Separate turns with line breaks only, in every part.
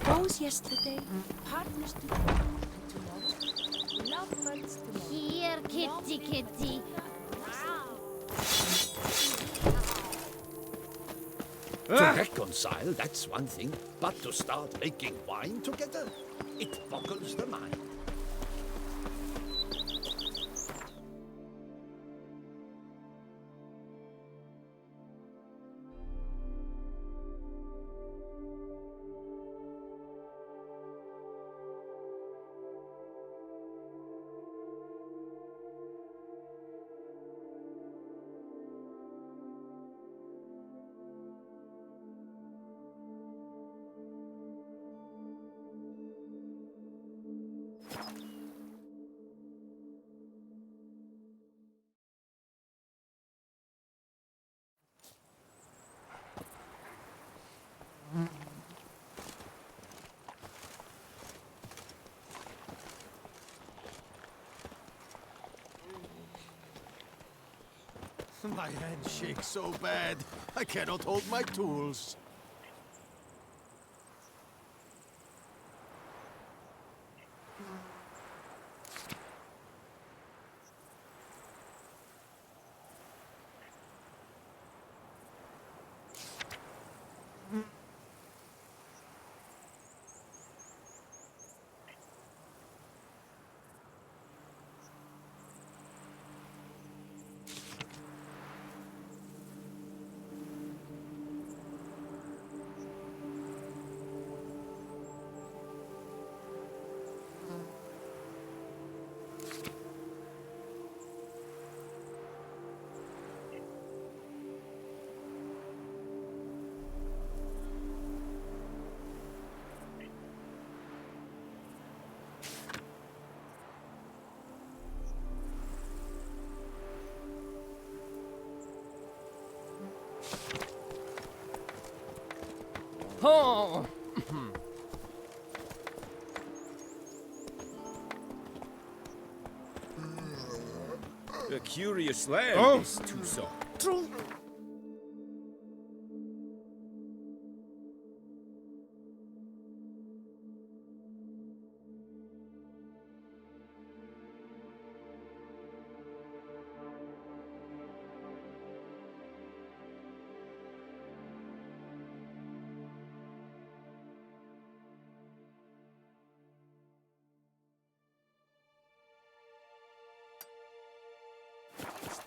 Bows yesterday, partners today, and tomorrow, lovebirds tomorrow.
Here, kitty, kitty.
To reconcile, that's one thing, but to start making wine together, it boggles the mind.
My hand shakes so bad, I cannot hold my tools.
Oh! A curious land, this Tucson.
True.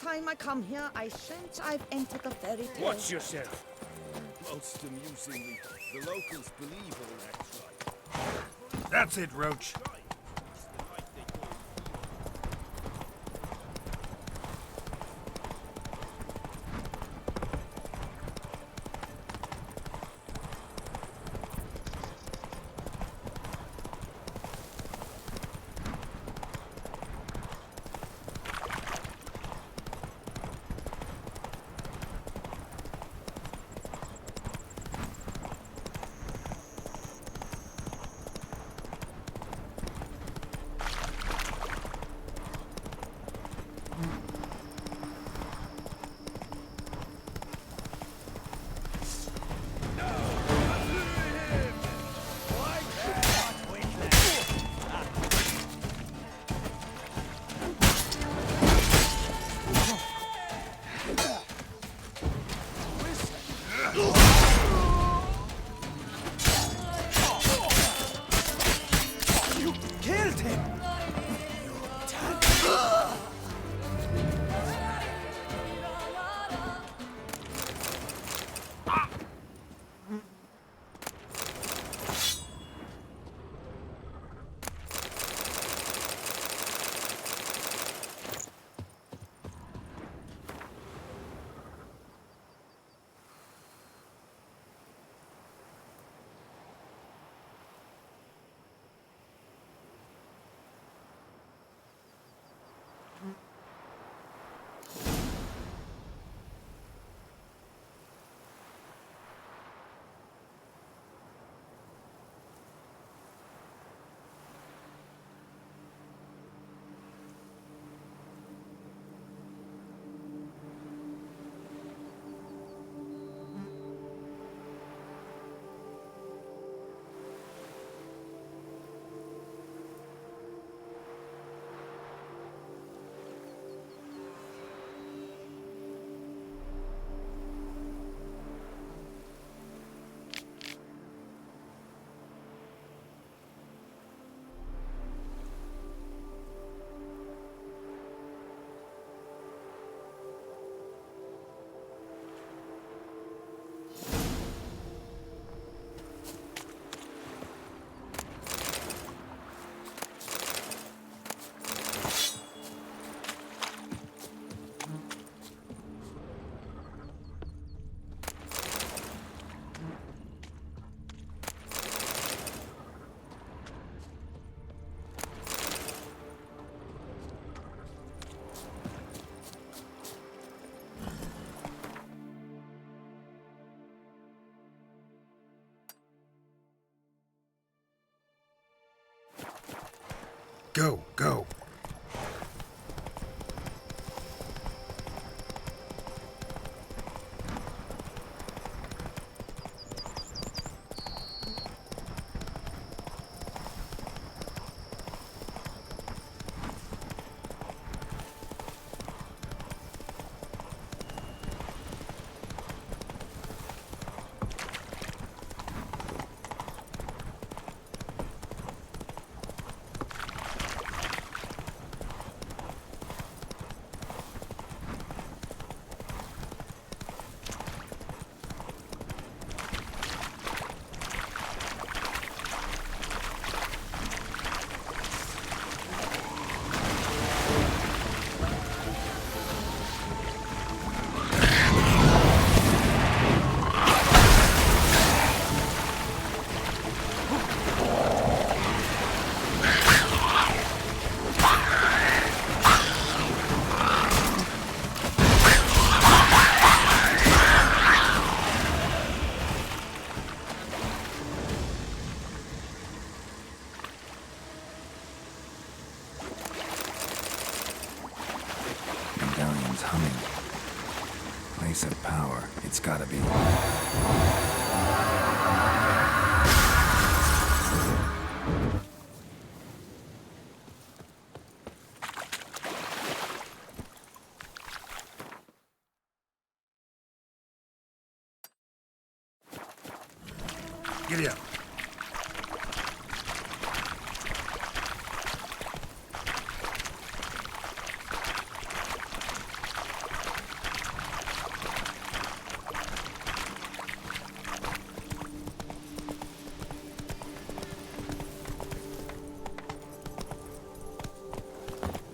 Time I come here, I sense I've entered a fairy tale.
Watch yourself. Most amusingly, the locals believe all that's right.
That's it, Roach.
Go, go.
Medallion's humming. Place of power. It's gotta be.
Giddy up.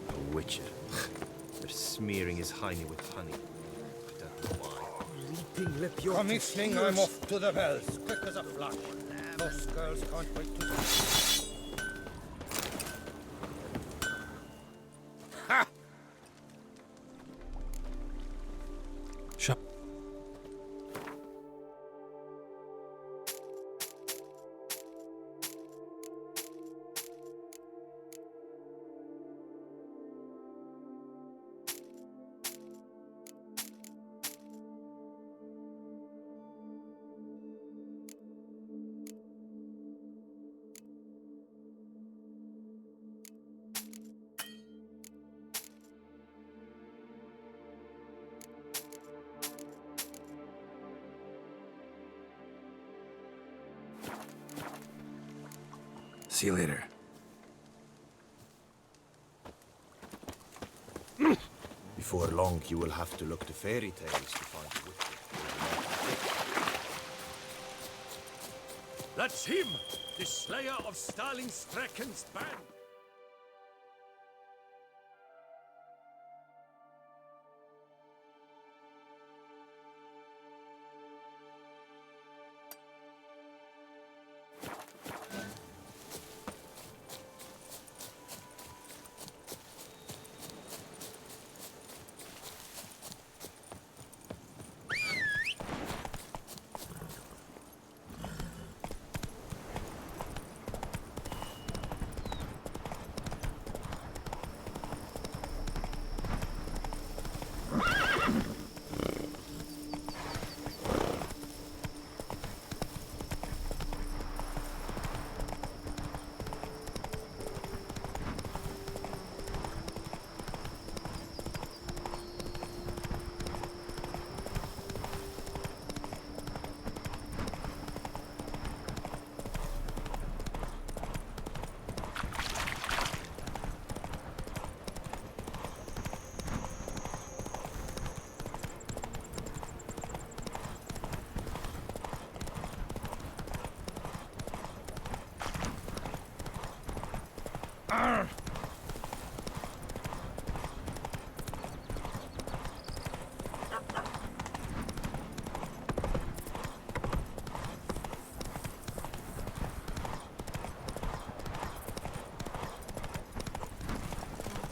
A witcher. They're smearing his hiney with honey. I don't know why. Leaping lip, your
Commissioning, I'm off to the bells, quick as a flash. Those girls can't wait to... Ha!
Shut.
See you later.
Before long, you will have to look to fairy tales to find a witcher.
That's him! The slayer of Stalin Strecken's band!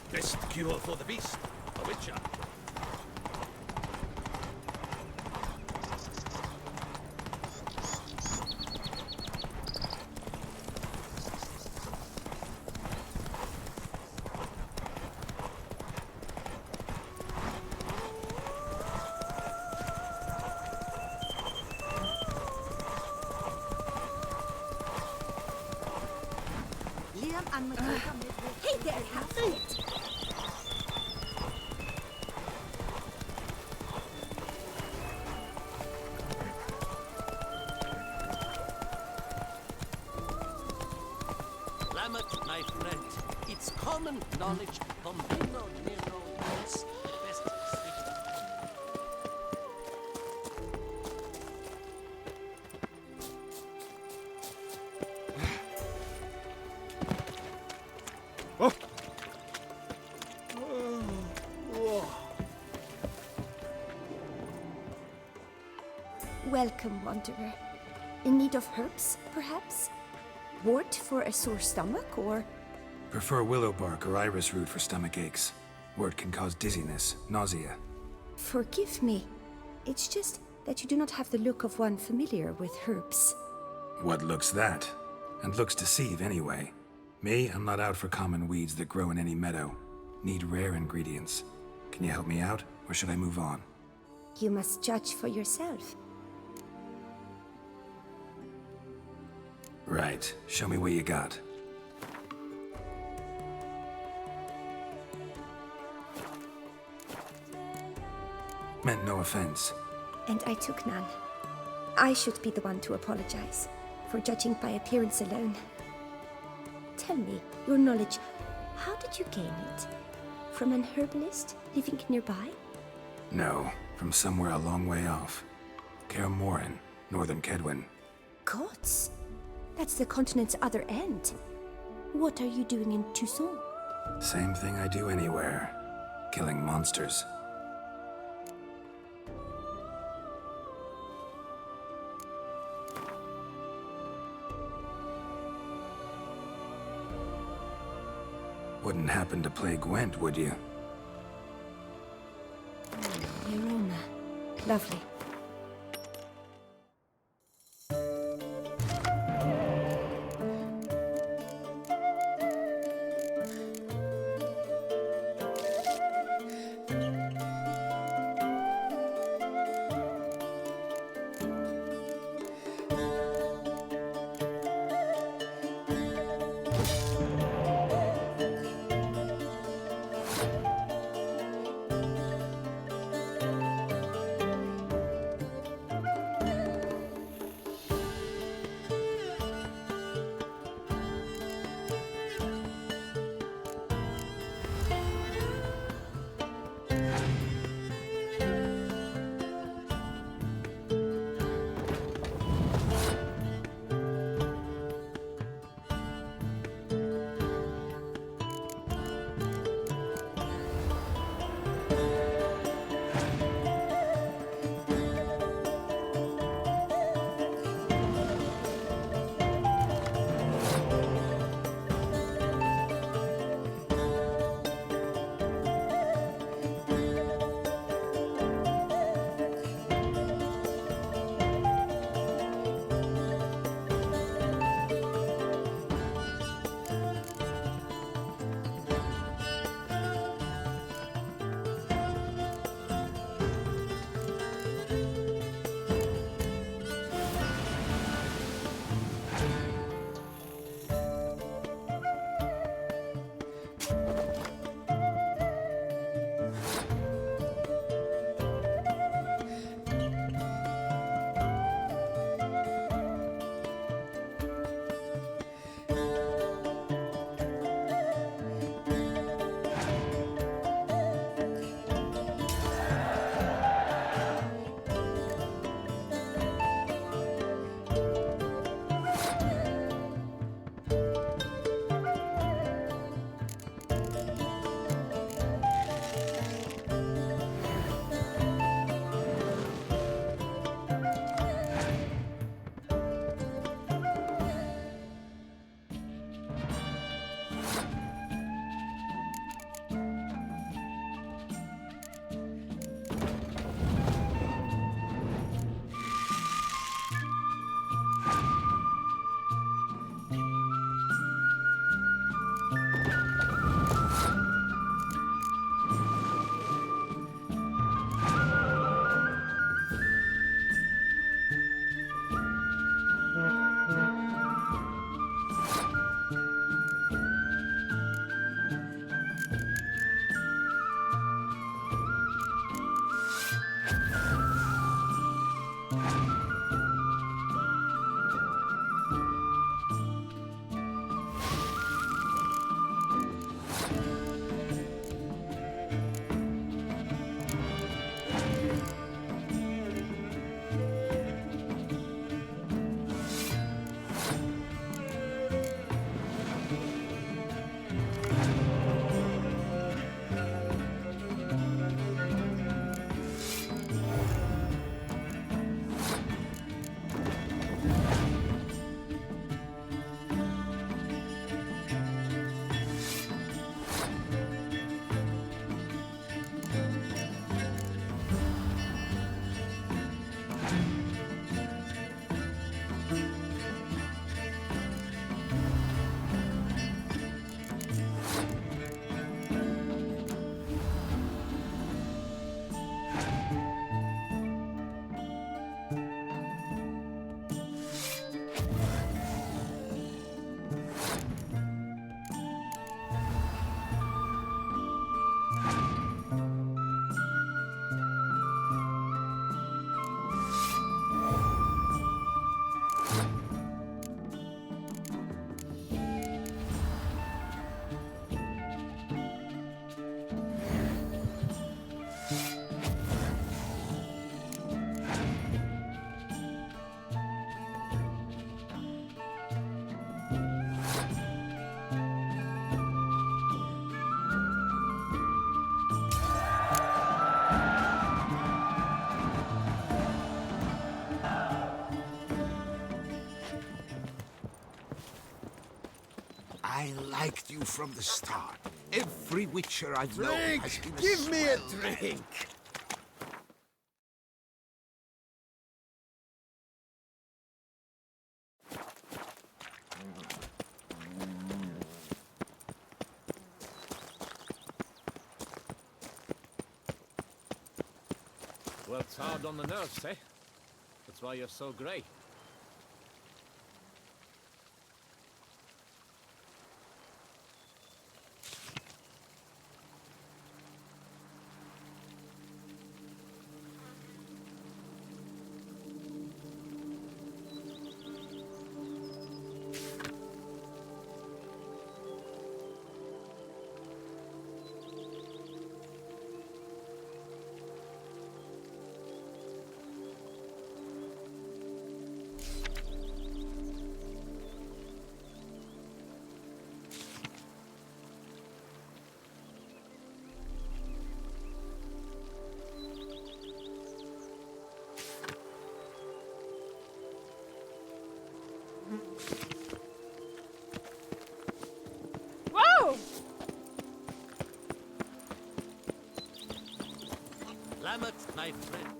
Best cure for the beast, a witcher.
Hey there, half-wit.
Lamet, my friend, it's common knowledge Bombino Nero is the best switch.
Welcome, wanderer. In need of herbs, perhaps? Wort for a sore stomach, or
Prefer willow bark or iris root for stomach aches. Wort can cause dizziness, nausea.
forgive me. It's just that you do not have the look of one familiar with herbs.
What looks that? And looks deceive anyway. Me, I'm not out for common weeds that grow in any meadow. Need rare ingredients. Can you help me out, or should I move on?
You must judge for yourself.
Right. Show me what you got. Meant no offense.
And I took none. I should be the one to apologize for judging by appearance alone. Tell me, your knowledge, how did you gain it? From an herbalist living nearby?
No, from somewhere a long way off. Kaer Morhen, northern Kedwin.
Gods! That's the continent's other end. What are you doing in Toussaint?
Same thing I do anywhere. Killing monsters. Wouldn't happen to play Gwent, would you?
The aroma. Lovely.
I liked you from the start. Every Witcher I've known
Drink!
has been a
Give me a
swell.
drink!
Works hard on the nerves, eh? That's why you're so grey.
Whoa!
Lamet, my friend.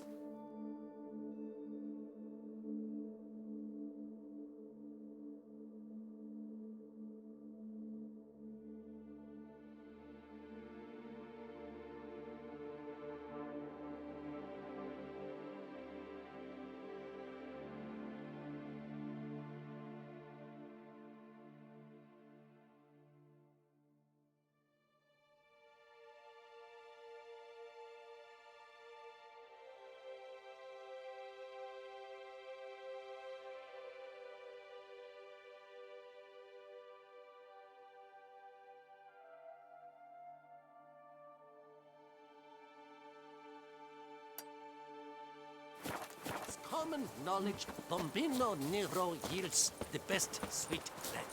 It's common knowledge Bombino Nero yields the best sweet bread.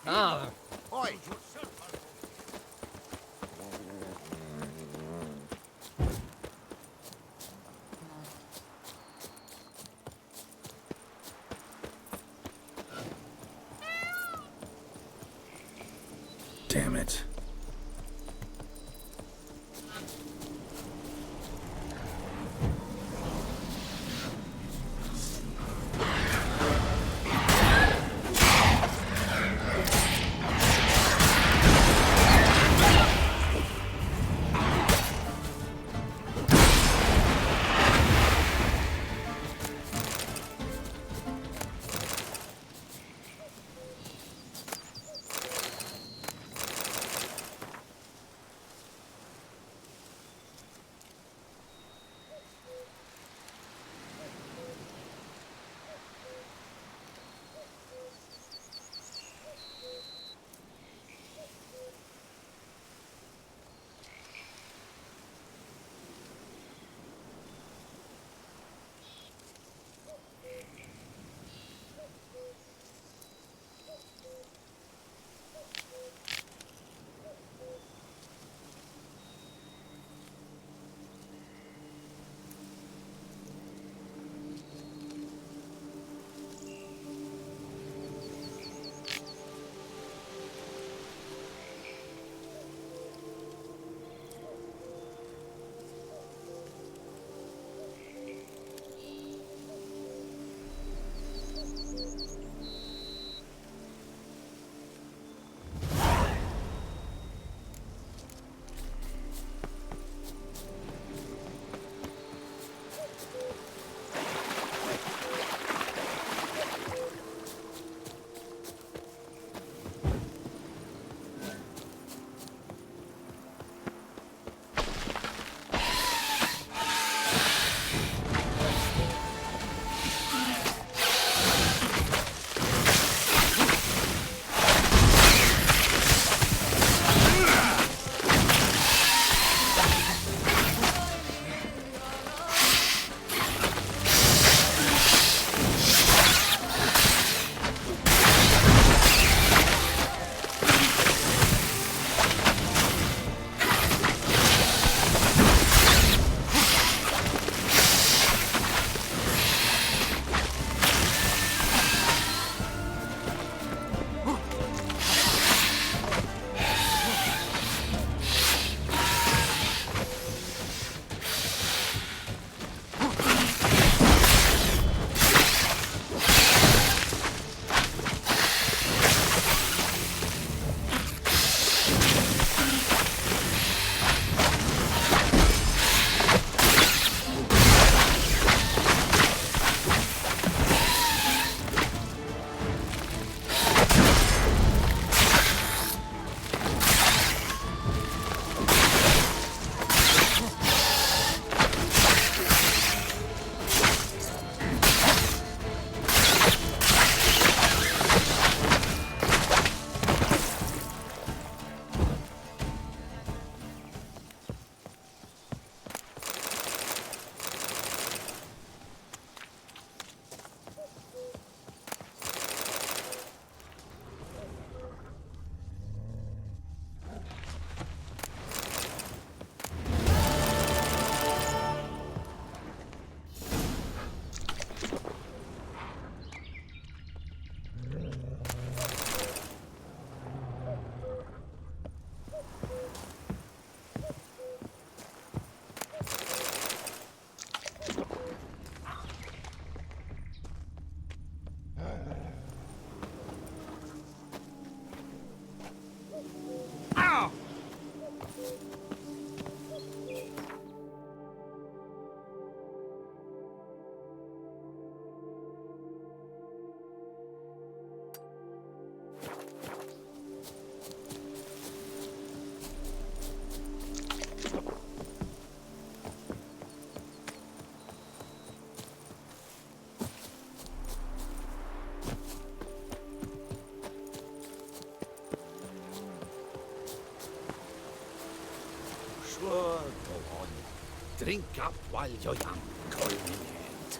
Ah,
Oi!
Damn it.
Drink up while you're young, coin in hand.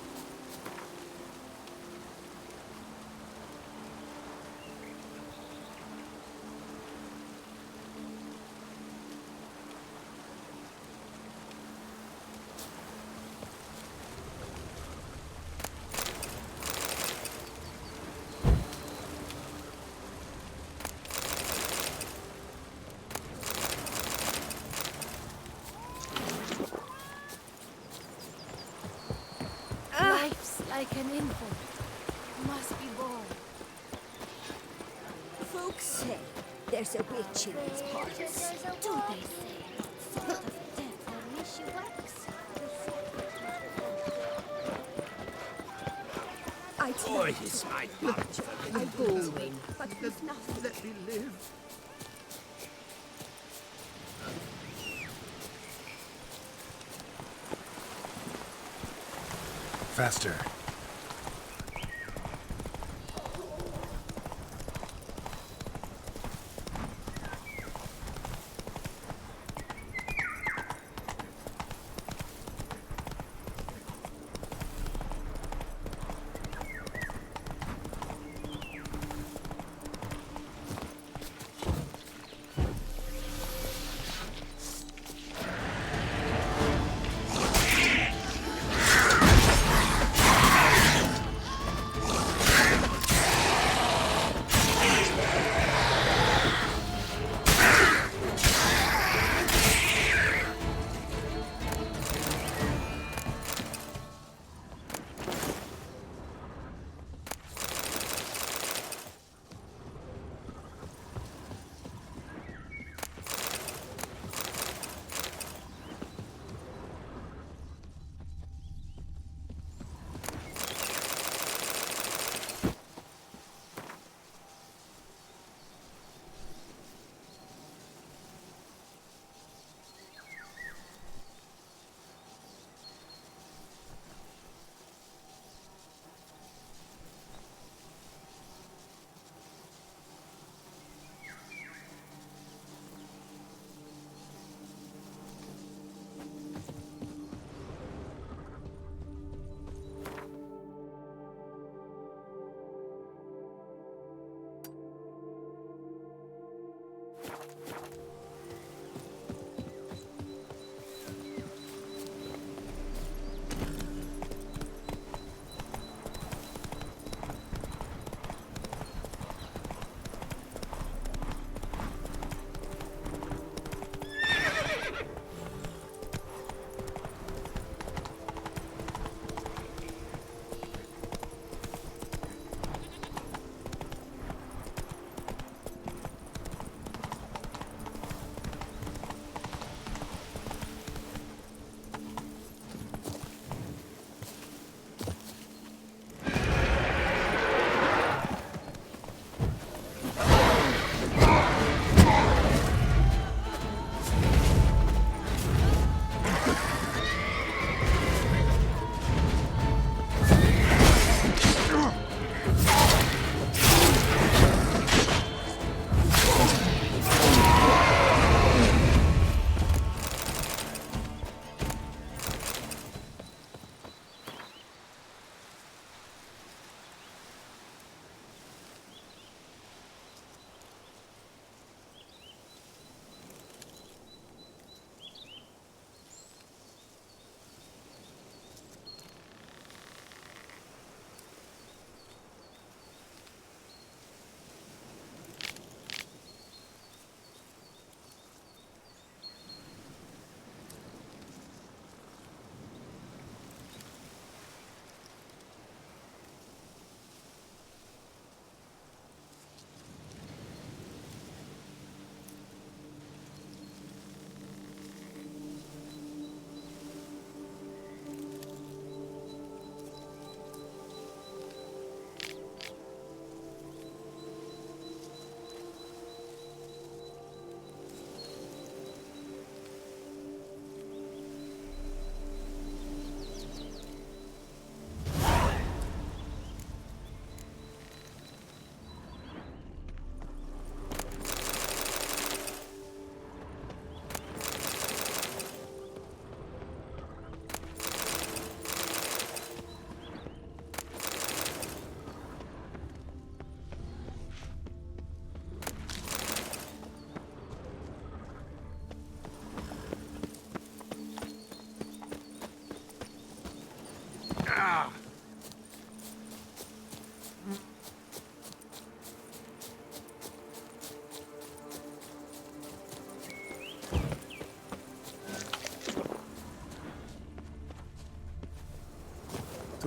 Life's like an infant. Must be born.
Folks say there's a witch in these parts.
Do they say? Sort of devilish wax?
I
Oh,
tell
he's my blood.
I go away, but with nothing.
Let me live.
Faster.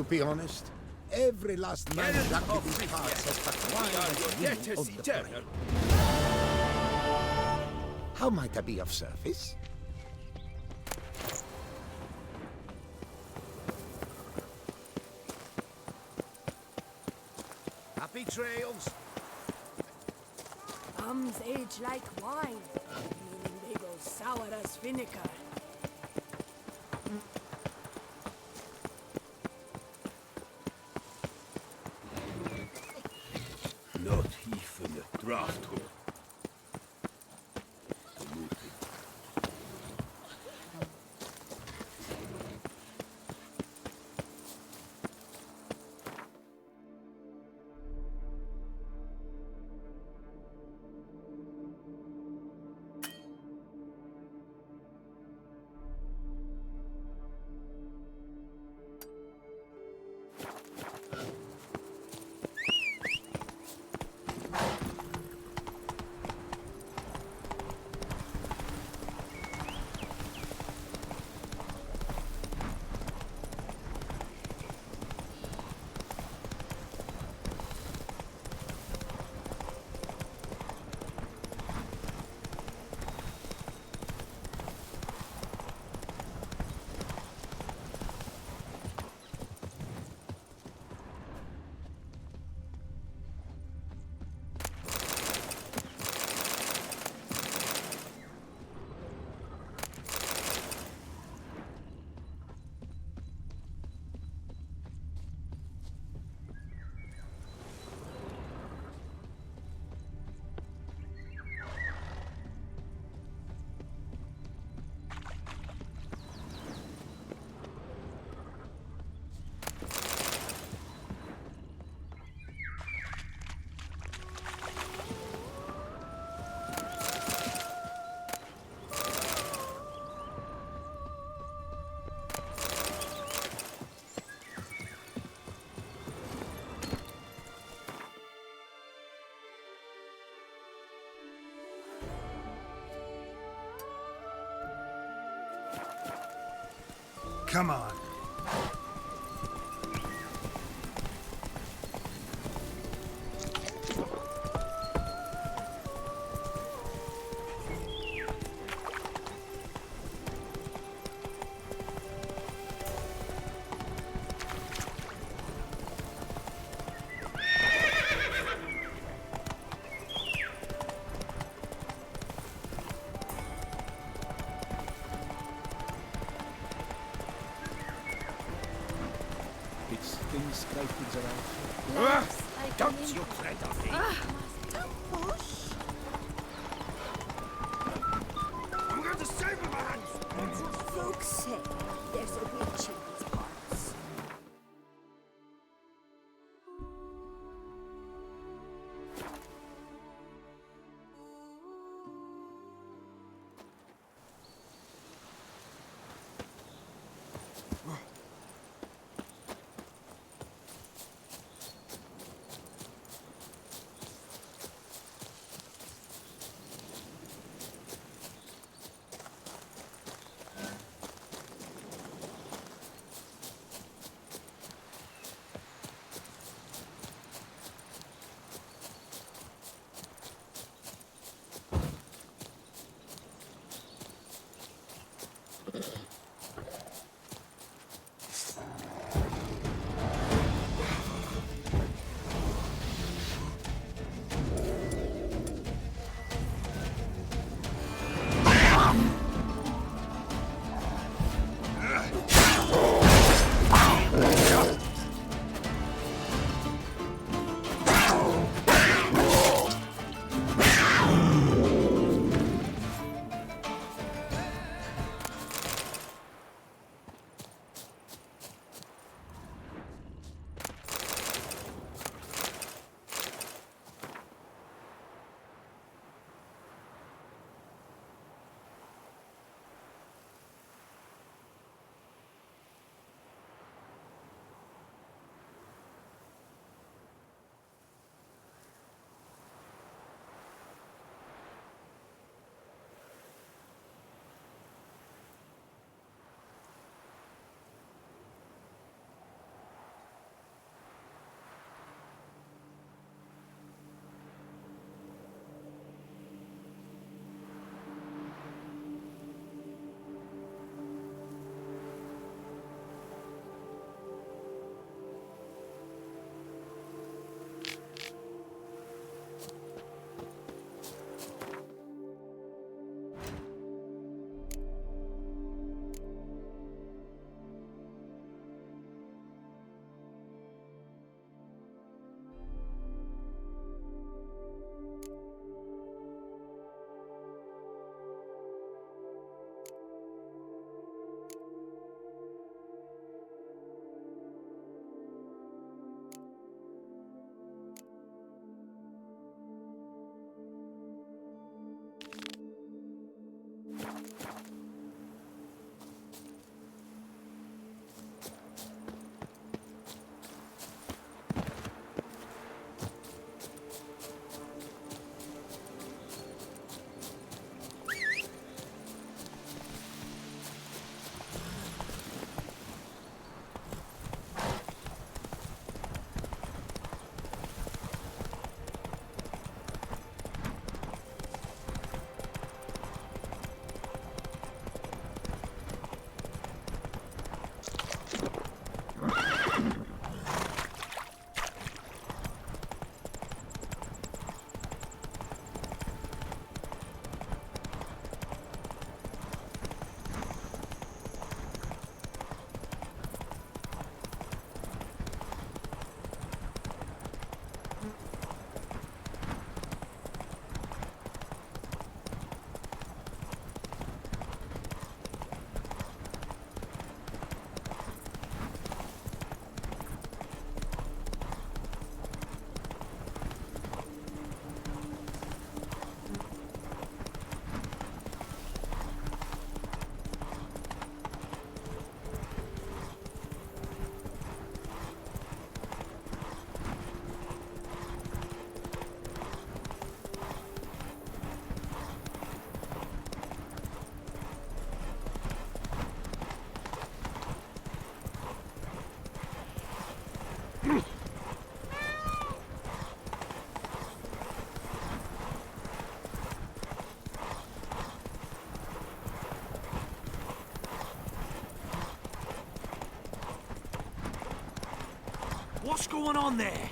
To be honest, every last man back in these parts has but one
Debt
on
is
the
eternal.
brain. How might I be of service? Happy trails.
Bums age like wine, meaning they go sour as vinegar.
Not even a draft hole.
Come on.
It's things scrapings around.
Laughs like
Don't
an
you
infant.
tread on me.
Don't push.
I'm going to save my hands!
Folks say there's a witch in these parts.
What's going on there?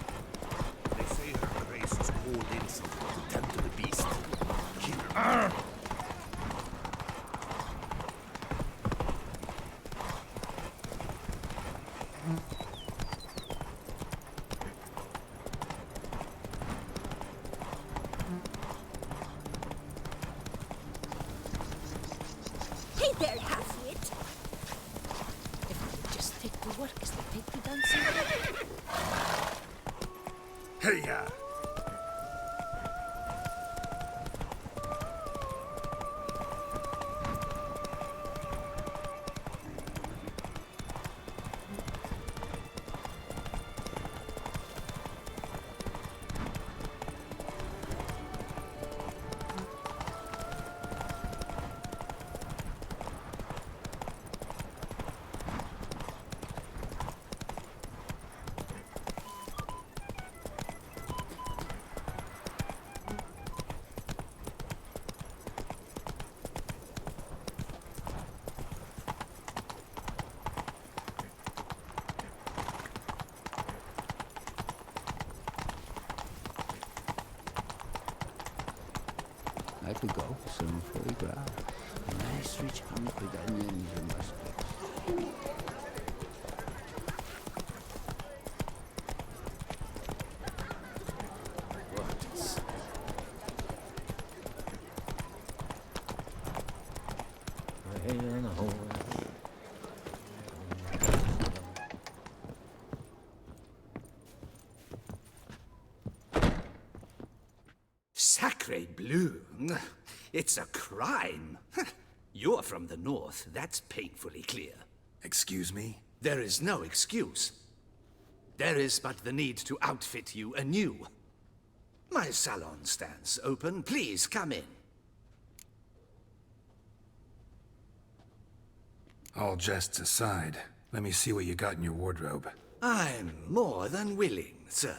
They say her grace has called in someone to tend to the beast. Kill her.
Hey there, half-wit.
If they just take the work as they take the dancing.
Hey, ya!
I could go for some photograph. Nice rich hump with onions and mushrooms.
Sacre bleu! It's a crime. You're from the north, that's painfully clear.
Excuse me?
There is no excuse. There is but the need to outfit you anew. My salon stands open. Please come in.
All jests aside, let me see what you got in your wardrobe.
I'm more than willing, sir.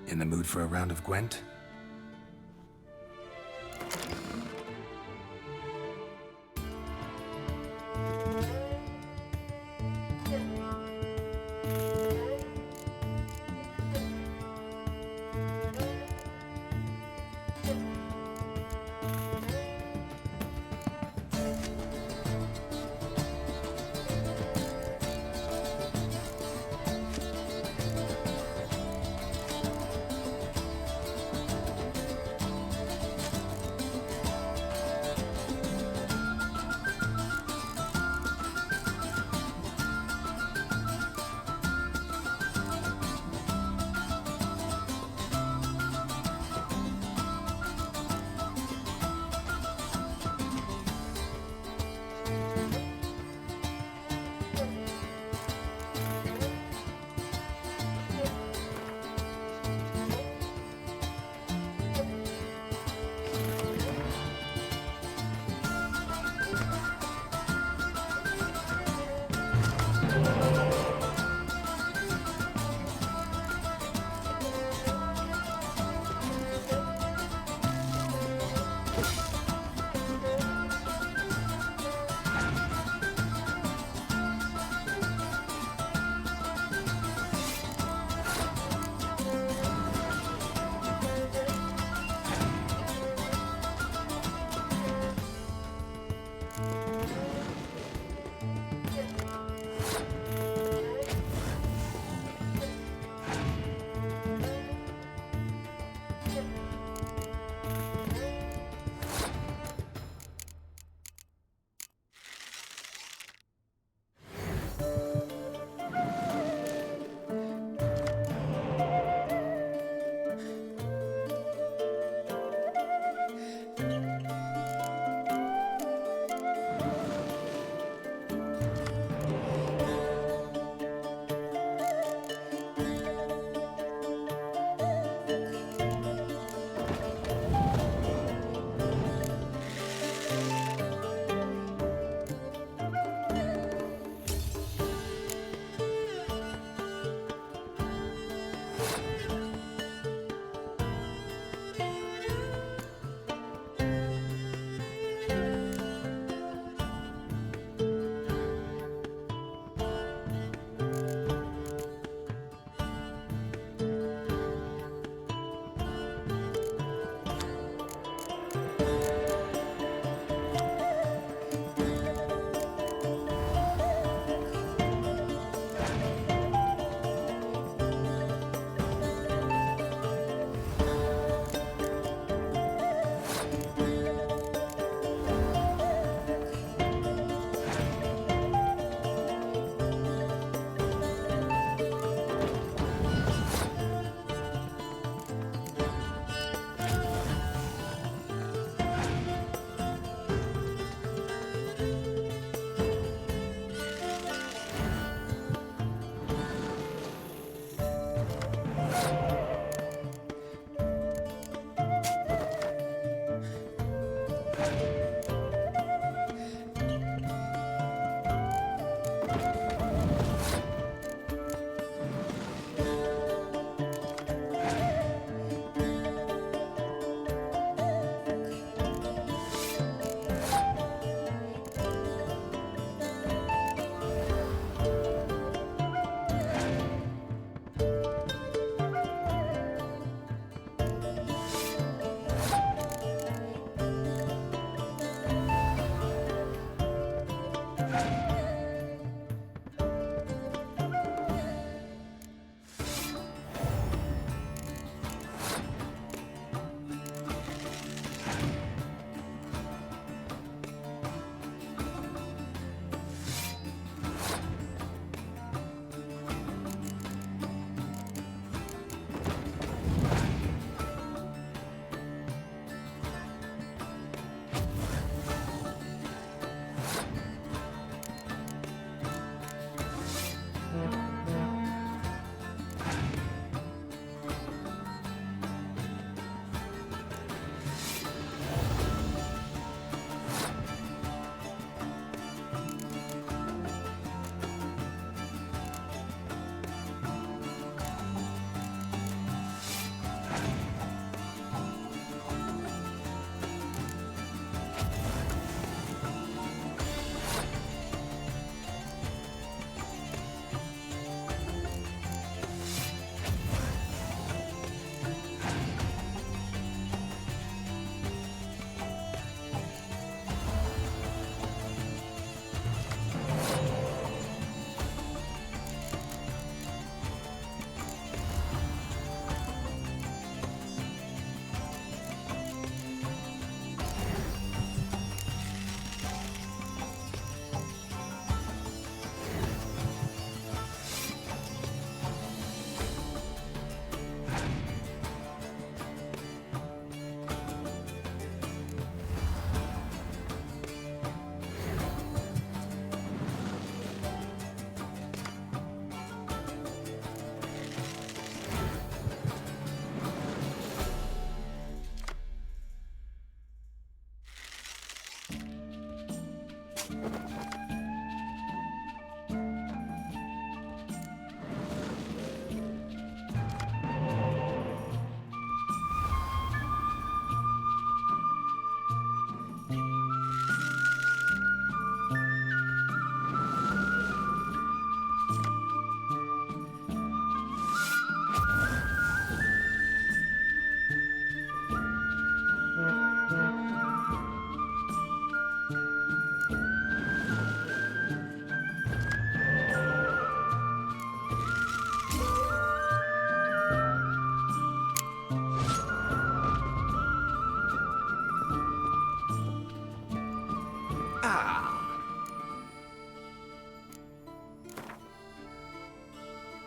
In the mood for a round of Gwent?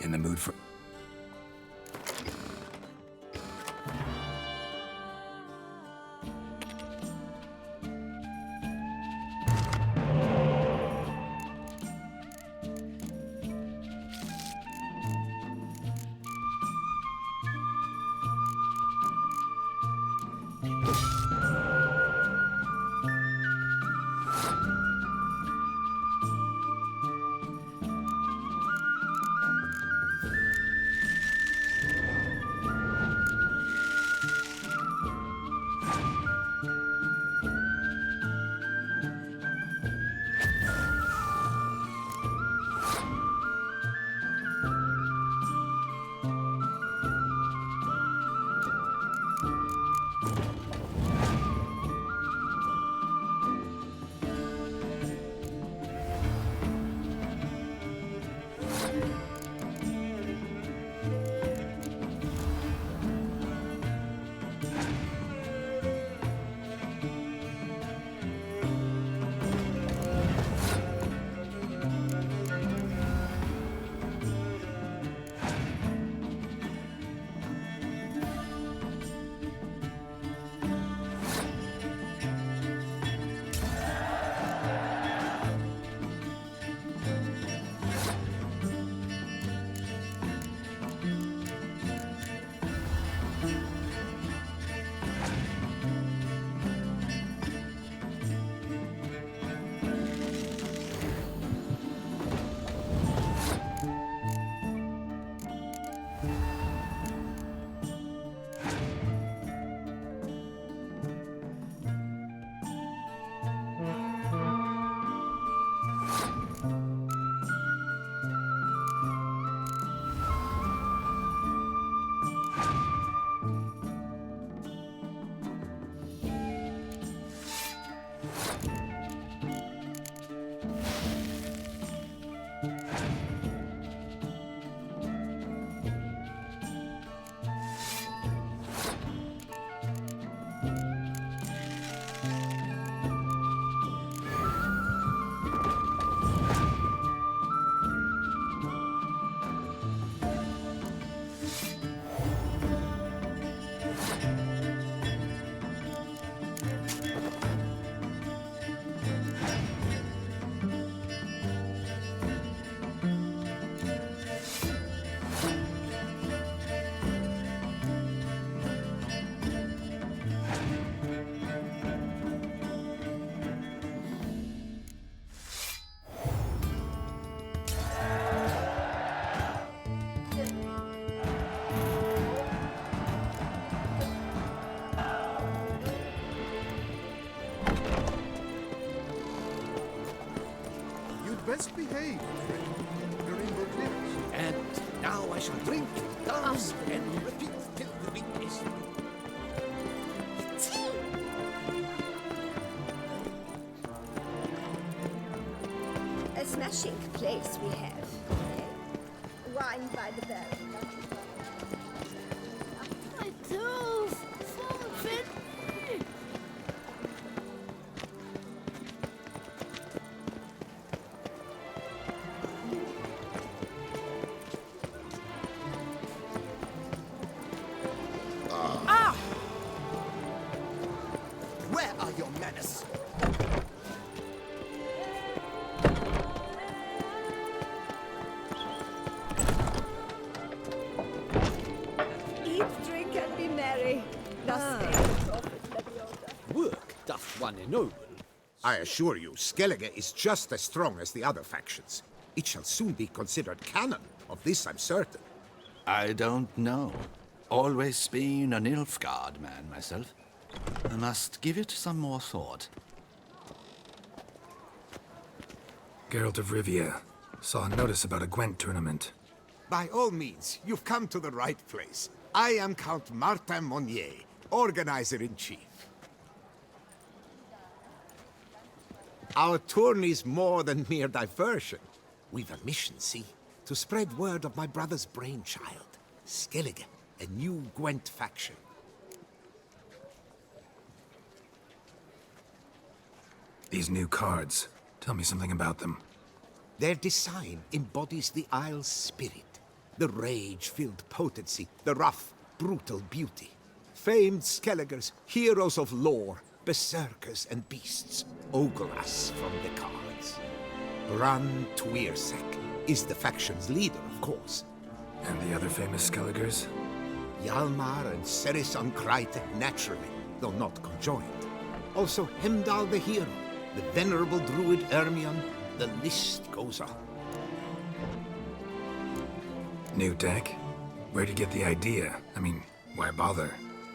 In the mood for...
Best behave, Rainbow Cliffs.
And now I shall drink, dance, and repeat till the week is
A smashing place we have. Wine by the bell.
My toes! Someone fed me!
Where are your manners?
Eat, drink, and be merry. Thus spake the prophet Lebioda.
Work doth one ennoble.
I assure you, Skellige is just as strong as the other factions. It shall soon be considered canon. Of this I'm certain.
I don't know. Always been a Nilfgaard man myself. I must give it some more thought.
Geralt of Rivia. Saw a notice about a Gwent tournament.
By all means, you've come to the right place. I am Count Martin Monnier, Organizer-in-Chief. Our tourney's more than mere diversion. We've a mission, see? To spread word of my brother's brainchild, Skellige, a new Gwent faction.
These new cards. Tell me something about them.
Their design embodies the Isle's spirit. The rage-filled potency, the rough, brutal beauty. Famed Skelligers, heroes of lore, berserkers and beasts, ogle us from the cards. Bran Tuirsek is the faction's leader, of course.
And the other famous Skelligers?
Hjalmar and Serasan Kryte, naturally, though not conjoined. Also Hemdall the hero, the venerable druid Ermion, the list goes on.
New deck? Where'd you get the idea? I mean, why bother?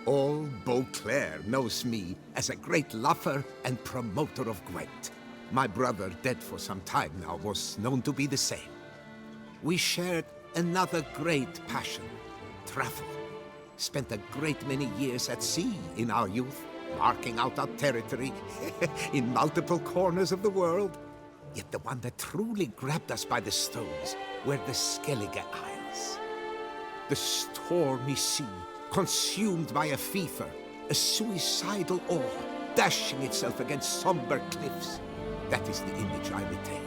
All Beauclair knows me as a great lover and promoter of Gwent. My brother, dead for some time now, was known to be the same. We shared another great passion, travel. Spent a great many years at sea in our youth, marking out our territory in multiple corners of the world. Yet the one that truly grabbed us by the stones were the Skellige Isles. The stormy sea, consumed by a fever, a suicidal awe, dashing itself against somber cliffs. That is the image I retain.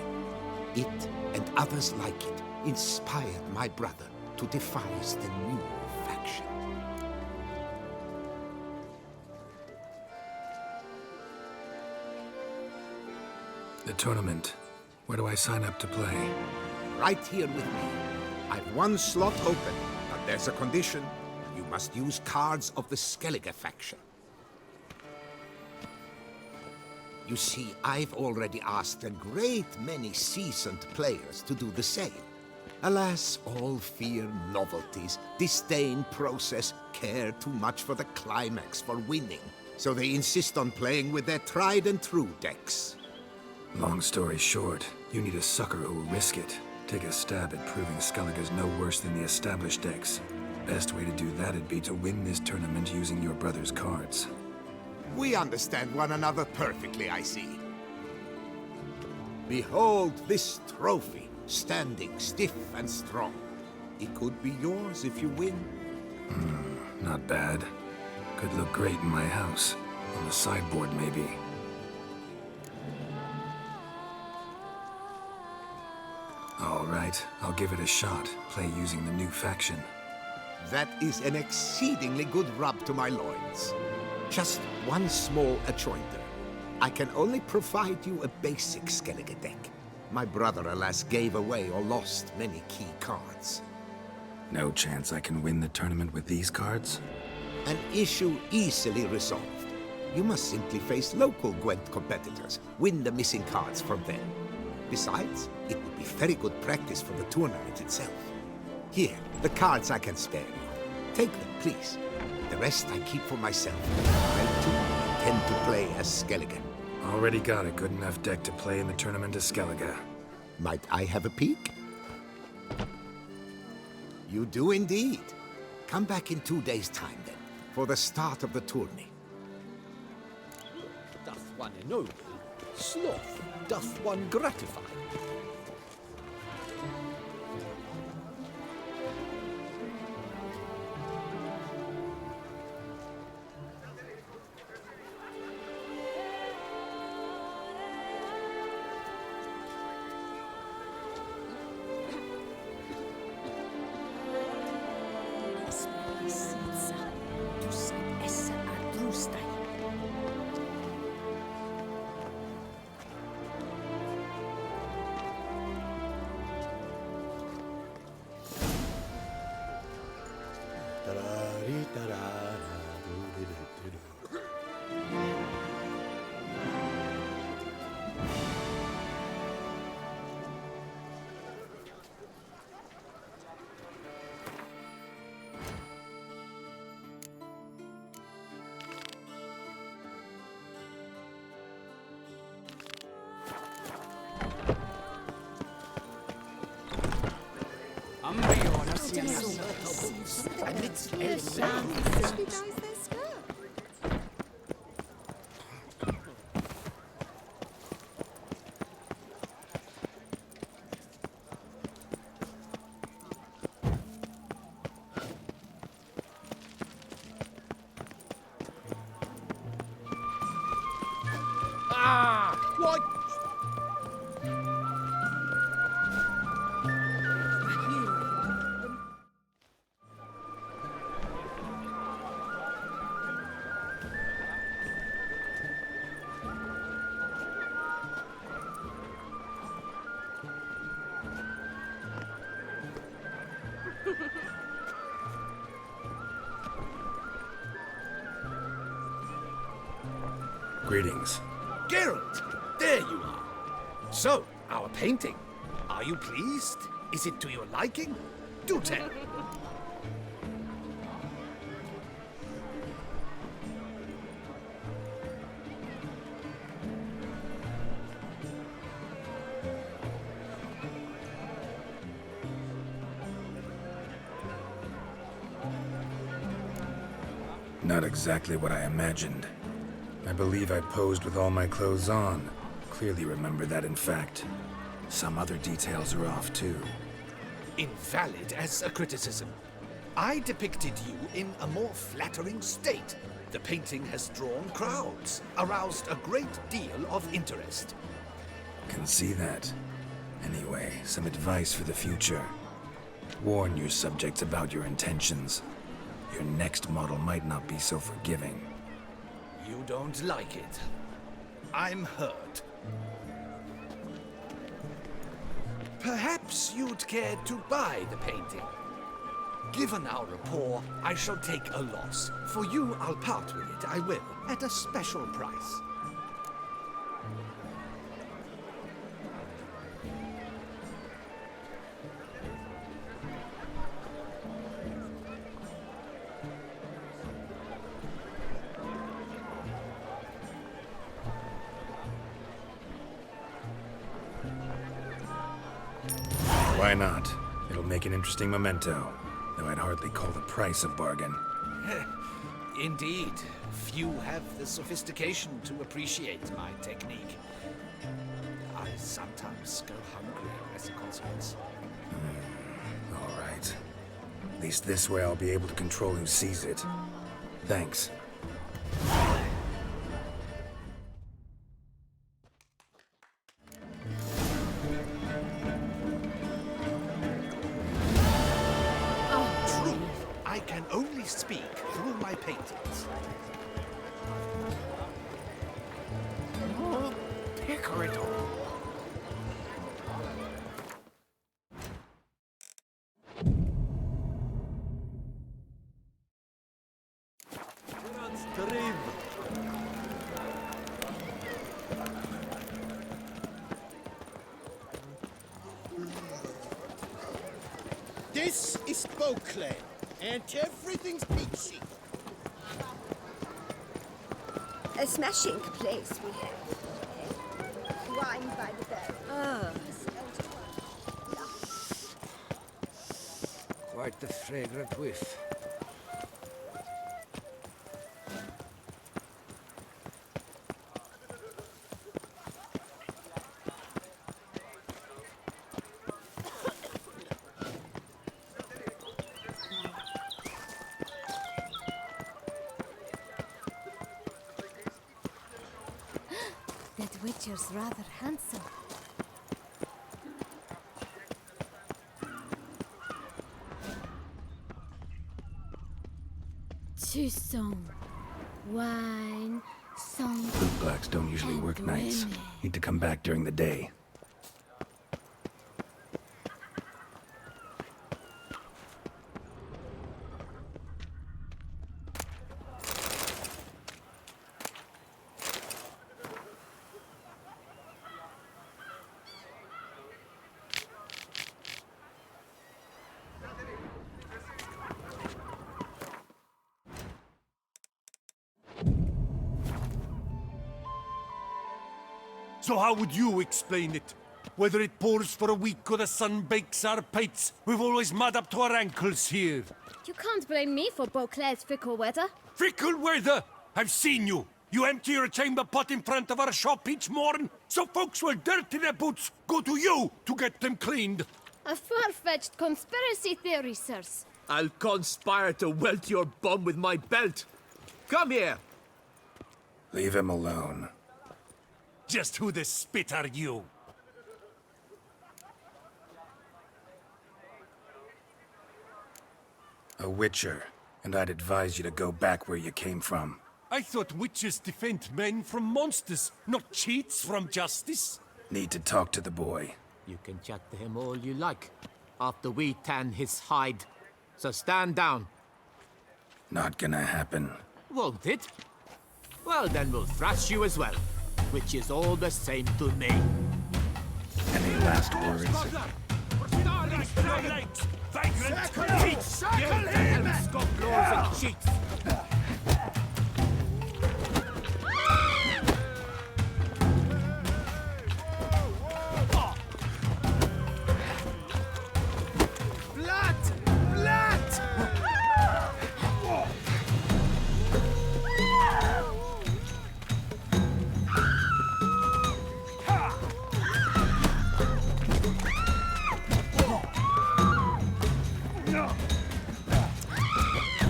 It, and others like it, inspired my brother to devise the new faction.
The tournament. Where do I sign up to play?
Right here with me. I've one slot open, but there's a condition. You must use cards of the Skellige faction. You see, I've already asked a great many seasoned players to do the same. Alas, all fear novelties, disdain process, care too much for the climax, for winning. So they insist on playing with their tried and true decks.
Long story short, you need a sucker who'll risk it. Take a stab at proving Skellige's no worse than the established decks. Best way to do that'd be to win this tournament using your brother's cards.
We understand one another perfectly, I see. Behold this trophy, standing stiff and strong. It could be yours if you win.
Not bad. Could look great in my house. On the sideboard, maybe. All right, I'll give it a shot. Play using the new faction.
That is an exceedingly good rub to my loins. Just one small adjoinder. I can only provide you a basic Skellige deck. My brother, alas, gave away or lost many key cards.
No chance I can win the tournament with these cards?
An issue easily resolved. You must simply face local Gwent competitors, win the missing cards from them. Besides, it would be very good practice for the tournament itself. Here, the cards I can spare you. Take them, please. The rest I keep for myself. I too intend to play as Skellige.
Already got a good enough deck to play in the tournament as Skellige.
Might I have a peek? You do indeed. Come back in 2 days' time, then, for the start of the tourney.
Doth one ennoble, sloth doth one gratify.
Why?
Greetings.
Geralt, there you are. So, our painting. Are you pleased? Is it to your liking? Do tell.
Not exactly what I imagined. I believe I posed with all my clothes on. Clearly remember that, in fact. Some other details are off, too.
Invalid as a criticism. I depicted you in a more flattering state. The painting has drawn crowds, aroused a great deal of interest.
Can see that. Anyway, some advice for the future. Warn your subjects about your intentions. Your next model might not be so forgiving.
You don't like it. I'm hurt. Perhaps you'd care to buy the painting. Given our rapport, I shall take a loss. For you, I'll part with it, I will, at a special price.
Why not? It'll make an interesting memento, though I'd hardly call the price a bargain.
Indeed. Few have the sophistication to appreciate my technique. I sometimes go hungry as a consequence.
All right. At least this way I'll be able to control who sees it. Thanks.
I can only speak through my paintings.
Oh, Picaridor. This is Beauclair, and everything's peachy.
A smashing place we have. Wine by the barrel.
Quite the fragrant whiff.
That Witcher's rather handsome. Toussaint. Wine, song.
Bootblacks don't usually work nights. Need to come back during the day.
So how would you explain it? Whether it pours for a week or the sun bakes our pates, we've always mud up to our ankles here.
You can't blame me for Beauclair's fickle weather.
Fickle weather! I've seen you! You empty your chamber pot in front of our shop each morn, so folks will dirty their boots, go to you to get them cleaned.
A far-fetched conspiracy theory, sirs.
I'll conspire to welt your bum with my belt. Come here.
Leave him alone.
Just who the spit are you?
A witcher, and I'd advise you to go back where you came from.
I thought witches defend men from monsters, not cheats from justice.
Need to talk to the boy.
You can chat to him all you like, after we tan his hide. So stand down.
Not gonna happen.
Won't it? Well, then we'll thrash you as well, which is all the same to me.
Any last words?
Circle him! Scofflaws and cheats!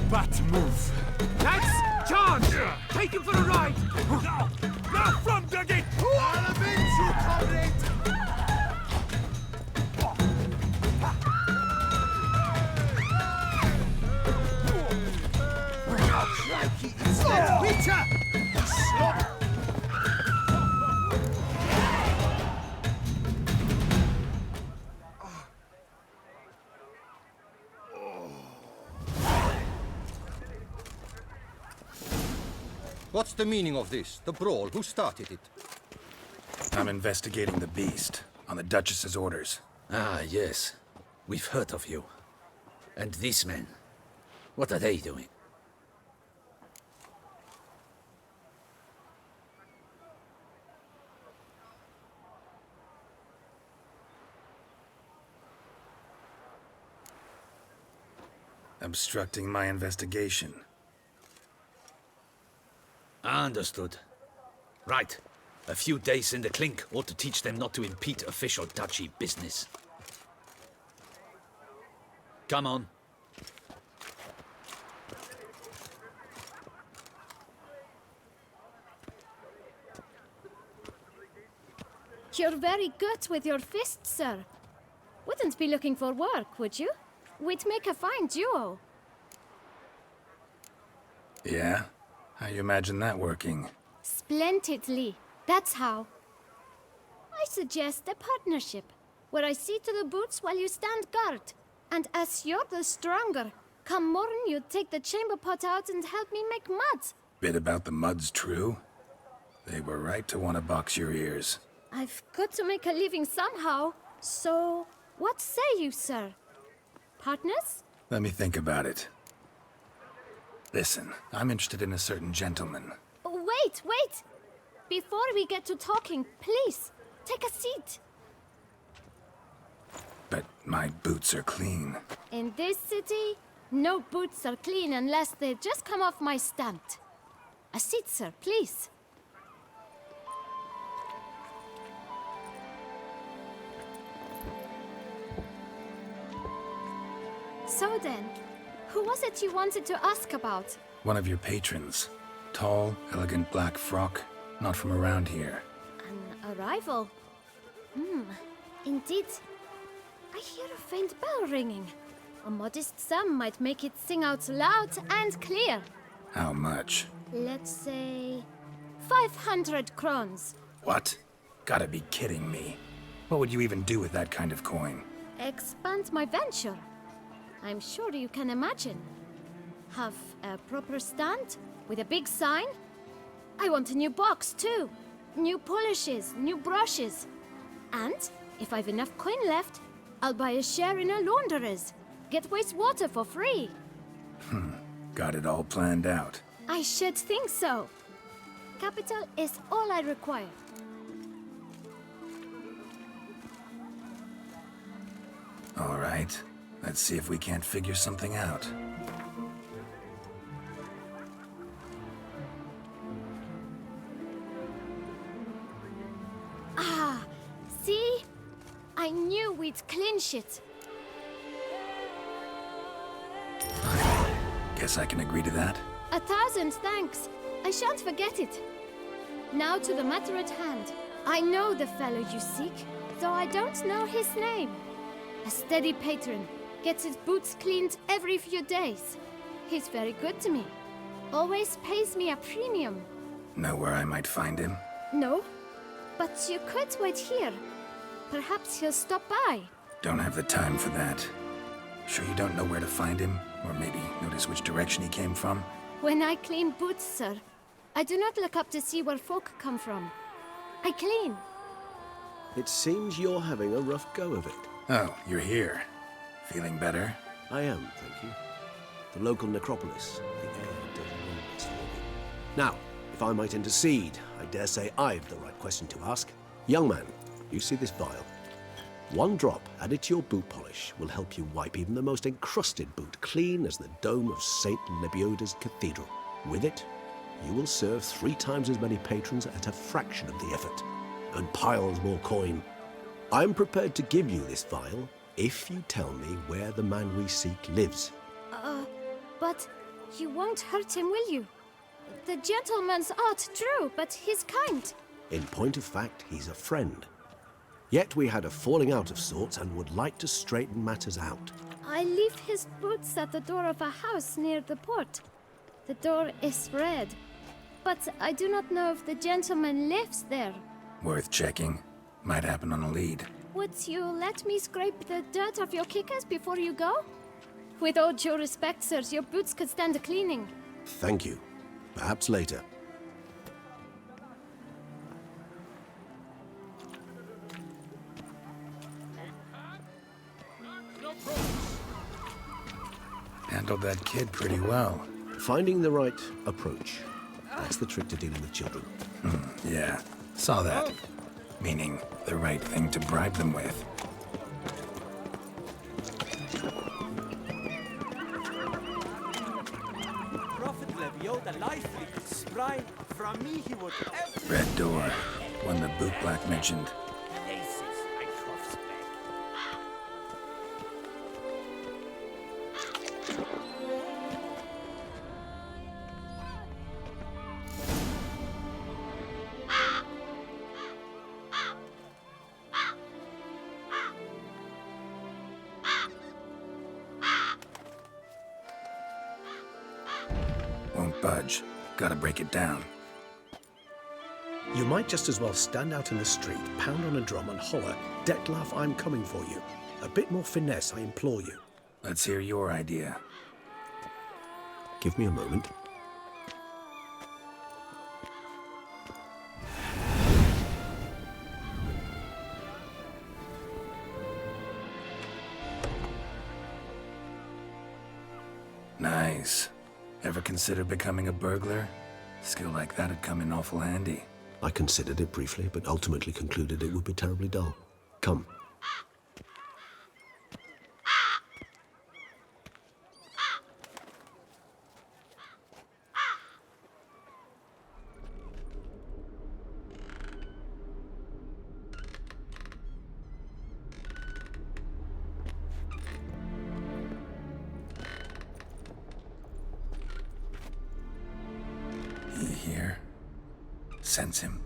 Bat move.
Lads, charge! Take him for a ride!
Now from the gate!
What's the meaning of this? The brawl? Who started it?
I'm investigating the beast, on the Duchess's orders.
Ah, yes. We've heard of you. And these men, what are they doing?
Obstructing my investigation.
Understood. Right. A few days in the clink ought to teach them not to impede official duchy business. Come on.
You're very good with your fists, sir. Wouldn't be looking for work, would you? We'd make a fine duo.
Yeah? How you imagine that working?
Splendidly. That's how. I suggest a partnership, where I see to the boots while you stand guard. And as you're the stronger, come morn you take the chamber pot out and help me make mud.
Bit about the mud's true? They were right to want to box your ears.
I've got to make a living somehow, so what say you, sir? Partners?
Let me think about it. Listen, I'm interested in a certain gentleman.
Wait, wait! Before we get to talking, please, take a seat.
But my boots are clean.
In this city, no boots are clean unless they just come off my stamp. A seat, sir, please. So then, who was it you wanted to ask about?
One of your patrons. Tall, elegant black frock. Not from around here.
An arrival? Indeed. I hear a faint bell ringing. A modest sum might make it sing out loud and clear.
How much?
Let's say 500 crowns.
What? Gotta be kidding me. What would you even do with that kind of coin?
Expand my venture. I'm sure you can imagine. Have a proper stand with a big sign. I want a new box too. New polishes, new brushes. And if I've enough coin left, I'll buy a share in a launderer's. Get wastewater for free.
Got it all planned out.
I should think so. Capital is all I require.
All right. Let's see if we can't figure something out.
Ah, see? I knew we'd clinch it.
Guess I can agree to that.
1,000 thanks. I shan't forget it. Now to the matter at hand. I know the fellow you seek, though I don't know his name. A steady patron, gets his boots cleaned every few days. He's very good to me. Always pays me a premium.
Know where I might find him?
No, but you could wait here. Perhaps he'll stop by.
Don't have the time for that. Sure you don't know where to find him? Or maybe notice which direction he came from?
When I clean boots, sir, I do not look up to see where folk come from. I clean.
It seems you're having a rough go of it.
Oh, you're here. Feeling better?
I am, thank you. The local necropolis. The air does wonders for me. Now, if I might intercede, I dare say I've the right question to ask. Young man, you see this vial? One drop added to your boot polish will help you wipe even the most encrusted boot clean as the dome of St. Lebioda's Cathedral. With it, you will serve 3 times as many patrons at a fraction of the effort, and piles more coin. I'm prepared to give you this vial if you tell me where the man we seek lives.
But you won't hurt him, will you? The gentleman's art, true, but he's kind.
In point of fact, he's a friend. Yet we had a falling out of sorts and would like to straighten matters out.
I leave his boots at the door of a house near the port. The door is red, but I do not know if the gentleman lives there.
Worth checking. Might happen on a lead.
Would you let me scrape the dirt off your kickers before you go? With all due respect, sirs, your boots could stand a cleaning.
Thank you. Perhaps later.
Handled that kid pretty well.
Finding the right approach. That's the trick to dealing with children.
Yeah, saw that. Meaning, the right thing to bribe them with.
Prophet Lebioda lively, spry, from me he would ever...
Red door. One the boot black mentioned. Won't budge. Gotta break it down.
You might just as well stand out in the street, pound on a drum and holler, "Detlef, I'm coming for you." A bit more finesse, I implore you.
Let's hear your idea.
Give me a moment.
Nice. Ever consider becoming a burglar? Skill like that'd come in awful handy.
I considered it briefly, but ultimately concluded it would be terribly dull. Come.
He here? Sense him.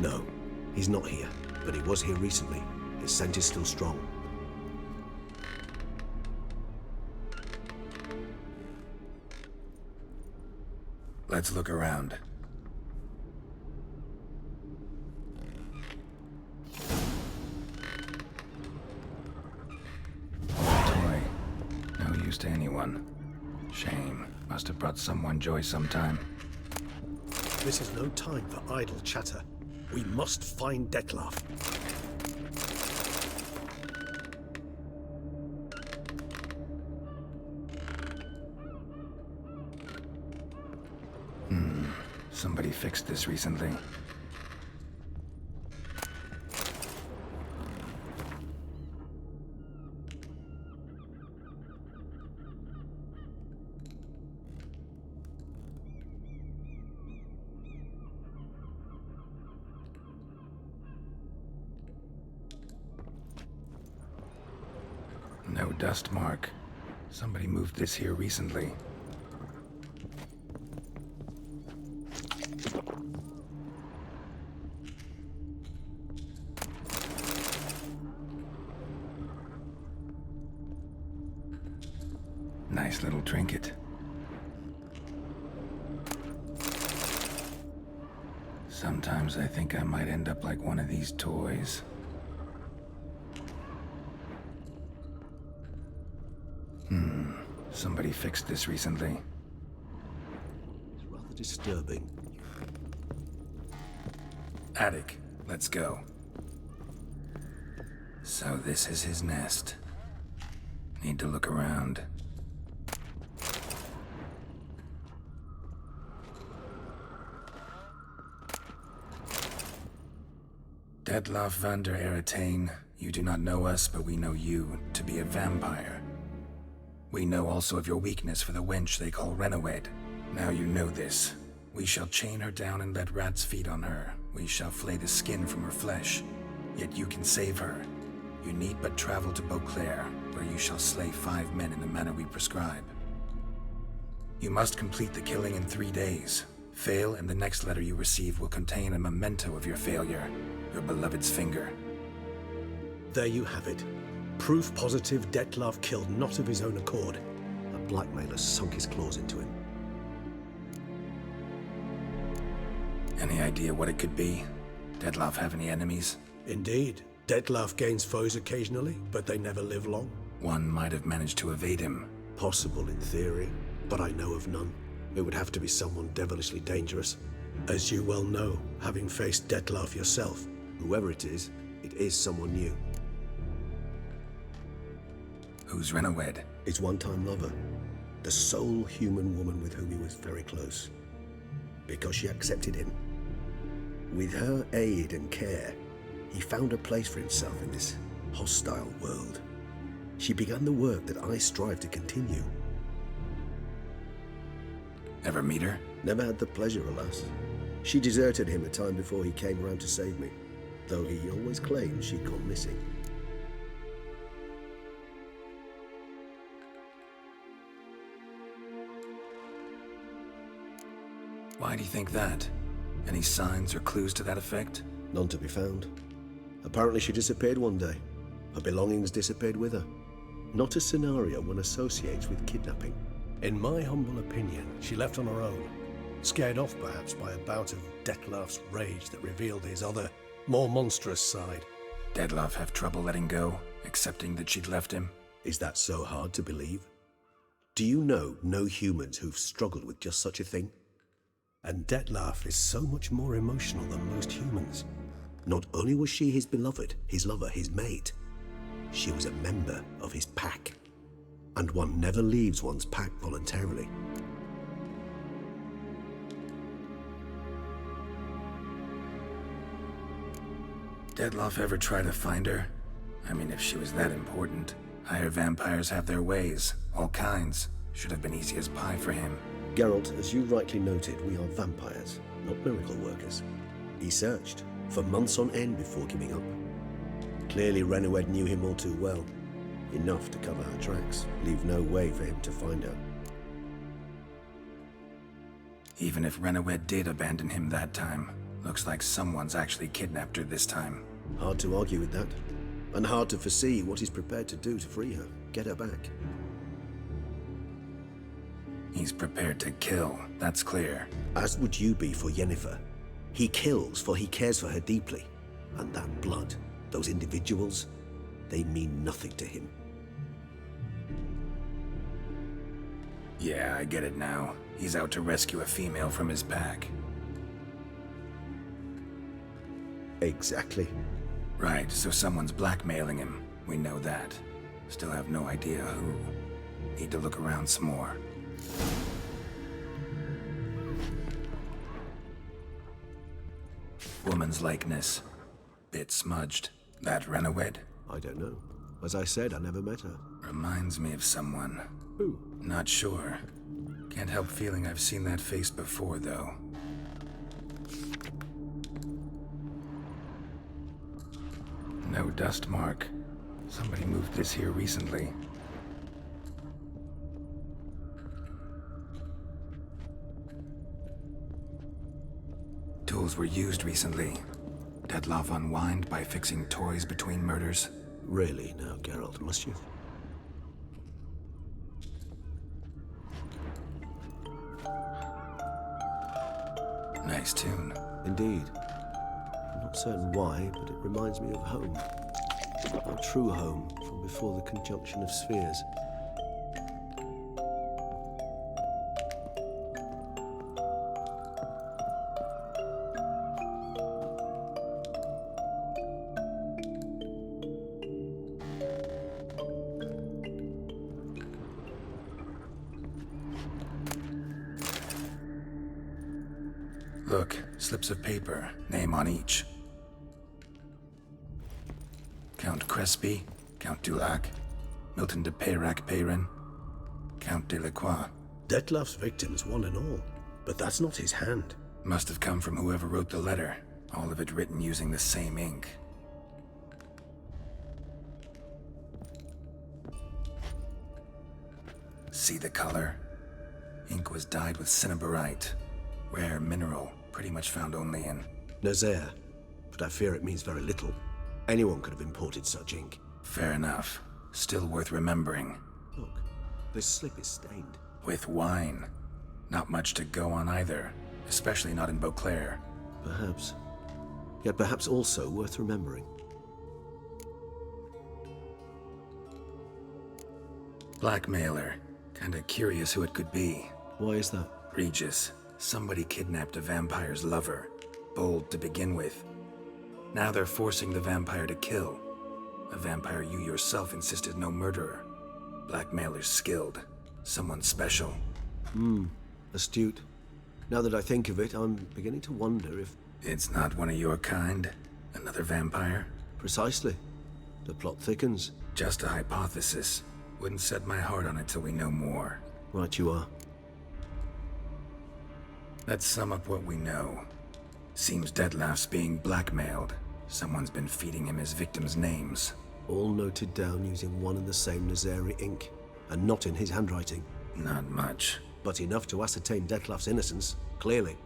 No, he's not here, but he was here recently. His scent is still strong.
Let's look around. Toy. No use to anyone. Shame. Must have brought someone joy sometime.
This is no time for idle chatter. We must find Detlef.
Somebody fixed this recently. No dust mark. Somebody moved this here recently. Nice little trinket. Sometimes I think I might end up like one of these toys. Somebody fixed this recently.
It's rather disturbing.
Attic, let's go. So this is his nest. Need to look around. Detloff van der Eretain, you do not know us, but we know you to be a vampire. We know also of your weakness for the wench they call Renawed. Now you know this. We shall chain her down and let rats feed on her. We shall flay the skin from her flesh. Yet you can save her. You need but travel to Beauclair, where you shall slay 5 men in the manner we prescribe. You must complete the killing in 3 days. Fail, and the next letter you receive will contain a memento of your failure. Your beloved's finger.
There you have it. Proof positive Detlaff killed not of his own accord. A blackmailer sunk his claws into him.
Any idea what it could be? Detlaff have any enemies?
Indeed. Detlaff gains foes occasionally, but they never live long.
One might have managed to evade him.
Possible in theory, but I know of none. It would have to be someone devilishly dangerous. As you well know, having faced Detlaff yourself. Whoever it is someone new.
Who's Renawed?
His one-time lover. The sole human woman with whom he was very close. Because she accepted him. With her aid and care, he found a place for himself in this hostile world. She began the work that I strive to continue.
Ever meet her?
Never had the pleasure, alas. She deserted him a time before he came around to save me, though he always claimed she'd gone missing.
Why do you think that? Any signs or clues to that effect?
None to be found. Apparently she disappeared one day. Her belongings disappeared with her. Not a scenario one associates with kidnapping. In my humble opinion, she left on her own. Scared off perhaps by a bout of Detlaff's rage that revealed his other, more monstrous side.
Detlaff have trouble letting go, accepting that she'd left him?
Is that so hard to believe? Do you know no humans who've struggled with just such a thing? And Detlaff is so much more emotional than most humans. Not only was she his beloved, his lover, his mate, she was a member of his pack. And one never leaves one's pack voluntarily.
Detlaff ever try to find her? I mean, if she was that important. Higher vampires have their ways, all kinds. Should have been easy as pie for him.
Geralt, as you rightly noted, we are vampires, not miracle workers. He searched for months on end before giving up. Clearly Renawed knew him all too well. Enough to cover her tracks, leave no way for him to find her.
Even if Renawed did abandon him that time, looks like someone's actually kidnapped her this time.
Hard to argue with that. And hard to foresee what he's prepared to do to free her, get her back.
He's prepared to kill, that's clear.
As would you be for Yennefer. He kills for he cares for her deeply. And that blood, those individuals, they mean nothing to him.
Yeah, I get it now. He's out to rescue a female from his pack.
Exactly.
Right, so someone's blackmailing him. We know that. Still have no idea who. Need to look around some more. Woman's likeness. Bit smudged. That Renawed?
I don't know. As I said, I never met her.
Reminds me of someone.
Who?
Not sure. Can't help feeling I've seen that face before, though. No dust mark. Somebody moved this here recently. Tools were used recently. Detlaff unwind by fixing toys between murders.
Really now, Geralt, must you?
Nice tune.
Indeed. I'm not certain why, but it reminds me of home. Our true home from before the conjunction of spheres.
Look, slips of paper, name on each. Count Crespi, Count Dulac, Milton de Peyrac-Peyrin, Count Delacroix.
Detlef's victims, one and all. But that's not his hand.
Must have come from whoever wrote the letter. All of it written using the same ink. See the color? Ink was dyed with cinnabarite. Rare mineral, pretty much found only in
Nazaire, but I fear it means very little. Anyone could have imported such ink.
Fair enough. Still worth remembering.
Look, this slip is stained.
With wine. Not much to go on either, especially not in Beauclair.
Perhaps. Yet perhaps also worth remembering.
Blackmailer. Kinda curious who it could be.
Why is that?
Regis. Somebody kidnapped a vampire's lover. Bold to begin with. Now they're forcing the vampire to kill. A vampire you yourself insisted no murderer. Blackmailer's skilled. Someone special.
Astute. Now that I think of it, I'm beginning to wonder if...
It's not one of your kind? Another vampire?
Precisely. The plot thickens.
Just a hypothesis. Wouldn't set my heart on it till we know more.
Right you are.
Let's sum up what we know. Seems Detlef's being blackmailed. Someone's been feeding him his victims' names.
All noted down using one and the same Nazari ink, and not in his handwriting.
Not much.
But enough to ascertain Detlef's innocence, clearly.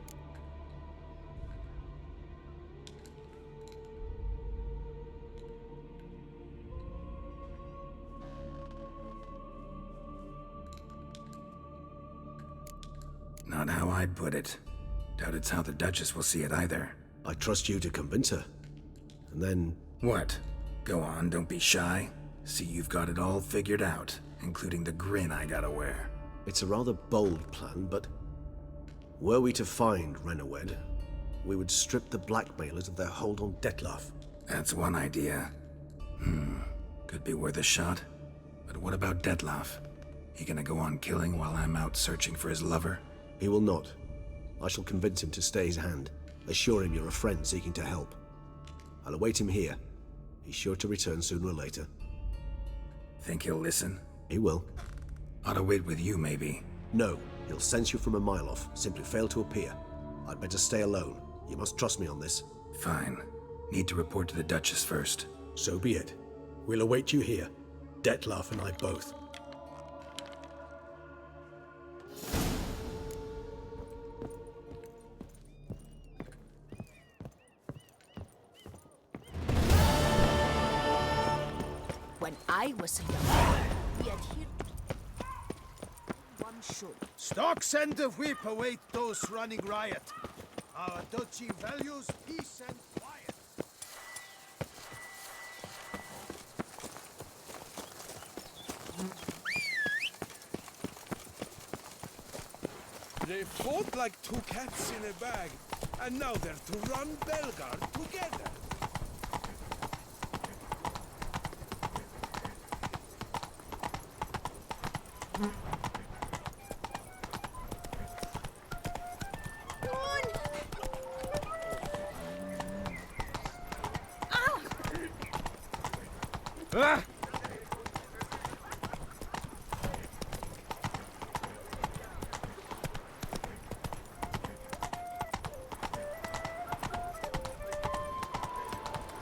Not how I'd put it. Doubt it's how the Duchess will see it either.
I trust you to convince her. And then...
What? Go on, don't be shy. See you've got it all figured out, including the grin I gotta wear.
It's a rather bold plan, but... Were we to find Renawed, we would strip the blackmailers of their hold on Detlef.
That's one idea. Could be worth a shot. But what about Detlef? He gonna go on killing while I'm out searching for his lover?
He will not. I shall convince him to stay his hand. Assure him you're a friend seeking to help. I'll await him here. He's sure to return sooner or later.
Think he'll listen?
He will.
Ought to wait with you, maybe.
No, he'll sense you from a mile off. Simply fail to appear. I'd better stay alone. You must trust me on this.
Fine. Need to report to the Duchess first.
So be it. We'll await you here. Detlef and I both.
When I was a young girl, we adhered one should.
Stocks and the whip await those running riot. Our duchy values peace and quiet.
They fought like two cats in a bag, and now they're to run Belgard together.
Ah!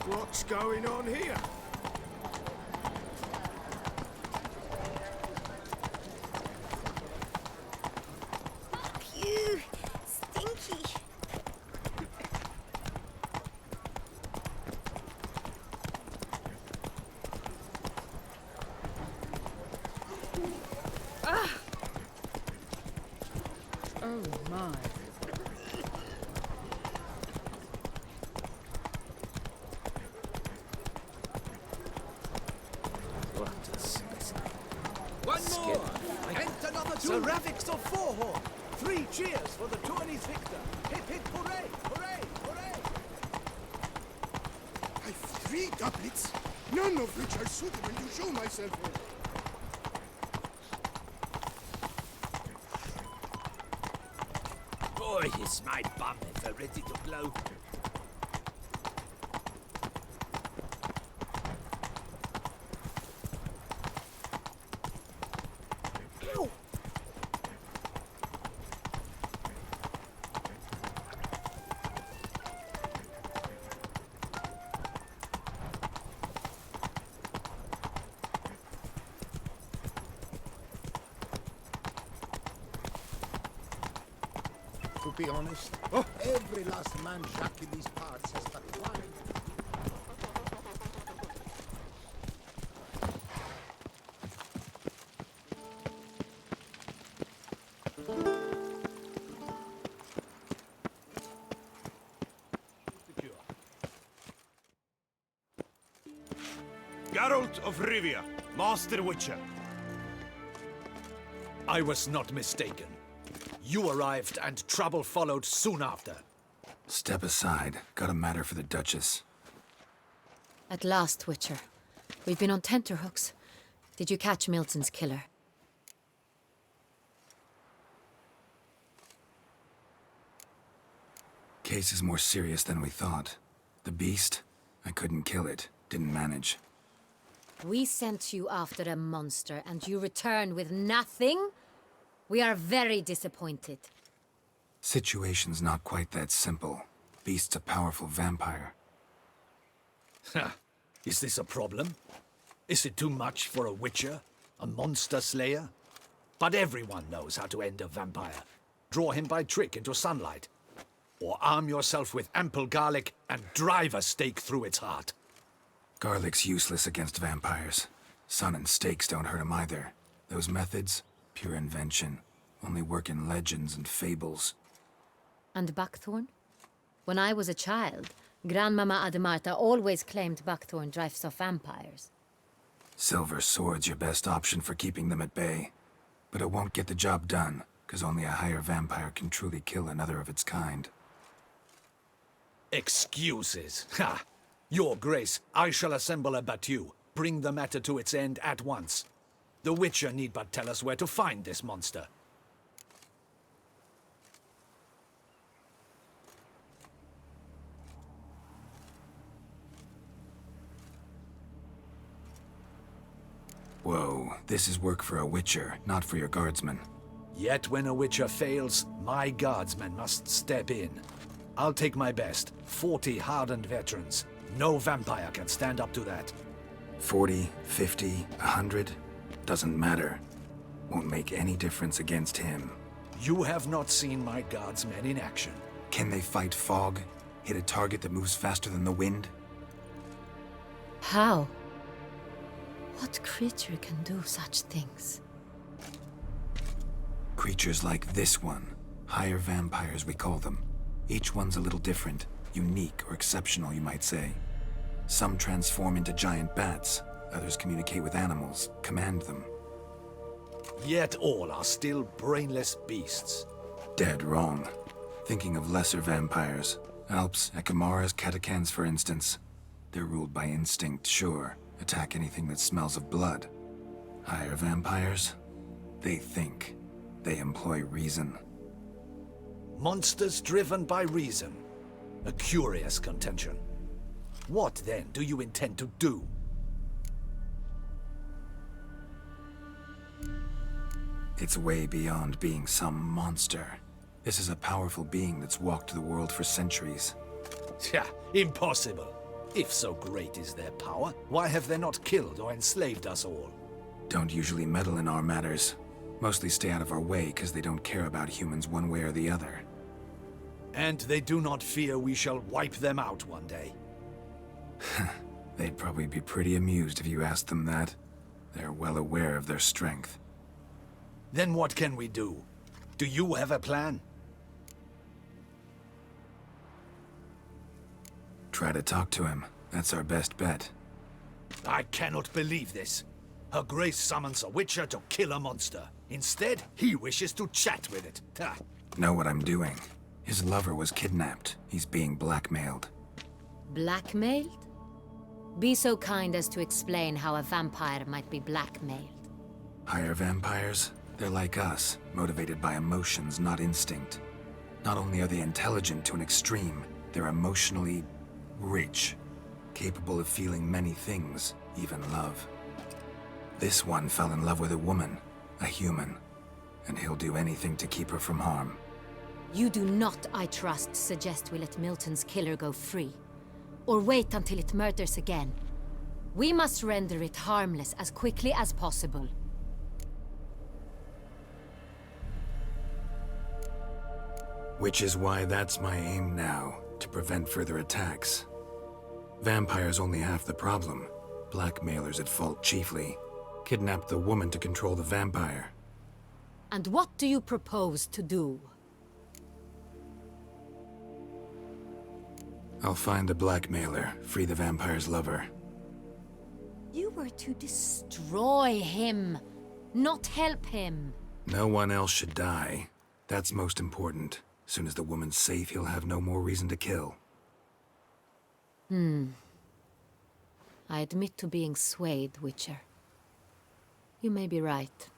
What's going on here?
Phew! Stinky!
Oh my.
Sir Ravix of Fourhorn! 3 cheers for the tourney's victor! Hip hip hooray! Hooray! Hooray!
I've 3 doublets, none of which are suitable to show myself in.
Boy, is my bum ever ready to blow.
To be honest, every last man Jacques in these parts has but one.
Geralt of Rivia, Master Witcher.
I was not mistaken. You arrived and trouble followed soon after.
Step aside. Got a matter for the Duchess.
At last, Witcher. We've been on tenterhooks. Did you catch Milton's killer?
Case is more serious than we thought. The beast? I couldn't kill it. Didn't manage.
We sent you after a monster, and you returned with nothing? We are very disappointed.
Situation's not quite that simple. Beast's a powerful vampire.
Is this a problem? Is it too much for a witcher? A monster slayer? But everyone knows how to end a vampire. Draw him by trick into sunlight. Or arm yourself with ample garlic and drive a stake through its heart.
Garlic's useless against vampires. Sun and stakes don't hurt him either. Those methods, pure invention. Only work in legends and fables.
And buckthorn? When I was a child, Grandmama Ademarta always claimed buckthorn drives off vampires.
Silver sword's your best option for keeping them at bay. But it won't get the job done, because only a higher vampire can truly kill another of its kind.
Excuses. Ha! Your Grace, I shall assemble a battue. Bring the matter to its end at once. The Witcher need but tell us where to find this monster.
Whoa, this is work for a Witcher, not for your guardsmen.
Yet when a Witcher fails, my guardsmen must step in. I'll take my best. 40 hardened veterans. No vampire can stand up to that.
40, 50, 100? Doesn't matter. Won't make any difference against him.
You have not seen my guardsmen in action.
Can they fight fog? Hit a target that moves faster than the wind?
How? What creature can do such things?
Creatures like this one. Higher vampires, we call them. Each one's a little different. Unique or exceptional, you might say. Some transform into giant bats. Others communicate with animals, command them.
Yet all are still brainless beasts.
Dead wrong. Thinking of lesser vampires. Alps, Ekamaras, Catacans, for instance. They're ruled by instinct, sure. Attack anything that smells of blood. Higher vampires? They think. They employ reason.
Monsters driven by reason. A curious contention. What, then, do you intend to do?
It's way beyond being some monster. This is a powerful being that's walked the world for centuries.
Yeah, impossible. If so great is their power, why have they not killed or enslaved us all?
Don't usually meddle in our matters. Mostly stay out of our way because they don't care about humans one way or the other.
And they do not fear we shall wipe them out one day.
They'd probably be pretty amused if you asked them that. They're well aware of their strength.
Then what can we do? Do you have a plan?
Try to talk to him. That's our best bet.
I cannot believe this. Her Grace summons a Witcher to kill a monster. Instead, he wishes to chat with it. Ha.
Know what I'm doing. His lover was kidnapped. He's being blackmailed.
Blackmailed? Be so kind as to explain how a vampire might be blackmailed.
Higher vampires? They're like us, motivated by emotions, not instinct. Not only are they intelligent to an extreme, they're emotionally rich, capable of feeling many things, even love. This one fell in love with a woman, a human, and he'll do anything to keep her from harm.
You do not, I trust, suggest we let Milton's killer go free. Or wait until it murders again. We must render it harmless as quickly as possible.
Which is why that's my aim now, to prevent further attacks. Vampires only half the problem. Blackmailers at fault chiefly. Kidnap the woman to control the vampire.
And what do you propose to do?
I'll find the blackmailer, free the vampire's lover.
You were to destroy him, not help him.
No one else should die. That's most important. Soon as the woman's safe, he'll have no more reason to kill.
I admit to being swayed, Witcher. You may be right.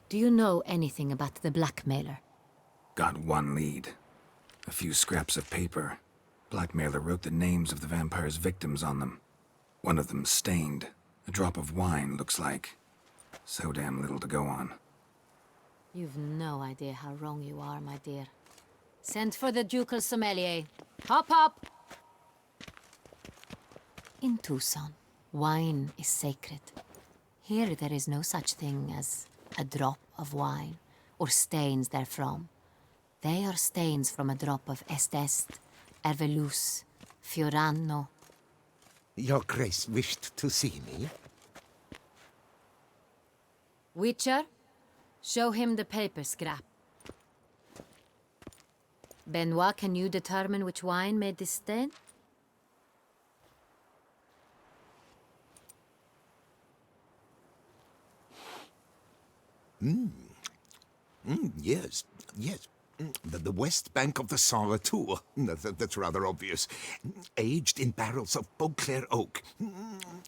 Do you know anything about the blackmailer?
Got one lead. A few scraps of paper. Blackmailer wrote the names of the vampire's victims on them. One of them stained. A drop of wine, looks like. So damn little to go on.
You've no idea how wrong you are, my dear. Send for the ducal sommelier. Hop, hop! In Tucson, wine is sacred. Here there is no such thing as a drop of wine, or stains therefrom. They are stains from a drop of Est, Ervelus, Fiorano.
Your Grace wished to see me?
Witcher, show him the paper scrap. Benoit, can you determine which wine made this stain?
Yes, yes. The west bank of the Saint Latour. That's rather obvious. Aged in barrels of Beauclair oak.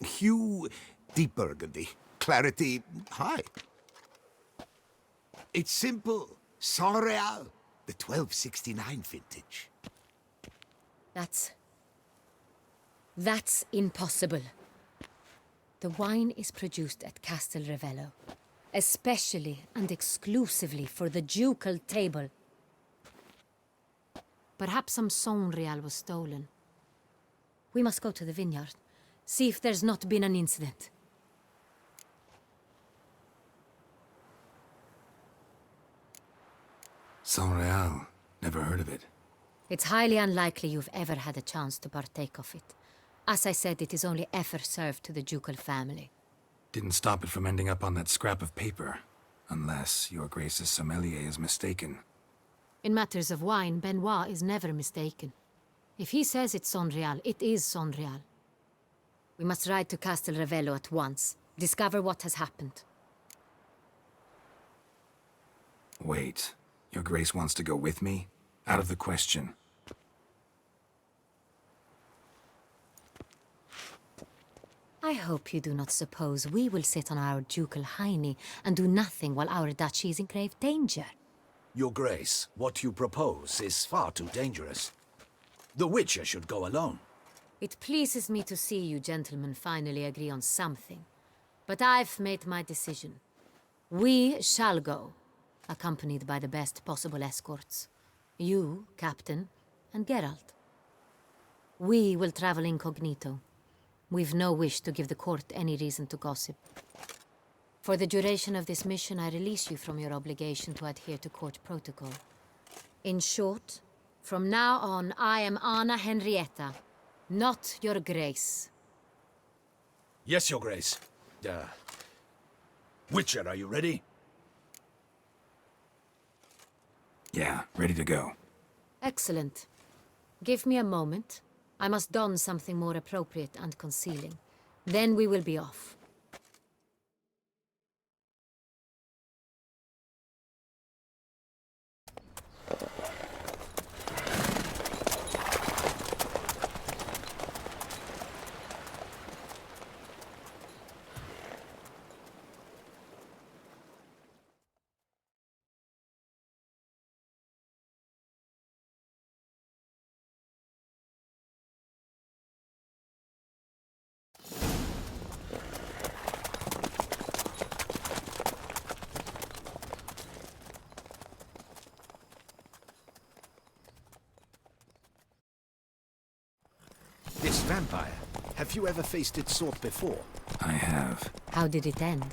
Hue, deep burgundy. Clarity, high. It's simple. Saint Real, the 1269 vintage.
That's impossible. The wine is produced at Castel Ravello, especially and exclusively for the ducal table. Perhaps some Saint Real was stolen. We must go to the vineyard, see if there's not been an incident.
Saint Real. Never heard of it.
It's highly unlikely you've ever had a chance to partake of it. As I said, it is only ever served to the ducal family.
Didn't stop it from ending up on that scrap of paper. Unless your Grace's sommelier is mistaken.
In matters of wine, Benoit is never mistaken. If he says it's Saint Real, it is Saint Real. We must ride to Castel Ravello at once. Discover what has happened.
Wait. Your Grace wants to go with me? Out of the question.
I hope you do not suppose we will sit on our ducal hiney and do nothing while our duchy is in grave danger.
Your Grace, what you propose is far too dangerous. The Witcher should go alone.
It pleases me to see you gentlemen finally agree on something. But I've made my decision. We shall go, accompanied by the best possible escorts. You, Captain, and Geralt. We will travel incognito. We've no wish to give the court any reason to gossip. For the duration of this mission, I release you from your obligation to adhere to court protocol. In short, from now on, I am Anna Henrietta, not your Grace.
Yes, Your Grace. Witcher, are you ready?
Yeah, ready to go.
Excellent. Give me a moment. I must don something more appropriate and concealing. Then we will be off.
This vampire, have you ever faced its sort before?
I have.
How did it end?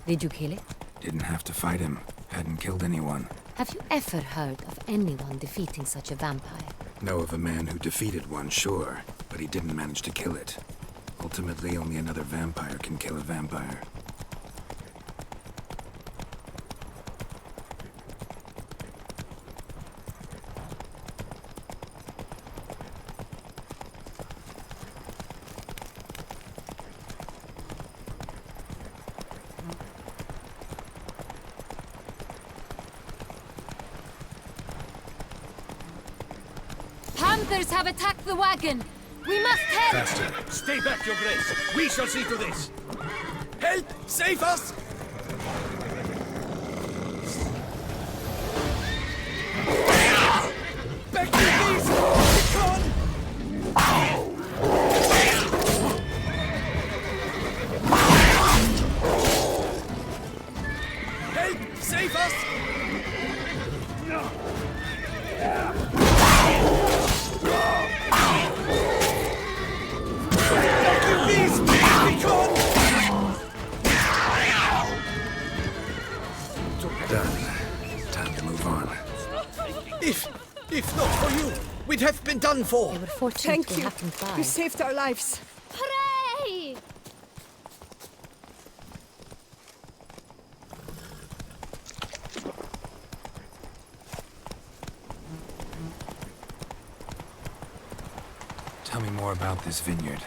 Did you kill it?
Didn't have to fight him. Hadn't killed anyone.
Have you ever heard of anyone defeating such a vampire?
Know of a man who defeated one, sure, but he didn't manage to kill it. Ultimately, only another vampire can kill a vampire.
Panthers have attacked the wagon! We must help!
Faster! Stay back, Your Grace! We shall see to this!
Help! Save us! Back to these! Becon! Help! Save us!
Done. Time to move on.
If not for you, we'd have been done for.
They were fortunate
Thank
we
you.
happened by.
You saved our lives.
Hooray!
Tell me more about this vineyard.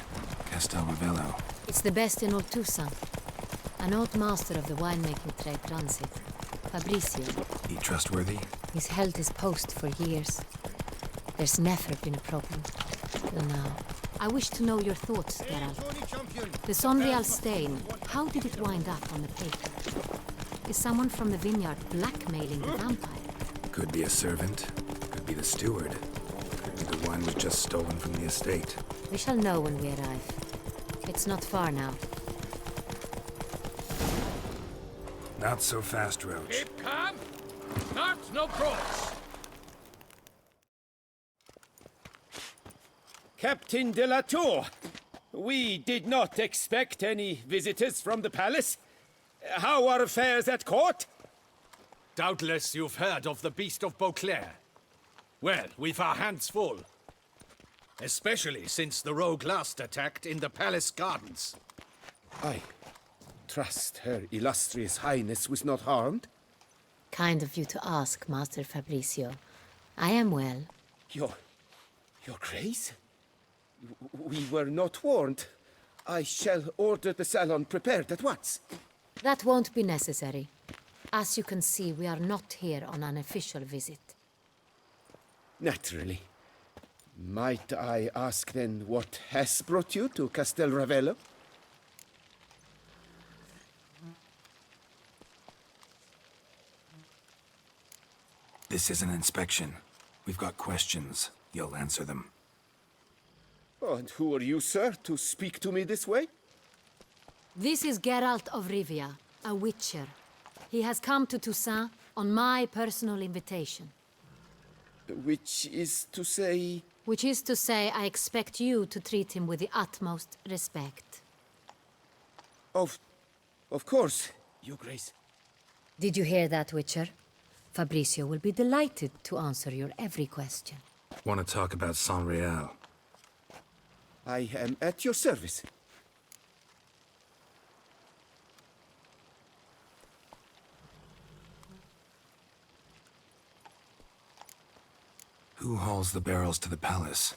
Castel Ravello.
It's the best in old Toussaint. An old master of the winemaking trade runs it. Fabricio.
He trustworthy?
He's held his post for years. There's never been a problem. Till now. I wish to know your thoughts, Geralt. The Sonreal stain, how did it wind up on the paper? Is someone from the vineyard blackmailing the vampire?
Could be a servant. Could be the steward. Could be the wine was just stolen from the estate.
We shall know when we arrive. It's not far now.
Not so fast, Roach.
Keep calm. Start no cross.
Captain de la Tour, we did not expect any visitors from the palace. How are affairs at court?
Doubtless you've heard of the Beast of Beauclair. Well, we've our hands full. Especially since the rogue last attacked in the palace gardens.
I trust Her Illustrious Highness was not harmed.
Kind of you to ask, Master Fabricio. I am well.
Your Grace? We were not warned. I shall order the salon prepared at once.
That won't be necessary. As you can see, we are not here on an official visit.
Naturally. Might I ask then what has brought you to Castel Ravello?
This is an inspection. We've got questions. You'll answer them.
Oh, and who are you, sir, to speak to me this way?
This is Geralt of Rivia, a witcher. He has come to Toussaint on my personal invitation.
Which is to say...
Which is to say, I expect you to treat him with the utmost respect.
Of course, Your Grace.
Did you hear that, Witcher? Fabricio will be delighted to answer your every question.
Want to talk about Sonreal?
I am at your service.
Who hauls the barrels to the palace?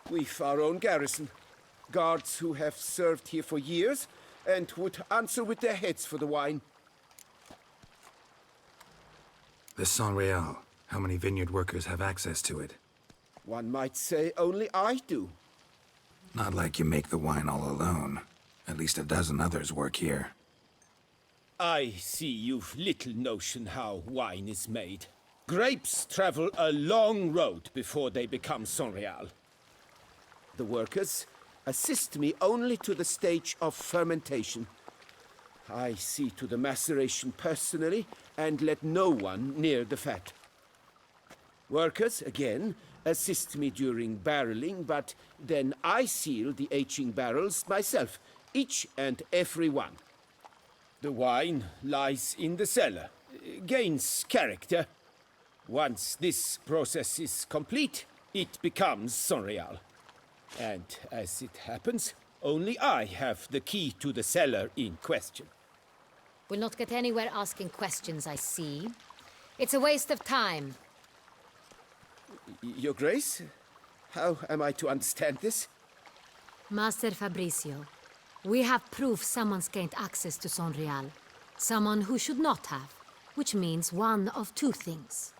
We've our own garrison. Guards who have served here for years and would answer with their heads for the wine.
The Sonreal. How many vineyard workers have access to it?
One might say only I do.
Not like you make the wine all alone. At least a dozen others work here.
I see you've little notion how wine is made. Grapes travel a long road before they become Sonreal. The workers assist me only to the stage of fermentation. I see to the maceration personally and let no one near the fat. Workers, again, assist me during barreling, but then I seal the aging barrels myself, each and every one. The wine lies in the cellar, gains character. Once this process is complete, it becomes Sonreal. And as it happens, only I have the key to the cellar in question.
We'll not get anywhere asking questions, I see. It's a waste of time.
Your Grace? How am I to understand this?
Master Fabricio, we have proof someone's gained access to Sonreal. Someone who should not have, which means one of two things.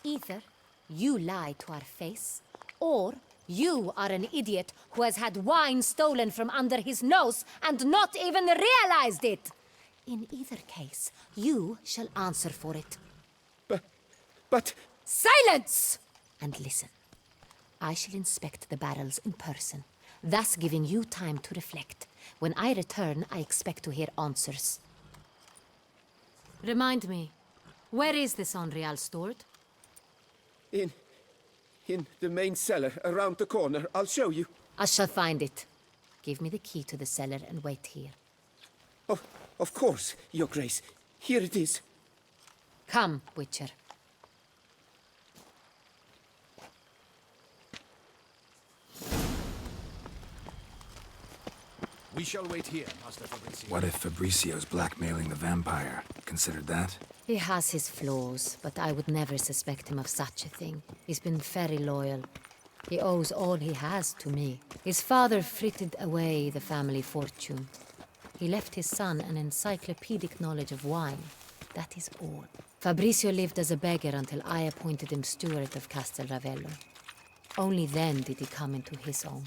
Either you lie to our face, or you are an idiot who has had wine stolen from under his nose and not even realized it. In either case, you shall answer for it.
But...
Silence! And listen. I shall inspect the barrels in person, thus giving you time to reflect. When I return, I expect to hear answers. Remind me, where is the Sonreal stored?
In the main cellar, around the corner. I'll show you.
I shall find it. Give me the key to the cellar and wait here.
Oh, of course, Your Grace. Here it is.
Come, Witcher.
We shall wait here, Master Fabricio.
What if Fabricio's blackmailing the vampire? Considered that?
He has his flaws, but I would never suspect him of such a thing. He's been very loyal. He owes all he has to me. His father frittered away the family fortune. He left his son an encyclopedic knowledge of wine. That is all. Fabricio lived as a beggar until I appointed him steward of Castel Ravello. Only then did he come into his own.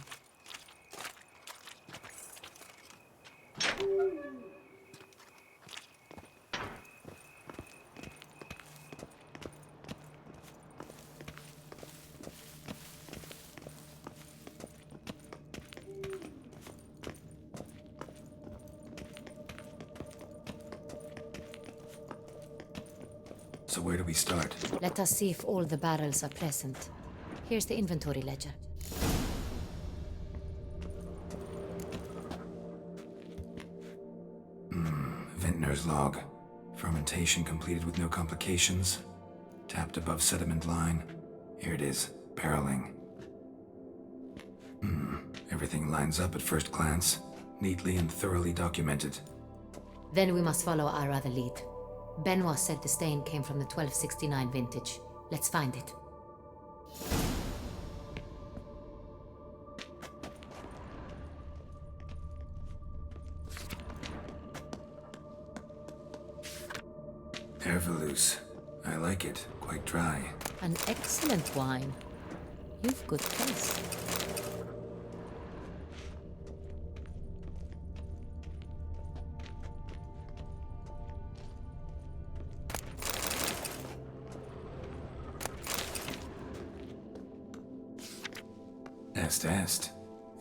So where do we start?
Let us see if all the barrels are present. Here's the inventory ledger.
Vintner's log. Fermentation completed with no complications. Tapped above sediment line. Here it is. Barreling. Everything lines up at first glance. Neatly and thoroughly documented.
Then we must follow our other lead. Benoit said the stain came from the 1269 vintage. Let's find it.
Hervelous. I like it. Quite dry.
An excellent wine. You've good taste.
Est.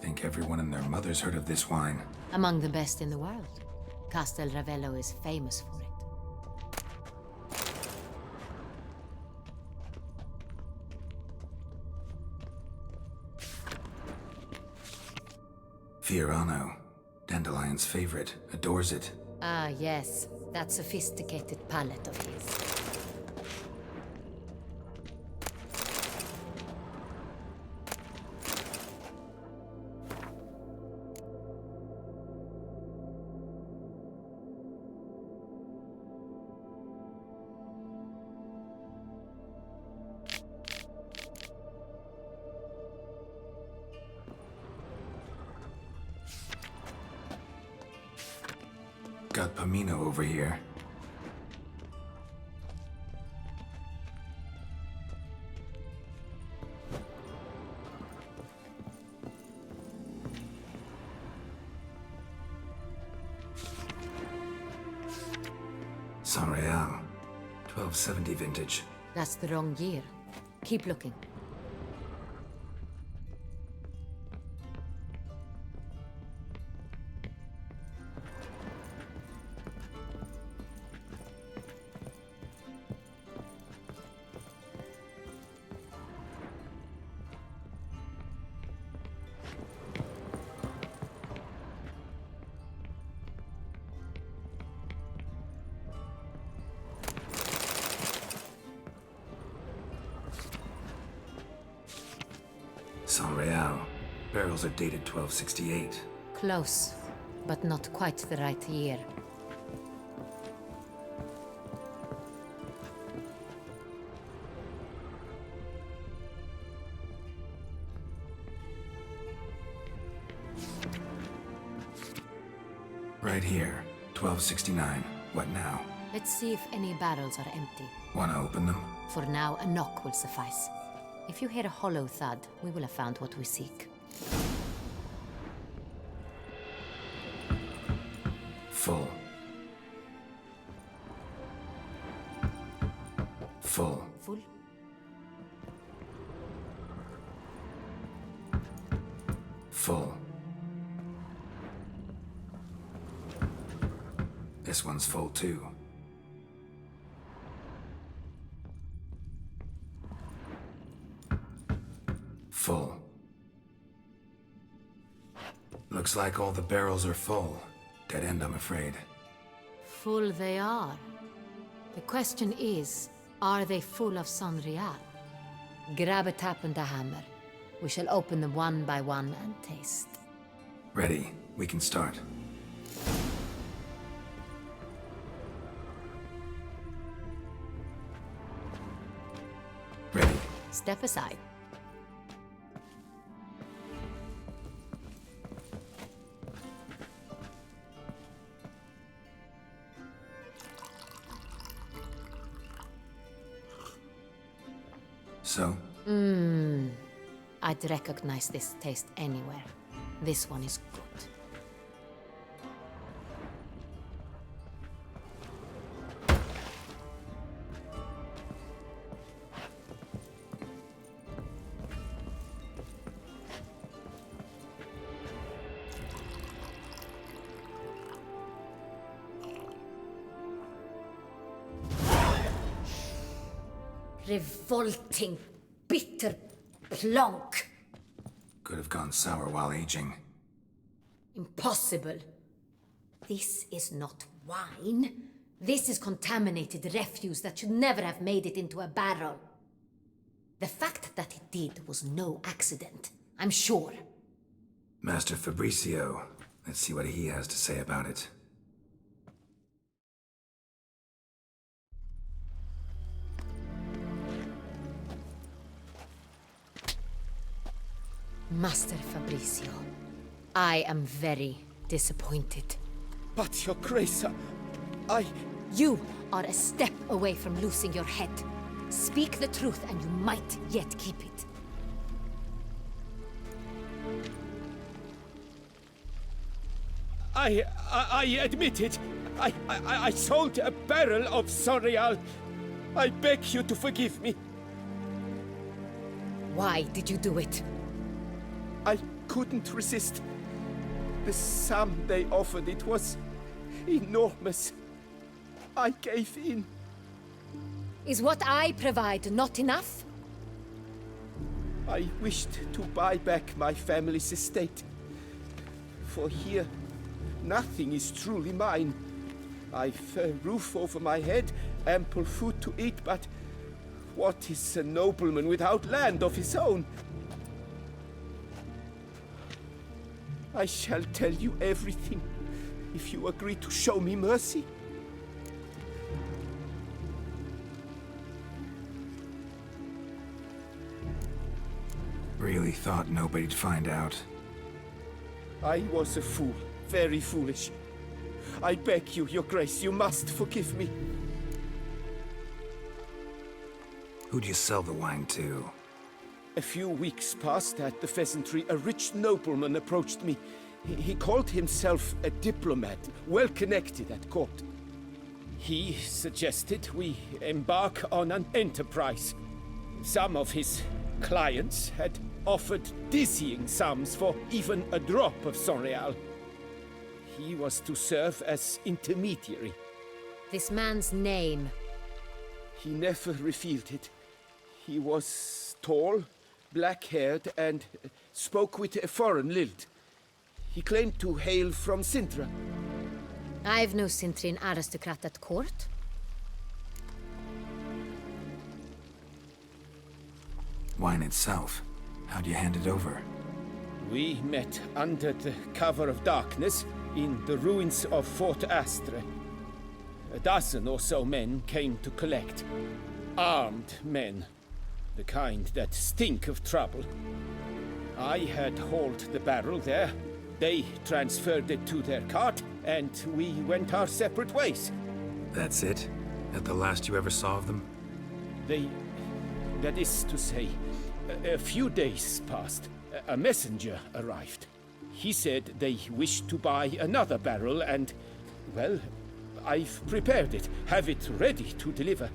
Think everyone and their mother's heard of this wine.
Among the best in the world. Castel Ravello is famous for it.
Fiorano. Dandelion's favorite. Adores it.
Ah, yes. That sophisticated palate of his.
Got Pomino over here. San Real. 1270 vintage.
That's the wrong year. Keep looking.
San Real. Barrels are dated 1268.
Close, but not quite the right year.
Right here. 1269. What now?
Let's see if any barrels are empty.
Wanna open them?
For now, a knock will suffice. If you hear a hollow thud, we will have found what we seek.
Full. Full.
Full?
Full. This one's full too. Full. Looks like all the barrels are full. Dead end, I'm afraid.
Full they are. The question is, are they full of San Real? Grab a tap and a hammer. We shall open them one by one and taste.
Ready. We can start. Ready.
Step aside.
So?
I'd recognize this taste anywhere. This one is good. Revolting, bitter plonk.
Could have gone sour while aging.
Impossible. This is not wine. This is contaminated refuse that should never have made it into a barrel. The fact that it did was no accident, I'm sure.
Master Fabricio. Let's see what he has to say about it.
Master Fabricio, I am very disappointed.
But, Your Grace,
You are a step away from losing your head. Speak the truth and you might yet keep it.
I admit it. I sold a barrel of San Real. I beg you to forgive me.
Why did you do it?
I couldn't resist. The sum they offered, it was enormous. I gave in.
Is what I provide not enough?
I wished to buy back my family's estate. For here, nothing is truly mine. I've a roof over my head, ample food to eat, but what is a nobleman without land of his own? I shall tell you everything, if you agree to show me mercy.
Really thought nobody'd find out.
I was a fool, very foolish. I beg you, Your Grace, you must forgive me.
Who'd you sell the wine to?
A few weeks past at the Pheasantry, a rich nobleman approached me. He called himself a diplomat, well connected at court. He suggested we embark on an enterprise. Some of his clients had offered dizzying sums for even a drop of Sonreal. He was to serve as intermediary.
This man's name?
He never revealed it. He was tall, black-haired, and spoke with a foreign lilt. He claimed to hail from Sintra.
I've no Sintrian aristocrat at court.
Wine itself. How'd you hand it over?
We met under the cover of darkness in the ruins of Fort Astre. A dozen or so men came to collect. Armed men. The kind that stink of trouble. I had hauled the barrel there. They transferred it to their cart, and we went our separate ways.
That's it? That the last you ever saw of them?
That is to say, a few days passed. A messenger arrived. He said they wished to buy another barrel and, well, I've prepared it. Have it ready to deliver.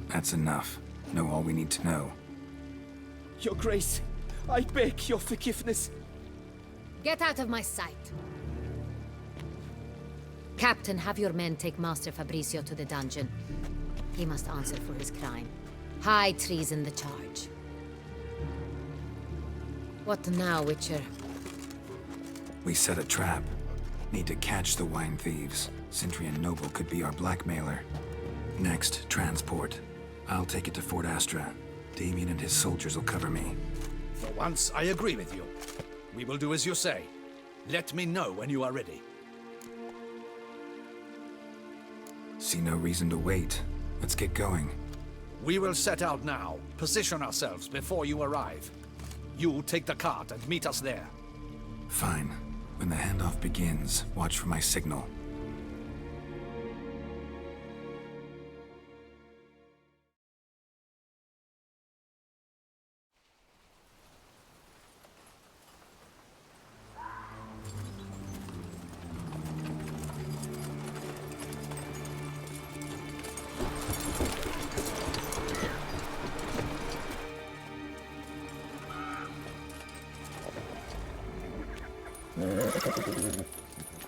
That's enough. Know all we need to know.
Your Grace, I beg your forgiveness.
Get out of my sight. Captain, have your men take Master Fabrizio to the dungeon. He must answer for his crime. High treason the charge. What now, Witcher?
We set a trap. Need to catch the wine thieves. Sintrian Noble could be our blackmailer. Next, transport. I'll take it to Fort Astra. Damien and his soldiers will cover me.
For once, I agree with you. We will do as you say. Let me know when you are ready.
See no reason to wait. Let's get going.
We will set out now. Position ourselves before you arrive. You take the cart and meet us there.
Fine. When the handoff begins, watch for my signal.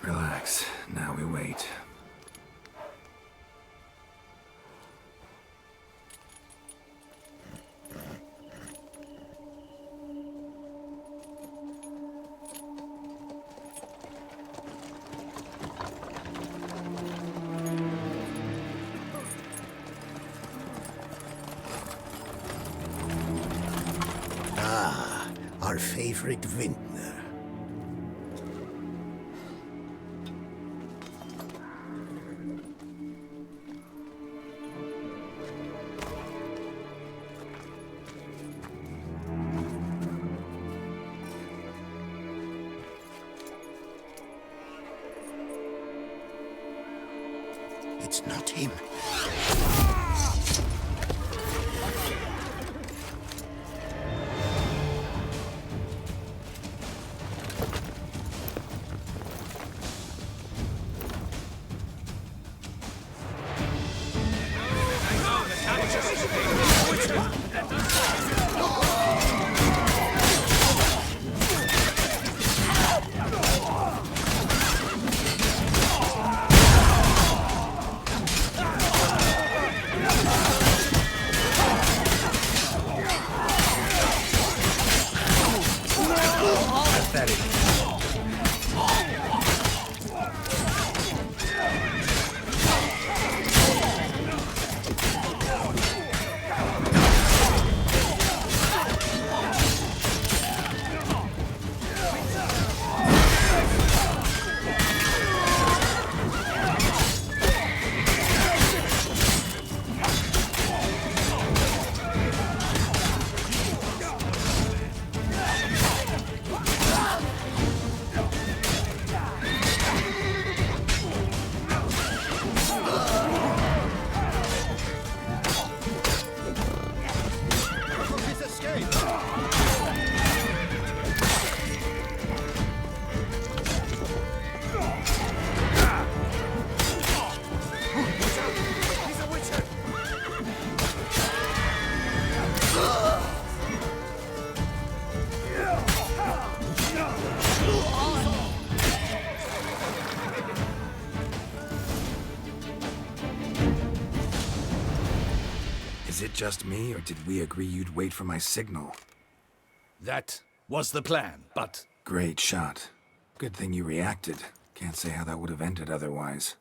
Relax. Now we wait.
Ah, our favorite vintner. It's not him.
just me, or did we agree you'd wait for my signal?
That was the plan, but...
Great shot. Good thing you reacted. Can't say how that would have ended otherwise.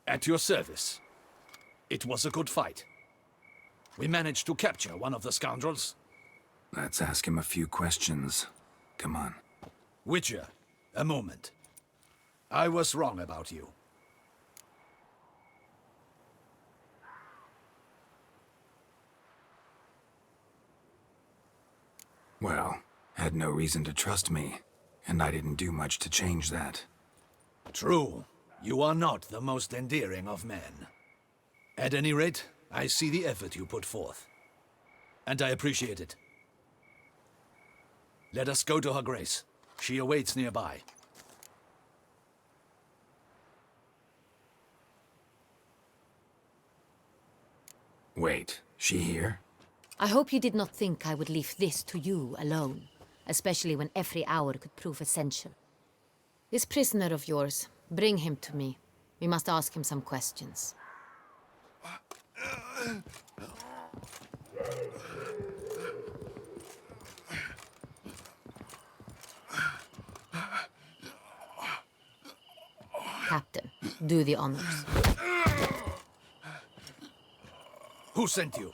At your service. It was a good fight. We managed to capture one of the scoundrels.
Let's ask him a few questions. Come on.
Witcher, a moment. I was wrong about you.
Well, had no reason to trust me, and I didn't do much to change that.
True. You are not the most endearing of men. At any rate, I see the effort you put forth. And I appreciate it. Let us go to her grace. She awaits nearby.
Wait, she here?
I hope you did not think I would leave this to you alone, especially when every hour could prove essential. This prisoner of yours, bring him to me. We must ask him some questions. Captain, do the honors.
Who sent you?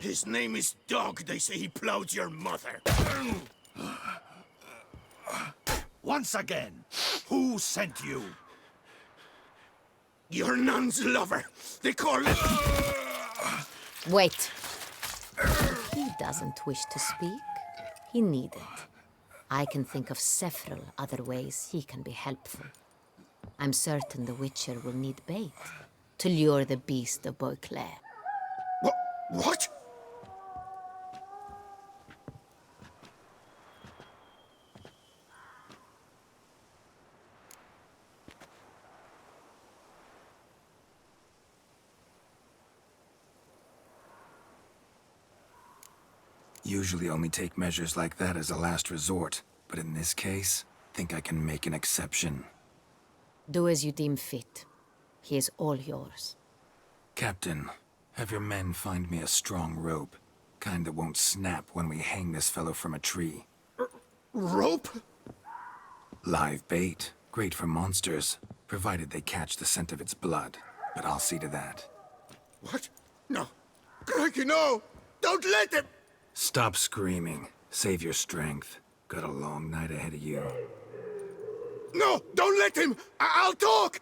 His name is Dog. They say he plowed your mother.
Once again, who sent you?
Your nun's lover. They call it...
Wait. If he doesn't wish to speak, he needn't. I can think of several other ways he can be helpful. I'm certain the Witcher will need bait to lure the beast of Beauclair.
What?
Usually only take measures like that as a last resort, but in this case, think I can make an exception.
Do as you deem fit. He is all yours.
Captain, have your men find me a strong rope. Kind that won't snap when we hang this fellow from a tree.
Rope?
Live bait. Great for monsters, provided they catch the scent of its blood. But I'll see to that.
What? No. Crikey, no! Don't let him!
Stop screaming. Save your strength. Got a long night ahead of you.
No! Don't let him! I'll talk!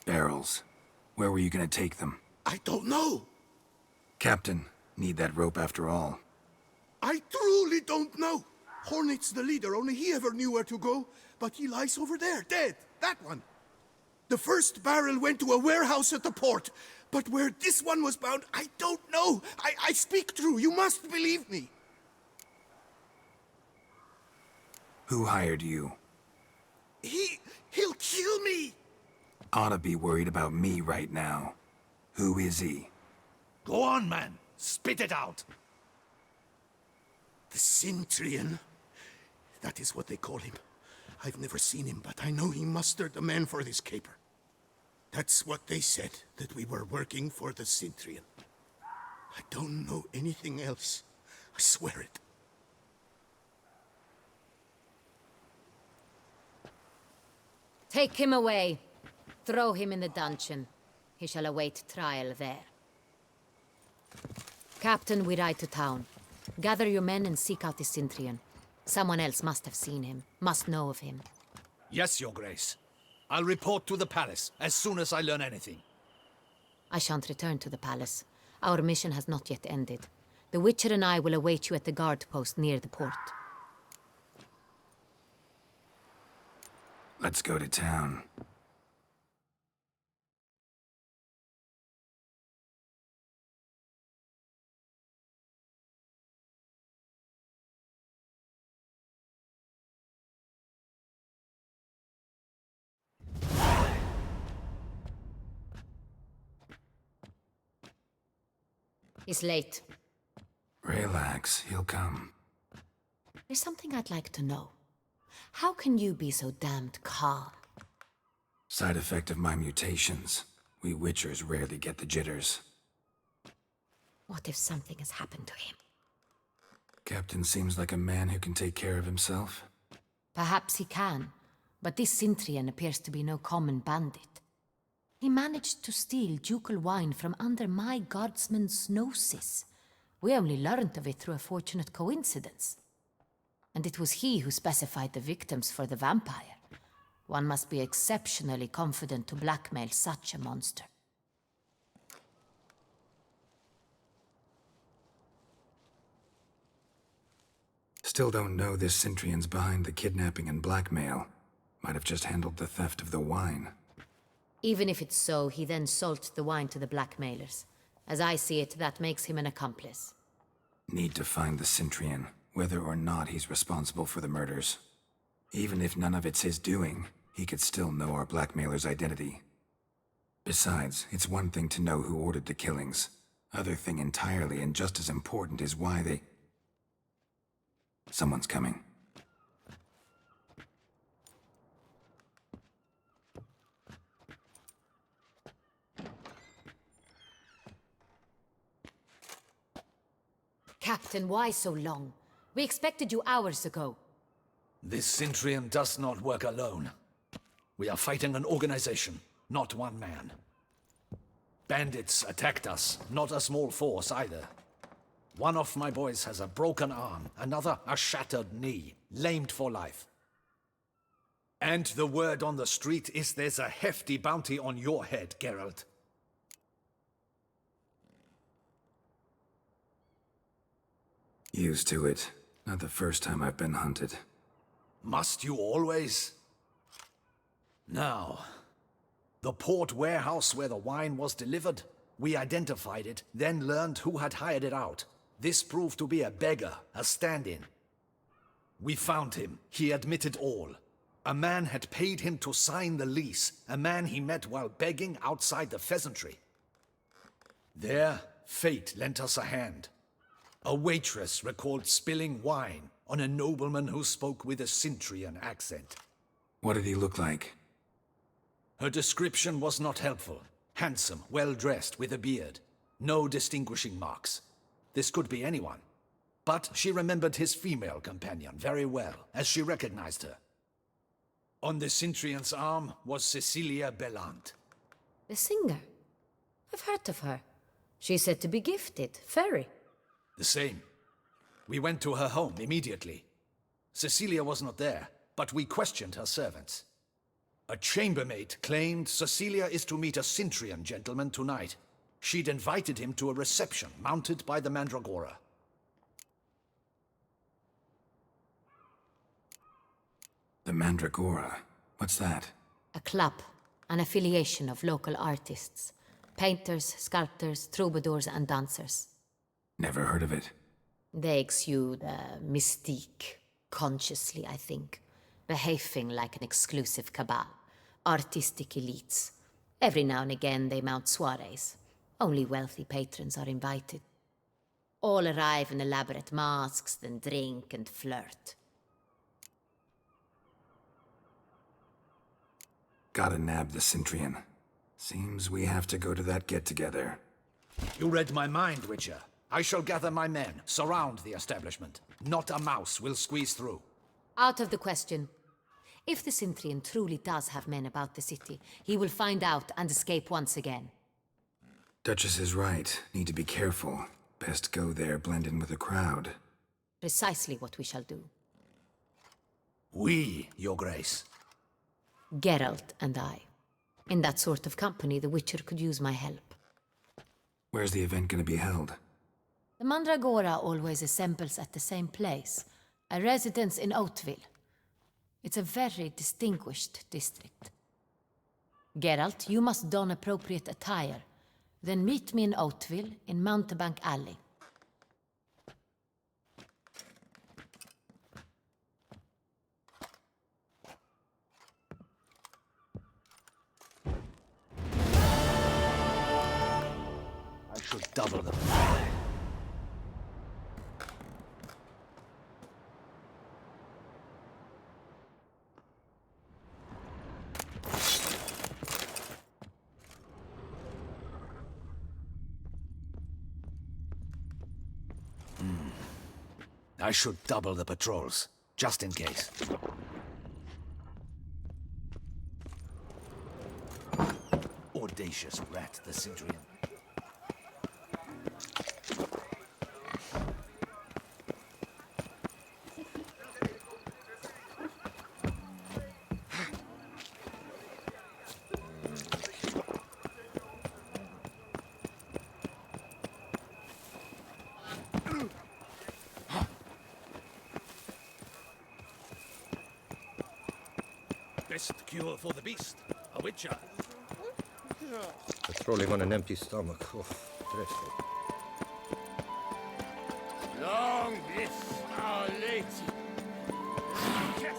Barrels. Where were you gonna take them?
I don't know.
Captain, need that rope after all.
I truly don't know. Hornet's the leader, only he ever knew where to go. But he lies over there, dead. That one. The first barrel went to a warehouse at the port. But where this one was bound, I don't know. I speak true. You must believe me.
Who hired you?
He'll kill me.
Oughta be worried about me right now. Who is he?
Go on, man. Spit it out.
The Cintrian. That is what they call him. I've never seen him, but I know he mustered the men for this caper. That's what they said, that we were working for the Cintrian. I don't know anything else. I swear it.
Take him away. Throw him in the dungeon. He shall await trial there. Captain, we ride to town. Gather your men and seek out the Cintrian. Someone else must have seen him, must know of him.
Yes, Your Grace. I'll report to the palace as soon as I learn anything.
I shan't return to the palace. Our mission has not yet ended. The Witcher and I will await you at the guard post near the port.
Let's go to town.
He's late.
Relax, he'll come.
There's something I'd like to know. How can you be so damned calm?
Side effect of my mutations. We Witchers rarely get the jitters.
What if something has happened to him?
Captain seems like a man who can take care of himself.
Perhaps he can, but this Sintrian appears to be no common bandit. He managed to steal ducal wine from under my guardsman's noses. We only learned of it through a fortunate coincidence. And it was he who specified the victims for the vampire. One must be exceptionally confident to blackmail such a monster.
Still don't know this Sintrian's behind the kidnapping and blackmail. Might have just handled the theft of the wine.
Even if it's so, he then sold the wine to the blackmailers. As I see it, that makes him an accomplice.
Need to find the Sintrian, whether or not he's responsible for the murders. Even if none of it's his doing, he could still know our blackmailer's identity. Besides, it's one thing to know who ordered the killings. Other thing entirely, and just as important, is why they... Someone's coming.
Captain, why so long? We expected you hours ago.
This Sintrian does not work alone. We are fighting an organization, not one man. Bandits attacked us, not a small force either. One of my boys has a broken arm, another a shattered knee, lamed for life. And the word on the street is there's a hefty bounty on your head, Geralt.
Used to it. Not the first time I've been hunted.
Must you always? Now, the port warehouse where the wine was delivered, we identified it, then learned who had hired it out. This proved to be a beggar, a stand-in. We found him. He admitted all. A man had paid him to sign the lease, a man he met while begging outside the pheasantry. There, fate lent us a hand. A waitress recalled spilling wine on a nobleman who spoke with a Sintrian accent.
What did he look like?
Her description was not helpful. Handsome, well-dressed, with a beard. No distinguishing marks. This could be anyone. But she remembered his female companion very well, as she recognized her. On the Sintrian's arm was Cecilia Bellant.
The singer? I've heard of her. She's said to be gifted, fairy.
The same. We went to her home immediately. Cecilia was not there, but we questioned her servants. A chambermaid claimed Cecilia is to meet a Sintrian gentleman tonight. She'd invited him to a reception mounted by the Mandragora.
The Mandragora? What's that?
A club, an affiliation of local artists. Painters, sculptors, troubadours and dancers.
Never heard of it.
They exude mystique, consciously, I think. Behaving like an exclusive cabal. Artistic elites. Every now and again they mount soirees. Only wealthy patrons are invited. All arrive in elaborate masks, then drink and flirt.
Gotta nab the Sintrian. Seems we have to go to that get-together.
You read my mind, Witcher. I shall gather my men, surround the establishment. Not a mouse will squeeze through.
Out of the question. If the Sintrian truly does have men about the city, he will find out and escape once again.
Duchess is right. Need to be careful. Best go there, blend in with the crowd.
Precisely what we shall do.
We, Your Grace.
Geralt and I. In that sort of company, the Witcher could use my help.
Where's the event gonna be held?
The Mandragora always assembles at the same place, a residence in Oatville. It's a very distinguished district. Geralt, you must don appropriate attire. Then meet me in Oatville, in Mountebank Alley.
I should double them. I should double the patrols, just in case. Audacious rat, the Sidrian. Best cure for the beast, a witcher.
Patrolling on an empty stomach. Oh, dreadful.
Long live Our Lady. Yes.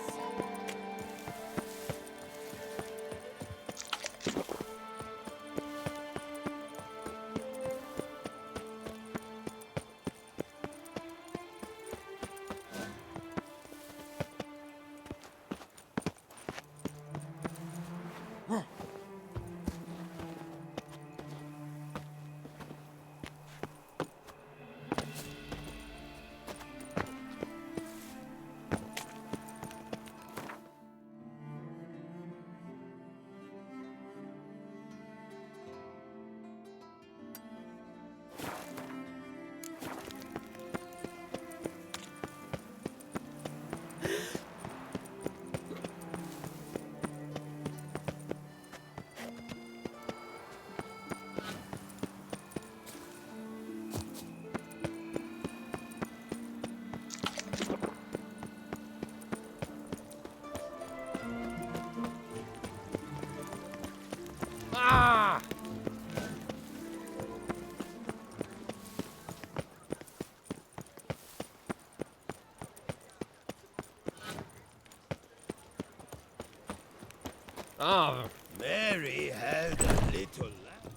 Mary had a little lamb.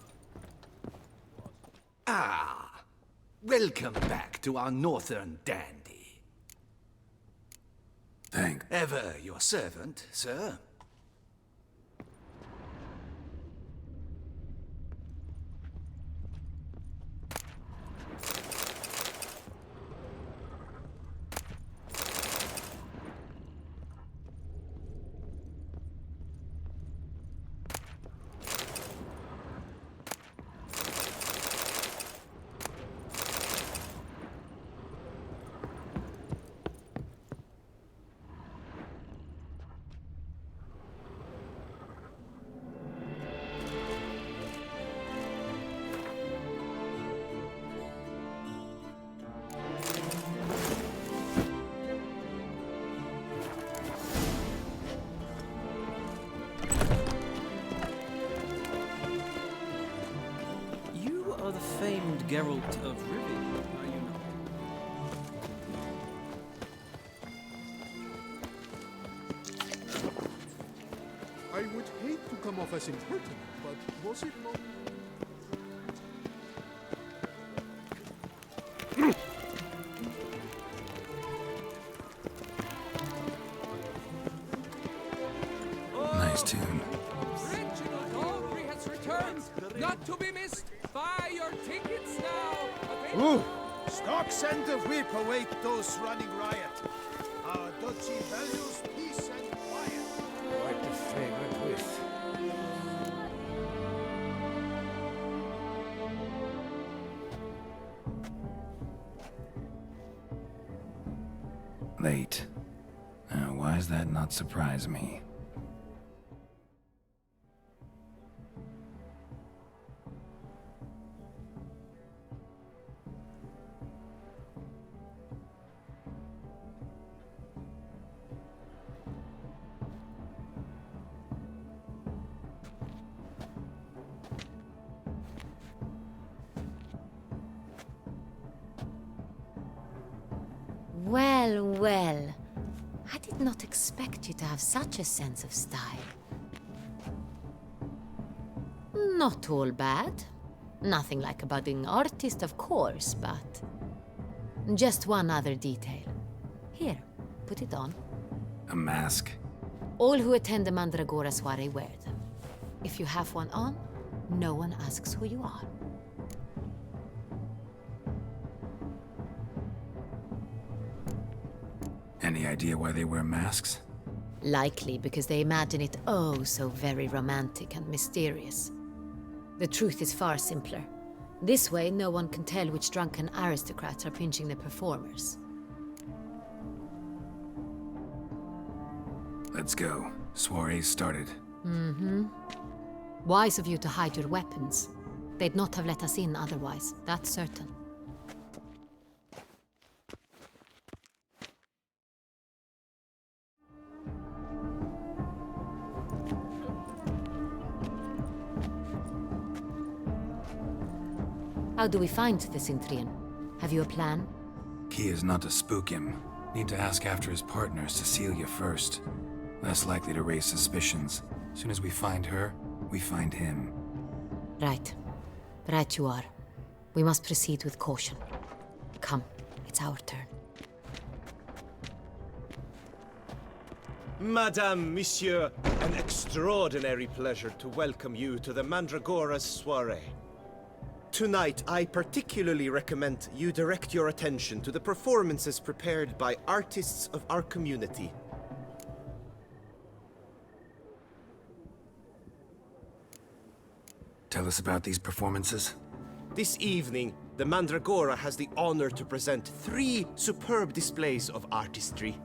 Ah, welcome back to our northern dandy. Ever your servant, sir.
Famed Geralt of Rivia, are you not?
I would hate to come off as impertinent, but was it not?
Nice tune.
Reginald Aubrey has returned, not to be missed. Buy your tickets now.
Ooh! Stock and a whip await those running riot. Our duchy values peace and quiet.
Quite the favorite whiff.
Late. Why does that not surprise me?
Well, well. I did not expect you to have such a sense of style. Not all bad. Nothing like a budding artist, of course, but... just one other detail. Here, put it on.
A mask?
All who attend the Mandragora soiree wear them. If you have one on, no one asks who you are.
Any idea why they wear masks?
Likely because they imagine it oh so very romantic and mysterious. The truth is far simpler. This way, no one can tell which drunken aristocrats are pinching the performers.
Let's go. Soiree's started.
Mm-hmm. Wise of you to hide your weapons. They'd not have let us in otherwise, that's certain. How do we find the Cintrian? Have you a plan?
Key is not to spook him. Need to ask after his partner, Cecilia, first. Less likely to raise suspicions. As soon as we find her, we find him.
Right. Right you are. We must proceed with caution. Come, it's our turn.
Madame, Monsieur, an extraordinary pleasure to welcome you to the Mandragora's soiree. Tonight, I particularly recommend you direct your attention to the performances prepared by artists of our community.
Tell us about these performances.
This evening, the Mandragora has the honor to present 3 superb displays of artistry.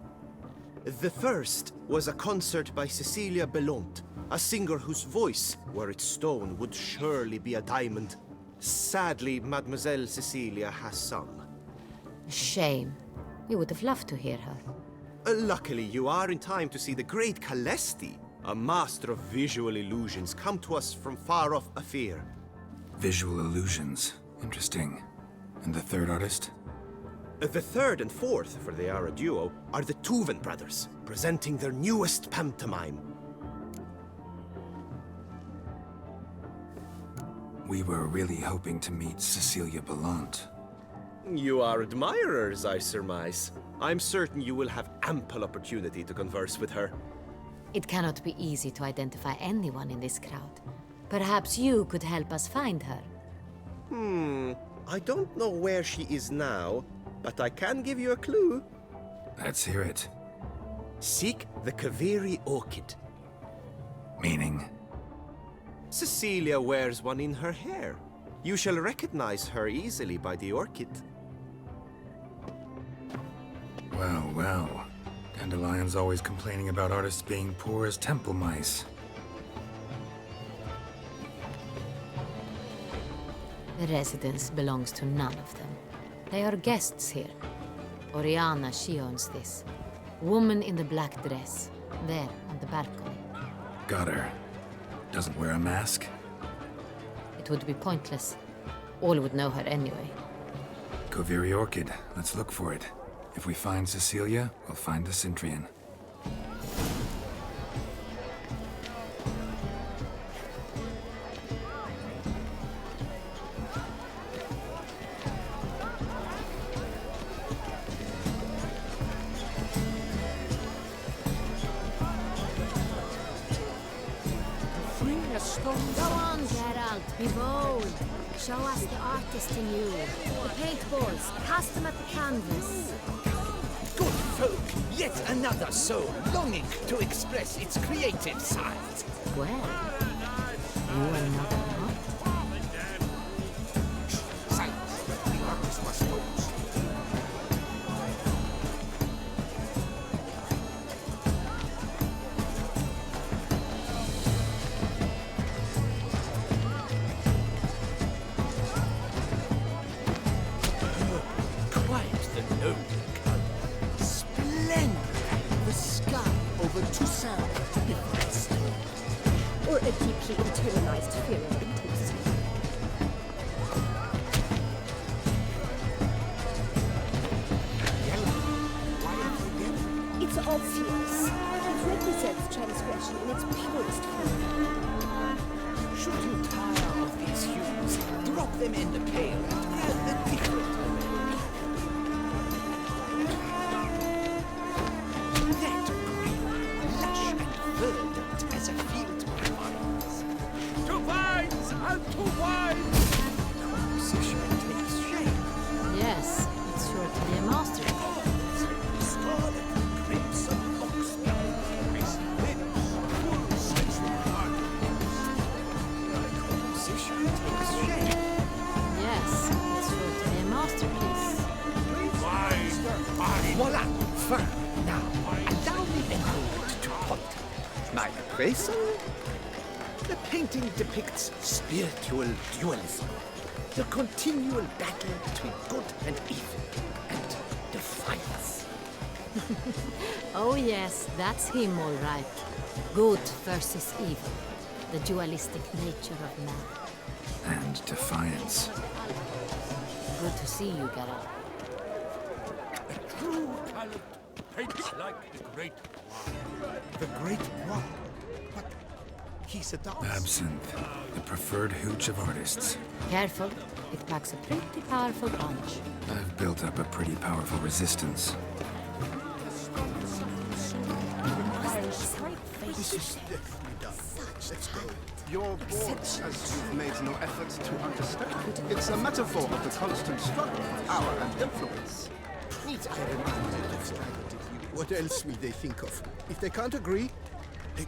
The first was a concert by Cecilia Bellont, a singer whose voice, were it stone, would surely be a diamond. Sadly, Mademoiselle Cecilia has sung.
Shame. We would have loved to hear her.
Luckily, you are in time to see the great Calesti, a master of visual illusions, come to us from far off Afir.
Visual illusions. Interesting. And the third artist?
The third and fourth, for they are a duo, are the Tuven brothers, presenting their newest pantomime.
We were really hoping to meet Cecilia Bellont.
You are admirers, I surmise. I'm certain you will have ample opportunity to converse with her.
It cannot be easy to identify anyone in this crowd. Perhaps you could help us find her.
I don't know where she is now, but I can give you a clue.
Let's hear it.
Seek the Kaveri orchid.
Meaning?
Cecilia wears one in her hair. You shall recognize her easily by the orchid.
Well, well. Dandelion's always complaining about artists being poor as temple mice.
The residence belongs to none of them. They are guests here. Oriana, she owns this. Woman in the black dress. There, on the balcony.
Got her. Doesn't wear a mask?
It would be pointless. All would know her anyway.
Kaveri Orchid. Let's look for it. If we find Cecilia, we'll find the Cintrian.
Go on, Geralt, be bold. Show us the artist in you. The paintballs, cast them at the canvas.
Good folk, yet another soul longing to express its creative side.
Well, you are not art.
Silence, the artist must pose. Quite the noble color. Splendid. The sky over Toussaint.
Or a deeply internalized fear of intimacy. It's obvious. It represents transgression in its purest form.
Should you tire of these hues, drop them in the pail and add the different array. That green, lush and verdant as a field provides.
To vines and to wine!
Composition takes shape.
Yes, it's sure to be a masterpiece.
Scarlet, green, Voila! Fine. Now, allow me a moment to ponder. My appraisal? The painting depicts spiritual dualism. The continual battle between good and evil, and defiance.
Oh yes, that's him all right. Good versus evil. The dualistic nature of man.
And defiance.
Good to see you, Geralt.
True talent paints like the great one.
The great one? But he's a dance.
Absinthe, the preferred hooch of artists.
Careful, it packs a pretty powerful punch.
I've built up a pretty powerful resistance.
This is definitely done. Let's go.
Your boards, as you've made no effort to understand. It's a metaphor of the constant struggle for power and influence.
Needs I reminded of strategy. What else will they think of? If they can't agree, they...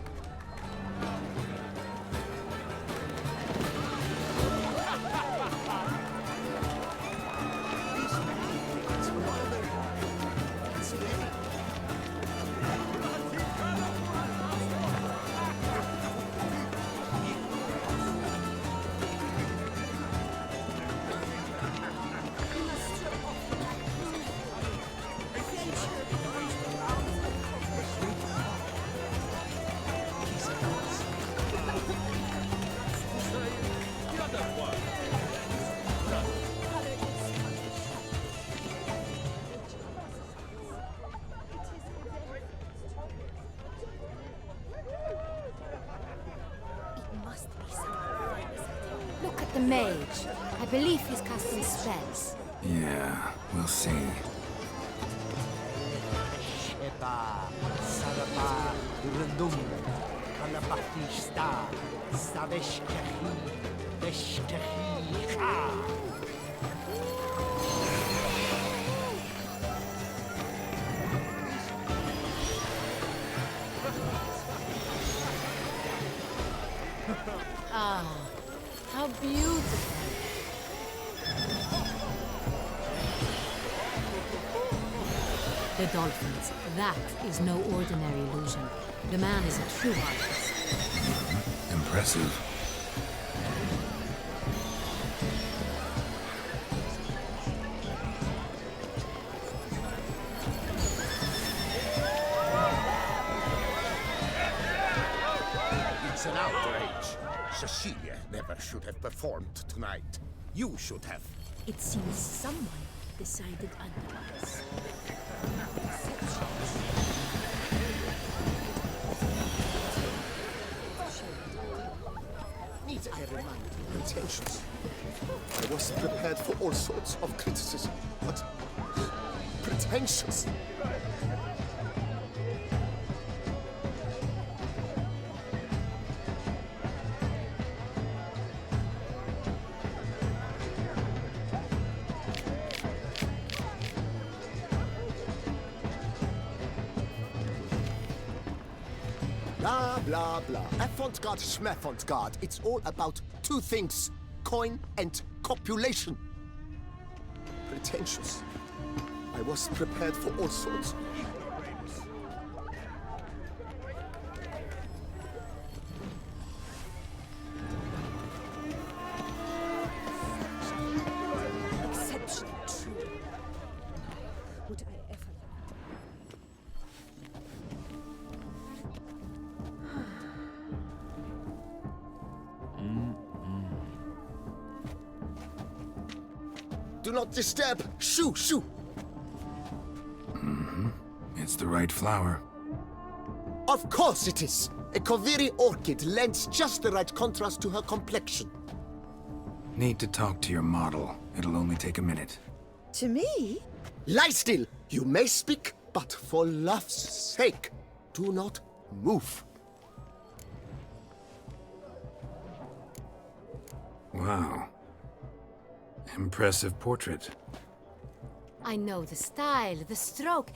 Look at the mage. I believe he's casting spells.
Yeah, we'll see.
Sheba, Saraba, Rundum, Kalabatista, Saveshkahi, Beshkahi,
Ah, how beautiful. The dolphins. That is no ordinary illusion. The man is a true artist.
Impressive.
It's an outrage. Cecilia never should have performed tonight. You should have.
It seems someone decided otherwise.
Needs I remind you, intentions. I was prepared for all sorts of criticism, but pretentious. Blah, blah, blah. Avant-garde, schmavant-garde. It's all about two things. Coin and copulation. Pretentious. I was prepared for all sorts.
Exception true. Would I ever...
Do not disturb! Shoo, shoo!
Mm-hmm. It's the right flower.
Of course it is! A Koviri orchid lends just the right contrast to her complexion.
Need to talk to your model. It'll only take a minute.
To me? Lie still! You may speak, but for love's sake, do not move.
Wow. Impressive portrait.
I know the style, the stroke.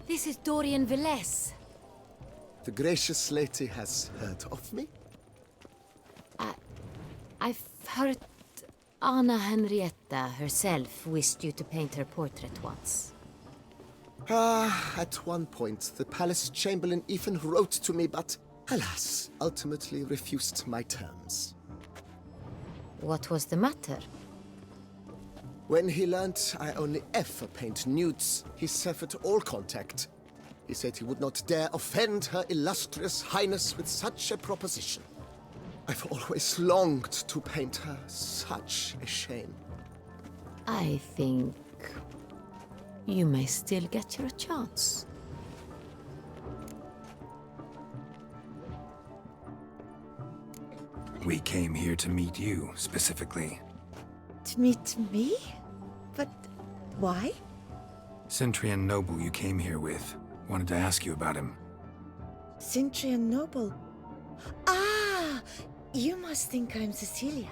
This is Dorian Velez.
The gracious lady has heard of me?
I've heard Anna Henrietta herself wished you to paint her portrait once.
At one point, the palace chamberlain even wrote to me, but alas, ultimately refused my terms.
What was the matter?
When he learnt I only ever paint nudes, he severed all contact. He said he would not dare offend Her Illustrious Highness with such a proposition. I've always longed to paint her. Such a shame.
I think you may still get your chance.
We came here to meet you, specifically.
To meet me? But why?
Centrian noble you came here with. Wanted to ask you about him.
Cintrian Noble. Ah! You must think I'm Cecilia.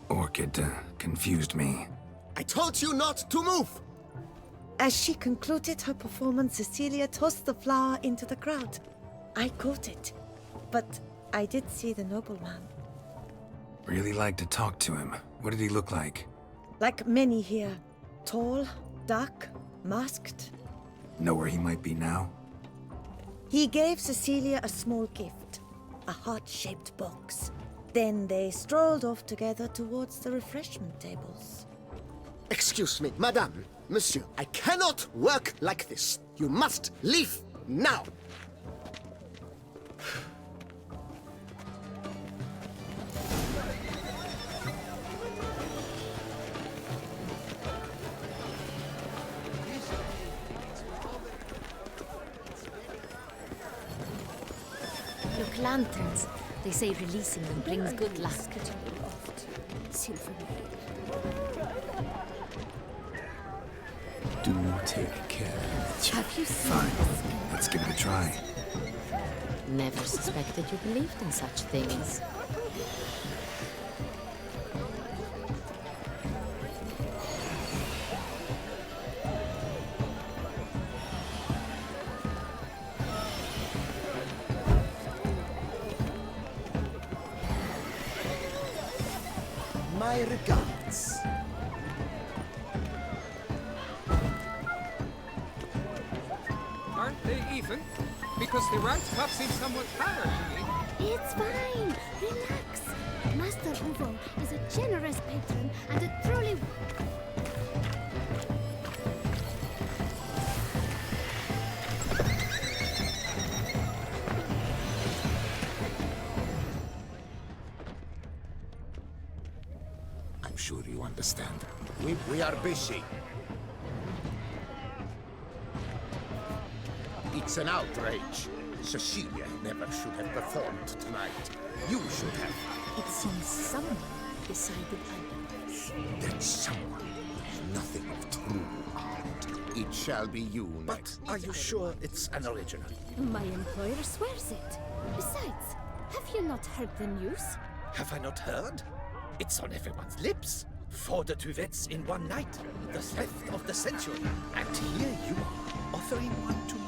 Orchid confused me.
I told you not to move!
As she concluded her performance, Cecilia tossed the flower into the crowd. I caught it, but I did see the nobleman.
Really like to talk to him. What did he look like?
Like many here. Tall, dark, masked.
Know where he might be now?
He gave Cecilia a small gift, a heart-shaped box. Then they strolled off together towards the refreshment tables.
Excuse me, madame, monsieur, I cannot work like this. You must leave now.
Look, lanterns. They say releasing them brings good luck.
Do take care.
Have you seen
Fine. Let's give it a try.
Never suspected you believed in such things.
My regards.
Aren't they even? Because the right cuff seems somewhat tired to me.
It's fine. Relax. Master Uvo is a generous patron and a truly...
I'm sure you understand. We are busy. It's an outrage. Cecilia never should have performed tonight. You should have.
It seems someone decided otherwise.
That someone is nothing of true art. It shall be you next.
Are you sure it's an original?
My employer swears it. Besides, have you not heard the news?
Have I not heard? It's on everyone's lips. 4 de Tuvets in one night. The theft of the century. And here you are, offering one to me.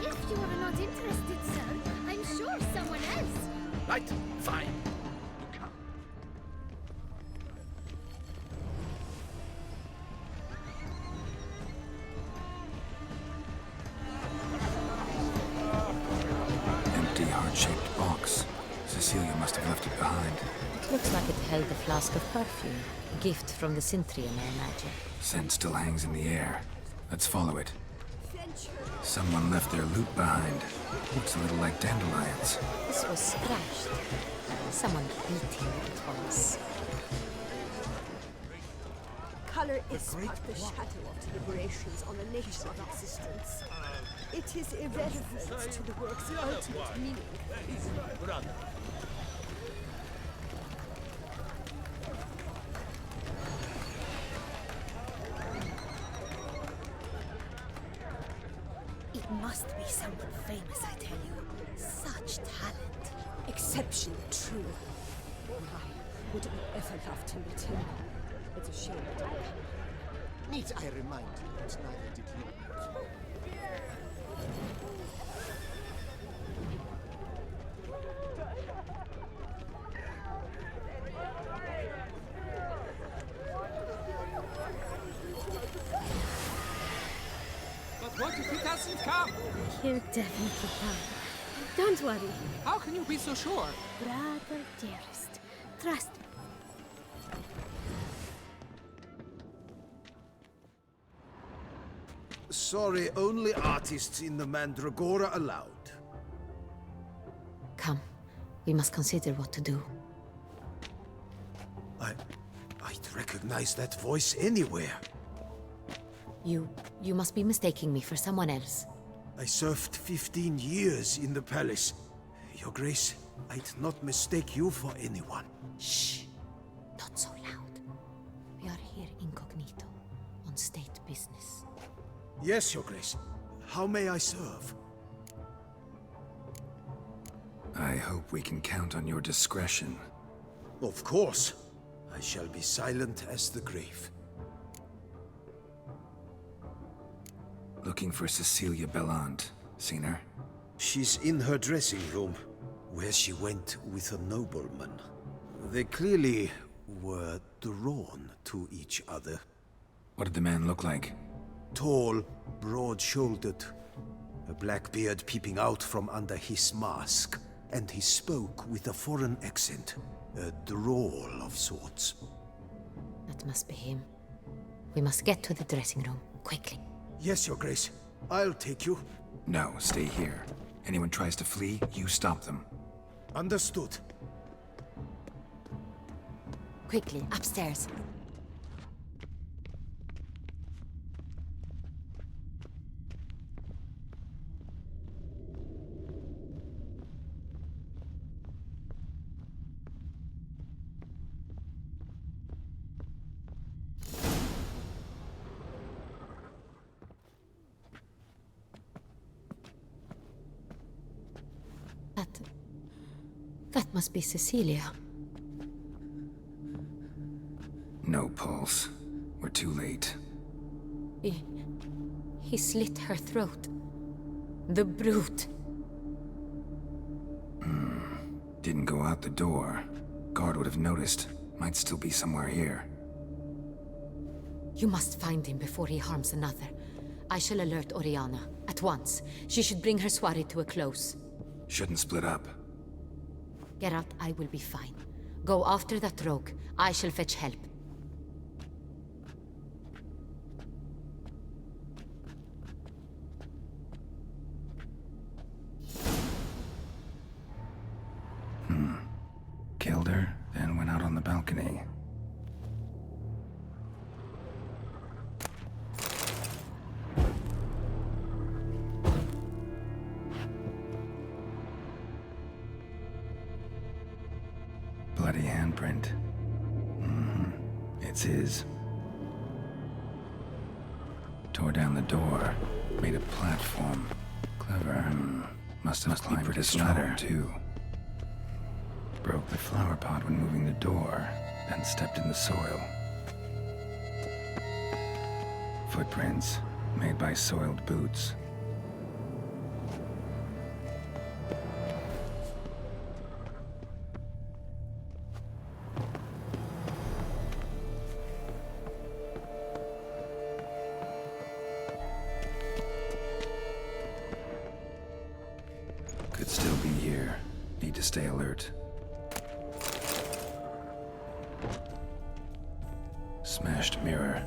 If you are not interested, sir, I'm sure someone else.
Right, fine.
Empty, heart-shaped box. Cecilia must have left it behind.
It looks like it held a flask of perfume. A gift from the Cintrian, I imagine.
Scent still hangs in the air. Let's follow it. Someone left their loot behind. Looks a little like dandelions.
This was scratched. Someone beating it was.
Color is but the shadow of deliberations on the nature of existence. It is irrelevant to the work's ultimate meaning.
It must be someone famous, I tell you. Such talent.
Exception true. I would ever love to meet him. It's a shame that I can't.
Need I remind you that neither did he.
He'll definitely come. Don't worry.
How can you be so sure?
Brother dearest, trust me.
Sorry, only artists in the Mandragora allowed.
Come. We must consider what to do.
I'd recognize that voice anywhere.
You must be mistaking me for someone else.
I served 15 years in the palace. Your Grace, I'd not mistake you for anyone.
Shh. Not so loud. We are here incognito, on state business.
Yes, Your Grace. How may I serve?
I hope we can count on your discretion.
Of course. I shall be silent as the grave.
Looking for Cecilia Bellant. Seen her?
She's in her dressing room, where she went with a nobleman. They clearly were drawn to each other.
What did the man look like?
Tall, broad-shouldered, a black beard peeping out from under his mask, and he spoke with a foreign accent, a drawl of sorts.
That must be him. We must get to the dressing room, quickly.
Yes, Your Grace. I'll take you.
No, stay here. Anyone tries to flee, you stop them.
Understood.
Quickly, upstairs. That must be Cecilia.
No pulse. We're too late.
He slit her throat. The brute.
Didn't go out the door. Guard would have noticed. Might still be somewhere here.
You must find him before he harms another. I shall alert Oriana. At once. She should bring her soirée to a close.
Shouldn't split up.
Geralt, I will be fine. Go after that rogue. I shall fetch help.
Killed her, then went out on the balcony. Bloody handprint. It's his. Tore down the door. Made a platform. Clever. Must have climbed this ladder, too. Broke the flower pot when moving the door, then stepped in the soil. Footprints, made by soiled boots. Could still be here. Need to stay alert. Smashed mirror.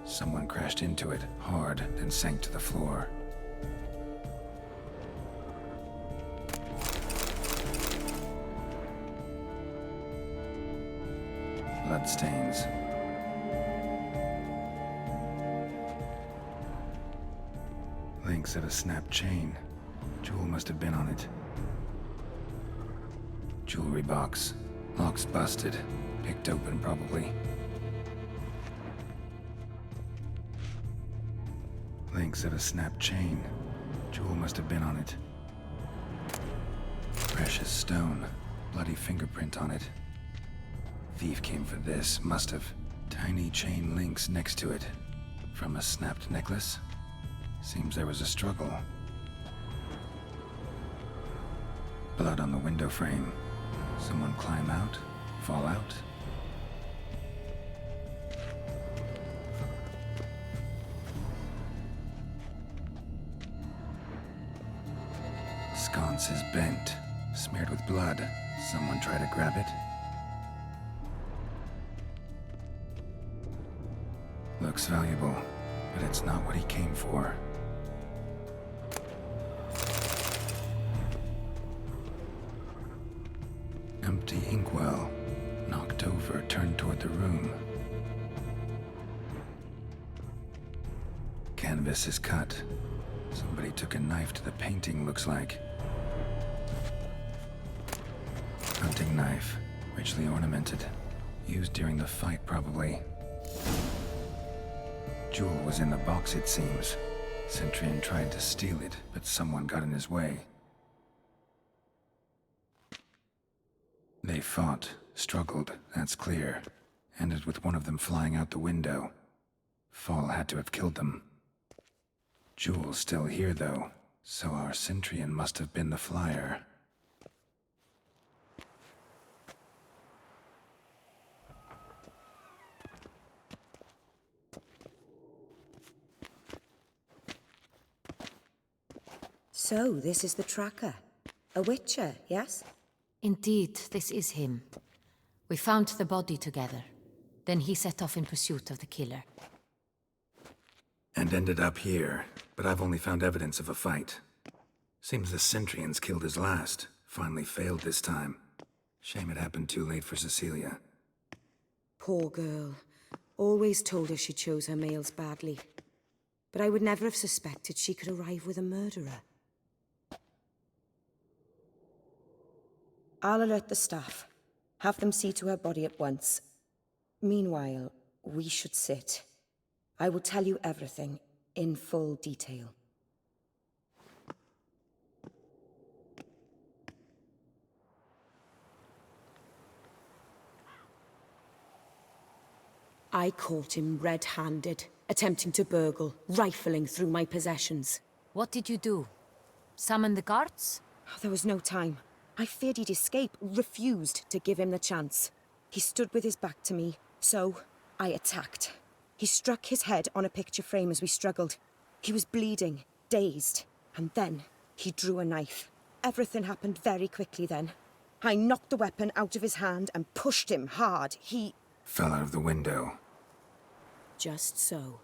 Someone crashed into it, hard, then sank to the floor. Bloodstains. Links of a snapped chain. Jewel must have been on it. Jewelry box. Lock's busted. Picked open, probably. Links of a snapped chain. Jewel must have been on it. Precious stone. Bloody fingerprint on it. Thief came for this, must have. Tiny chain links next to it. From a snapped necklace? Seems there was a struggle. Blood on the window frame. Someone climb out? Fall out? Lance is bent, smeared with blood. Someone try to grab it? Looks valuable, but it's not what he came for. Empty inkwell. Knocked over, turned toward the room. Canvas is cut. Somebody took a knife to the painting, looks like. Hunting knife, richly ornamented. Used during the fight, probably. Jewel was in the box, it seems. Centurion tried to steal it, but someone got in his way. They fought, struggled, that's clear. Ended with one of them flying out the window. Fall had to have killed them. Jewel's still here, though, so our Centurion must have been the flyer.
So, this is the tracker. A Witcher, yes?
Indeed, this is him. We found the body together. Then he set off in pursuit of the killer.
And ended up here, but I've only found evidence of a fight. Seems the Centurions killed his last. Finally failed this time. Shame it happened too late for Cecilia.
Poor girl. Always told her she chose her males badly. But I would never have suspected she could arrive with a murderer. I'll alert the staff. Have them see to her body at once. Meanwhile, we should sit. I will tell you everything, in full detail. I caught him red-handed, attempting to burgle, rifling through my possessions.
What did you do? Summon the guards?
There was no time. I feared he'd escape, refused to give him the chance. He stood with his back to me, so I attacked. He struck his head on a picture frame as we struggled. He was bleeding, dazed, and then he drew a knife. Everything happened very quickly then. I knocked the weapon out of his hand and pushed him hard. He
fell out of the window.
Just so.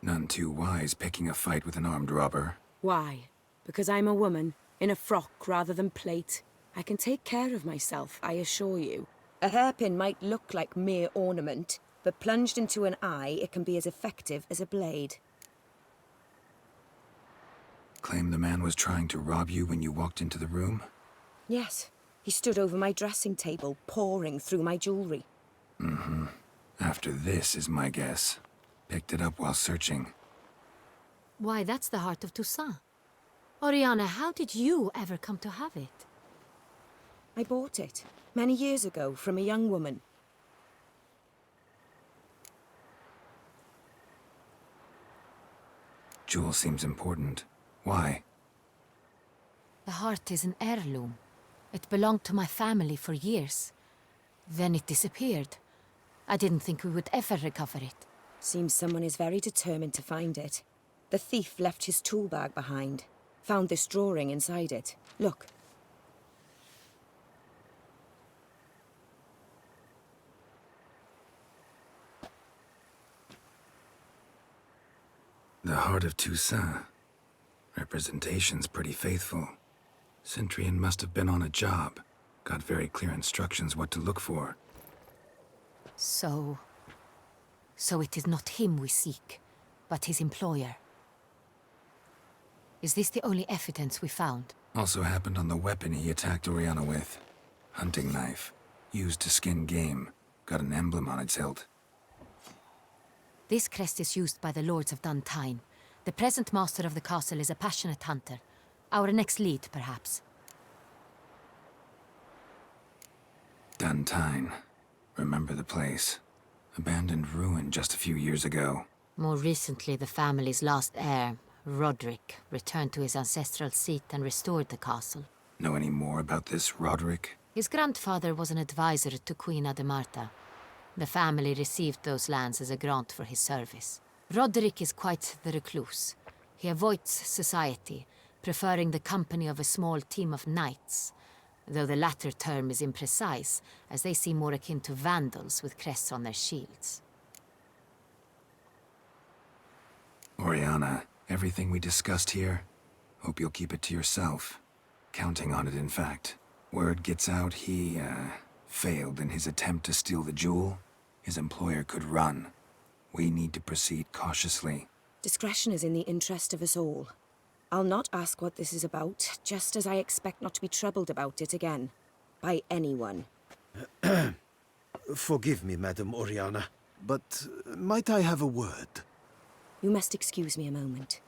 None too wise picking a fight with an armed robber.
Why? Because I'm a woman, in a frock rather than plate. I can take care of myself, I assure you. A hairpin might look like mere ornament, but plunged into an eye, it can be as effective as a blade.
Claim the man was trying to rob you when you walked into the room?
Yes. He stood over my dressing table, pouring through my jewelry.
Mm-hmm. After this is my guess. Picked it up while searching.
Why, that's the heart of Toussaint. Oriana, how did you ever come to have it?
I bought it, many years ago, from a young woman.
Jewel seems important. Why?
The heart is an heirloom. It belonged to my family for years. Then it disappeared. I didn't think we would ever recover it.
Seems someone is very determined to find it. The thief left his tool bag behind. Found this drawing inside it. Look.
The heart of Toussaint. Representation's pretty faithful. Centurion must have been on a job. Got very clear instructions what to look for.
So it is not him we seek, but his employer. Is this the only evidence we found?
Also happened on the weapon he attacked Oriana with. Hunting knife. Used to skin game. Got an emblem on its hilt.
This crest is used by the Lords of Duntine. The present master of the castle is a passionate hunter. Our next lead, perhaps.
Duntine. Remember the place. Abandoned ruin just a few years ago.
More recently, the family's last heir, Roderick, returned to his ancestral seat and restored the castle.
Know any more about this Roderick?
His grandfather was an advisor to Queen Ademarta. The family received those lands as a grant for his service. Roderick is quite the recluse. He avoids society, preferring the company of a small team of knights, though the latter term is imprecise, as they seem more akin to vandals with crests on their shields.
Oriana, everything we discussed here, hope you'll keep it to yourself. Counting on it, in fact. Word gets out he, failed in his attempt to steal the jewel. His employer could run. We need to proceed cautiously.
Discretion is in the interest of us all. I'll not ask what this is about, just as I expect not to be troubled about it again. By anyone.
Forgive me, Madam Oriana, but might I have a word?
You must excuse me a moment.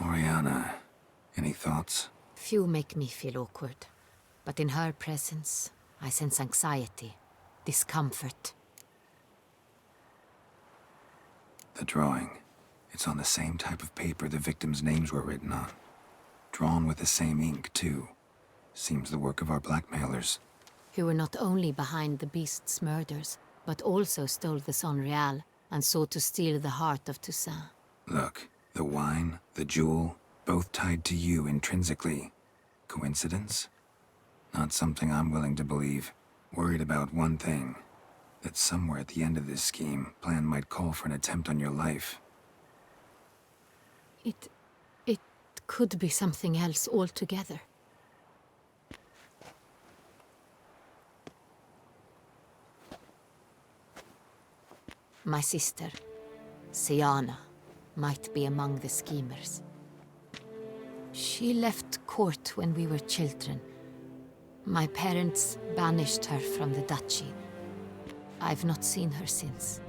Oriana, any thoughts?
Few make me feel awkward, but in her presence, I sense anxiety, discomfort.
The drawing. It's on the same type of paper the victims' names were written on. Drawn with the same ink, too. Seems the work of our blackmailers.
Who were not only behind the beast's murders, but also stole the Sonreal and sought to steal the heart of Toussaint.
Look, the wine, the jewel, both tied to you intrinsically. Coincidence? Not something I'm willing to believe. Worried about one thing. That somewhere at the end of this scheme, plan might call for an attempt on your life.
It could be something else altogether. My sister, Siana, might be among the schemers. She left court when we were children. My parents banished her from the duchy. I've not seen her since.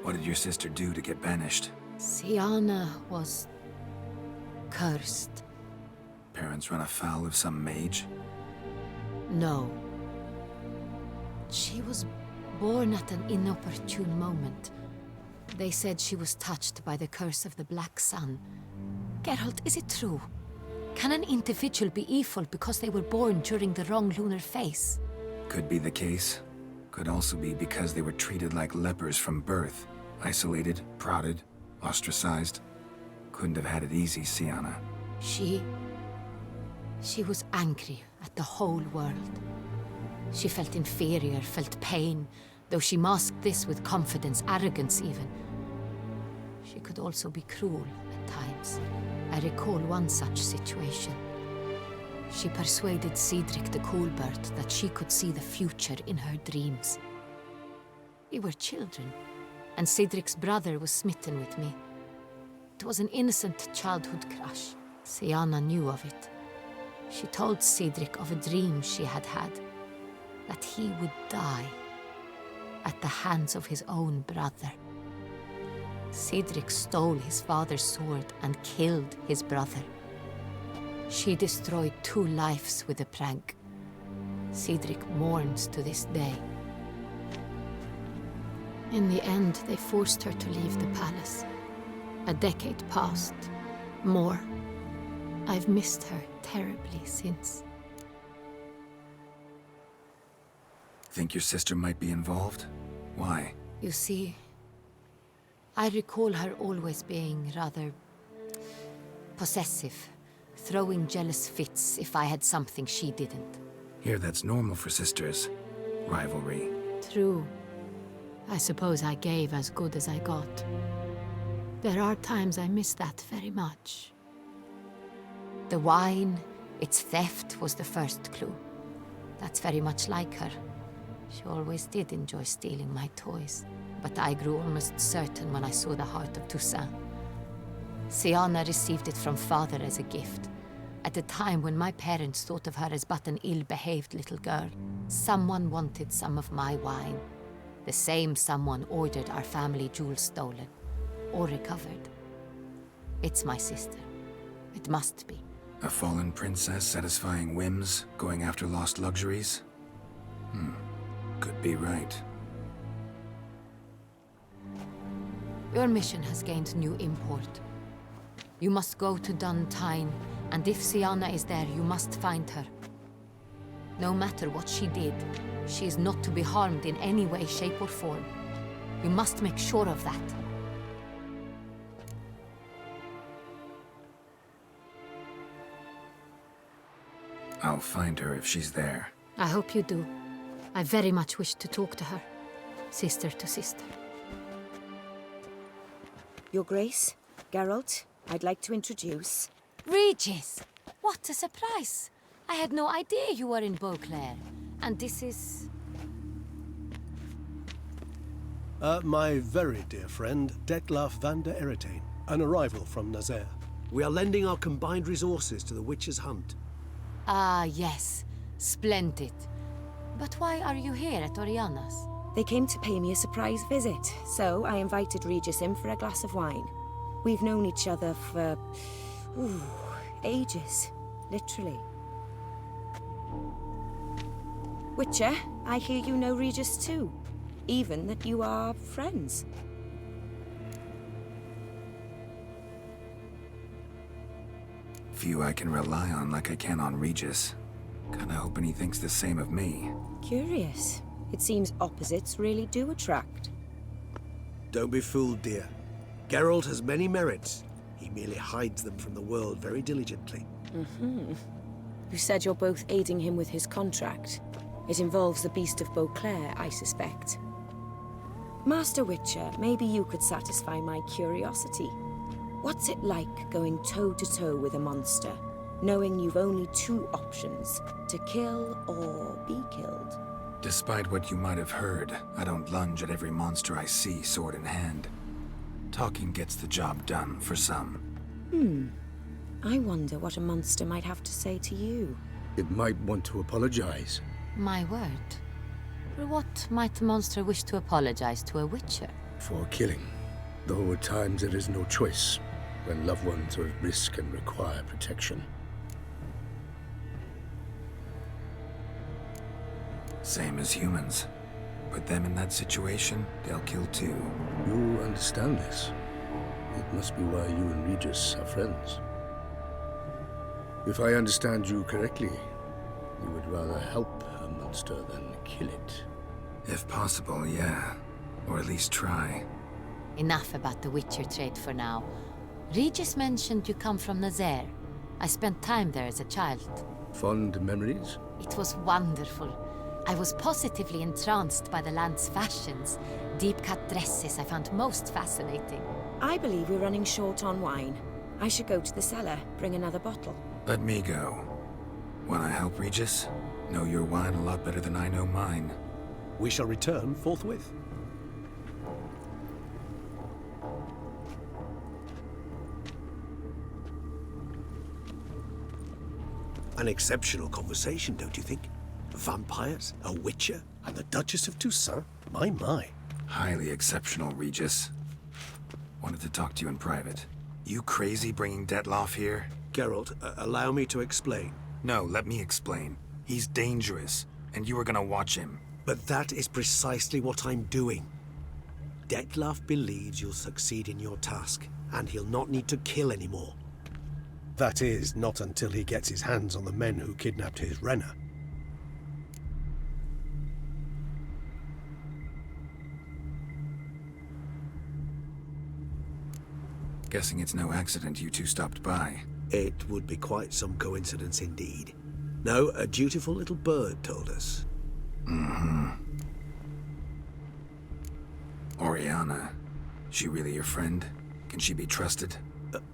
What did your sister do to get banished?
Siana was cursed.
Parents run afoul of some mage?
No. She was born at an inopportune moment. They said she was touched by the curse of the Black Sun. Geralt, is it true? Can an individual be evil because they were born during the wrong lunar phase?
Could be the case. Could also be because they were treated like lepers from birth. Isolated, prodded, ostracized. Couldn't have had it easy, Siana.
She was angry at the whole world. She felt inferior, felt pain, though she masked this with confidence, arrogance even. She could also be cruel at times. I recall one such situation. She persuaded Cedric the Coolbird that she could see the future in her dreams. We were children, and Cedric's brother was smitten with me. It was an innocent childhood crush. Siana knew of it. She told Cedric of a dream she had had, that he would die at the hands of his own brother. Cedric stole his father's sword and killed his brother. She destroyed 2 lives with a prank. Cedric mourns to this day. In the end, they forced her to leave the palace. A decade passed. More. I've missed her terribly since.
Think your sister might be involved? Why?
You see, I recall her always being rather possessive, throwing jealous fits if I had something she didn't.
Here, that's normal for sisters. Rivalry.
True. I suppose I gave as good as I got. There are times I miss that very much. The wine, its theft, was the first clue. That's very much like her. She always did enjoy stealing my toys, but I grew almost certain when I saw the heart of Toussaint. Siana received it from father as a gift. At a time when my parents thought of her as but an ill-behaved little girl, someone wanted some of my wine. The same someone ordered our family jewels stolen, or recovered. It's my sister. It must be.
A fallen princess satisfying whims, going after lost luxuries? Could be right.
Your mission has gained new import. You must go to Duntine, and if Sienna is there, you must find her. No matter what she did, she is not to be harmed in any way, shape, or form. You must make sure of that.
I'll find her if she's there.
I hope you do. I very much wish to talk to her. Sister to sister.
Your Grace, Geralt, I'd like to introduce...
Regis! What a surprise! I had no idea you were in Beauclair. And this is...
My very dear friend, Detlaf van der Eretain, an arrival from Nazaire.
We are lending our combined resources to the Witcher's Hunt.
Ah, yes. Splendid. But why are you here at Oriana's?
They came to pay me a surprise visit, so I invited Regis in for a glass of wine. We've known each other for... ages. Literally. Witcher, I hear you know Regis too. Even that you are friends.
Few I can rely on like I can on Regis. Kinda hoping he thinks the same of me.
Curious. It seems opposites really do attract.
Don't be fooled, dear. Geralt has many merits. He merely hides them from the world very diligently.
You said you're both aiding him with his contract. It involves the Beast of Beauclair, I suspect. Master Witcher, maybe you could satisfy my curiosity. What's it like going toe-to-toe with a monster, knowing you've only two options, to kill or be killed?
Despite what you might have heard, I don't lunge at every monster I see sword in hand. Talking gets the job done, for some.
I wonder what a monster might have to say to you.
It might want to apologize.
My word. For what might a monster wish to apologize to a witcher?
For killing. Though at times there is no choice, when loved ones are at risk and require protection.
Same as humans. Put them in that situation, they'll kill too.
You understand this. It must be why you and Regis are friends. If I understand you correctly, you would rather help a monster than kill it.
If possible, yeah. Or at least try.
Enough about the Witcher trade for now. Regis mentioned you come from Nazaire. I spent time there as a child.
Fond memories?
It was wonderful. I was positively entranced by the land's fashions. Deep-cut dresses I found most fascinating.
I believe we're running short on wine. I should go to the cellar, bring another bottle.
Let me go. Wanna help, Regis? Know your wine a lot better than I know mine.
We shall return forthwith.
An exceptional conversation, don't you think? Vampires, a witcher, and the Duchess of Toussaint? My.
Highly exceptional, Regis. Wanted to talk to you in private. You crazy bringing Detlaf here?
Geralt, allow me to explain.
No, let me explain. He's dangerous, and you were gonna watch him.
But that is precisely what I'm doing. Detlaf believes you'll succeed in your task, and he'll not need to kill anymore.
That is, not until he gets his hands on the men who kidnapped his Renna.
Guessing it's no accident you two stopped by.
It would be quite some coincidence indeed. No, a dutiful little bird told us.
Oriana. She really your friend? Can she be trusted?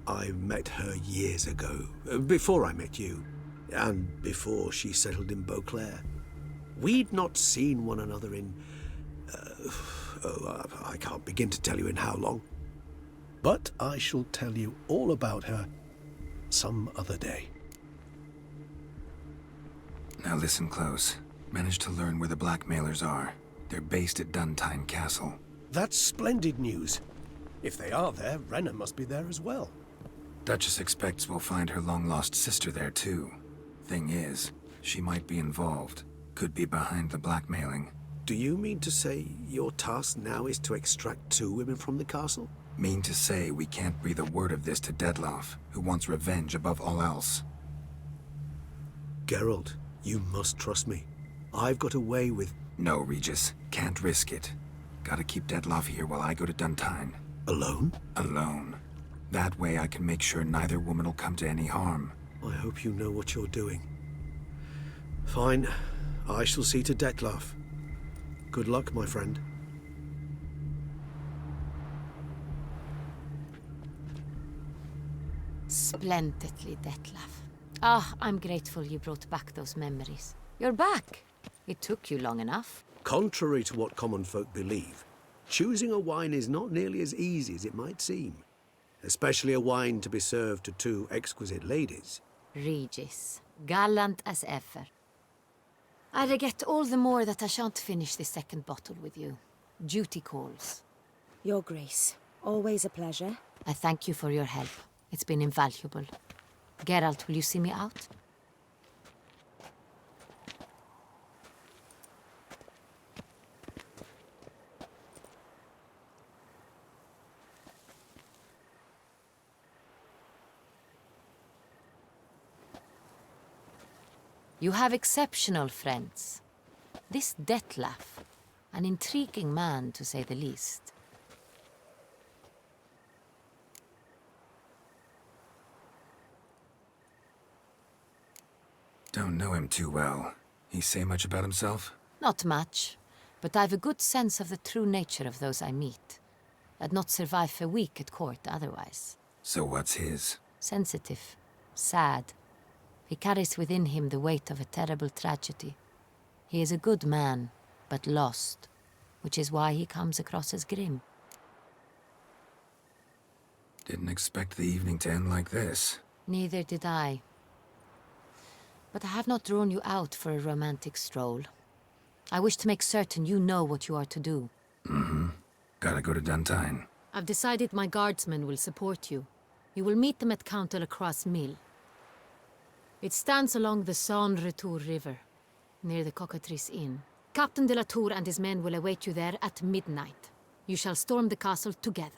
I met her years ago, before I met you, and before she settled in Beauclair. We'd not seen one another in... I can't begin to tell you in how long.
But I shall tell you all about her some other day.
Now listen close. Managed to learn where the blackmailers are. They're based at Duntine Castle.
That's splendid news. If they are there, Renna must be there as well.
Duchess expects we'll find her long-lost sister there too. Thing is, she might be involved. Could be behind the blackmailing.
Do you mean to say your task now is to extract two women from the castle?
Mean to say we can't breathe a word of this to Dettlaff, who wants revenge above all else.
Geralt, you must trust me. I've got a way with...
No, Regis. Can't risk it. Gotta keep Dettlaff here while I go to Duntine.
Alone?
Alone. That way I can make sure neither woman will come to any harm.
I hope you know what you're doing. Fine. I shall see to Dettlaff. Good luck, my friend.
Splendidly, Dettlaff. Ah, I'm grateful you brought back those memories. You're back. It took you long enough.
Contrary to what common folk believe, choosing a wine is not nearly as easy as it might seem. Especially a wine to be served to two exquisite ladies.
Regis, gallant as ever. I regret all the more that I shan't finish the second bottle with you. Duty calls.
Your Grace, always a pleasure.
I thank you for your help. It's been invaluable. Geralt, will you see me out? You have exceptional friends. This Dettlaff, an intriguing man to say the least.
Don't know him too well. He say much about himself?
Not much, but I've a good sense of the true nature of those I meet. I'd not survive a week at court otherwise.
So what's his?
Sensitive, sad. He carries within him the weight of a terrible tragedy. He is a good man, but lost, which is why he comes across as grim.
Didn't expect the evening to end like this.
Neither did I. But I have not drawn you out for a romantic stroll. I wish to make certain you know what you are to do.
Mm-hmm. Gotta go to Duntine.
I've decided my guardsmen will support you. You will meet them at Count de la Croix's mill. It stands along the Saône-Retour River, near the Cockatrice Inn. Captain de la Tour and his men will await you there at midnight. You shall storm the castle together.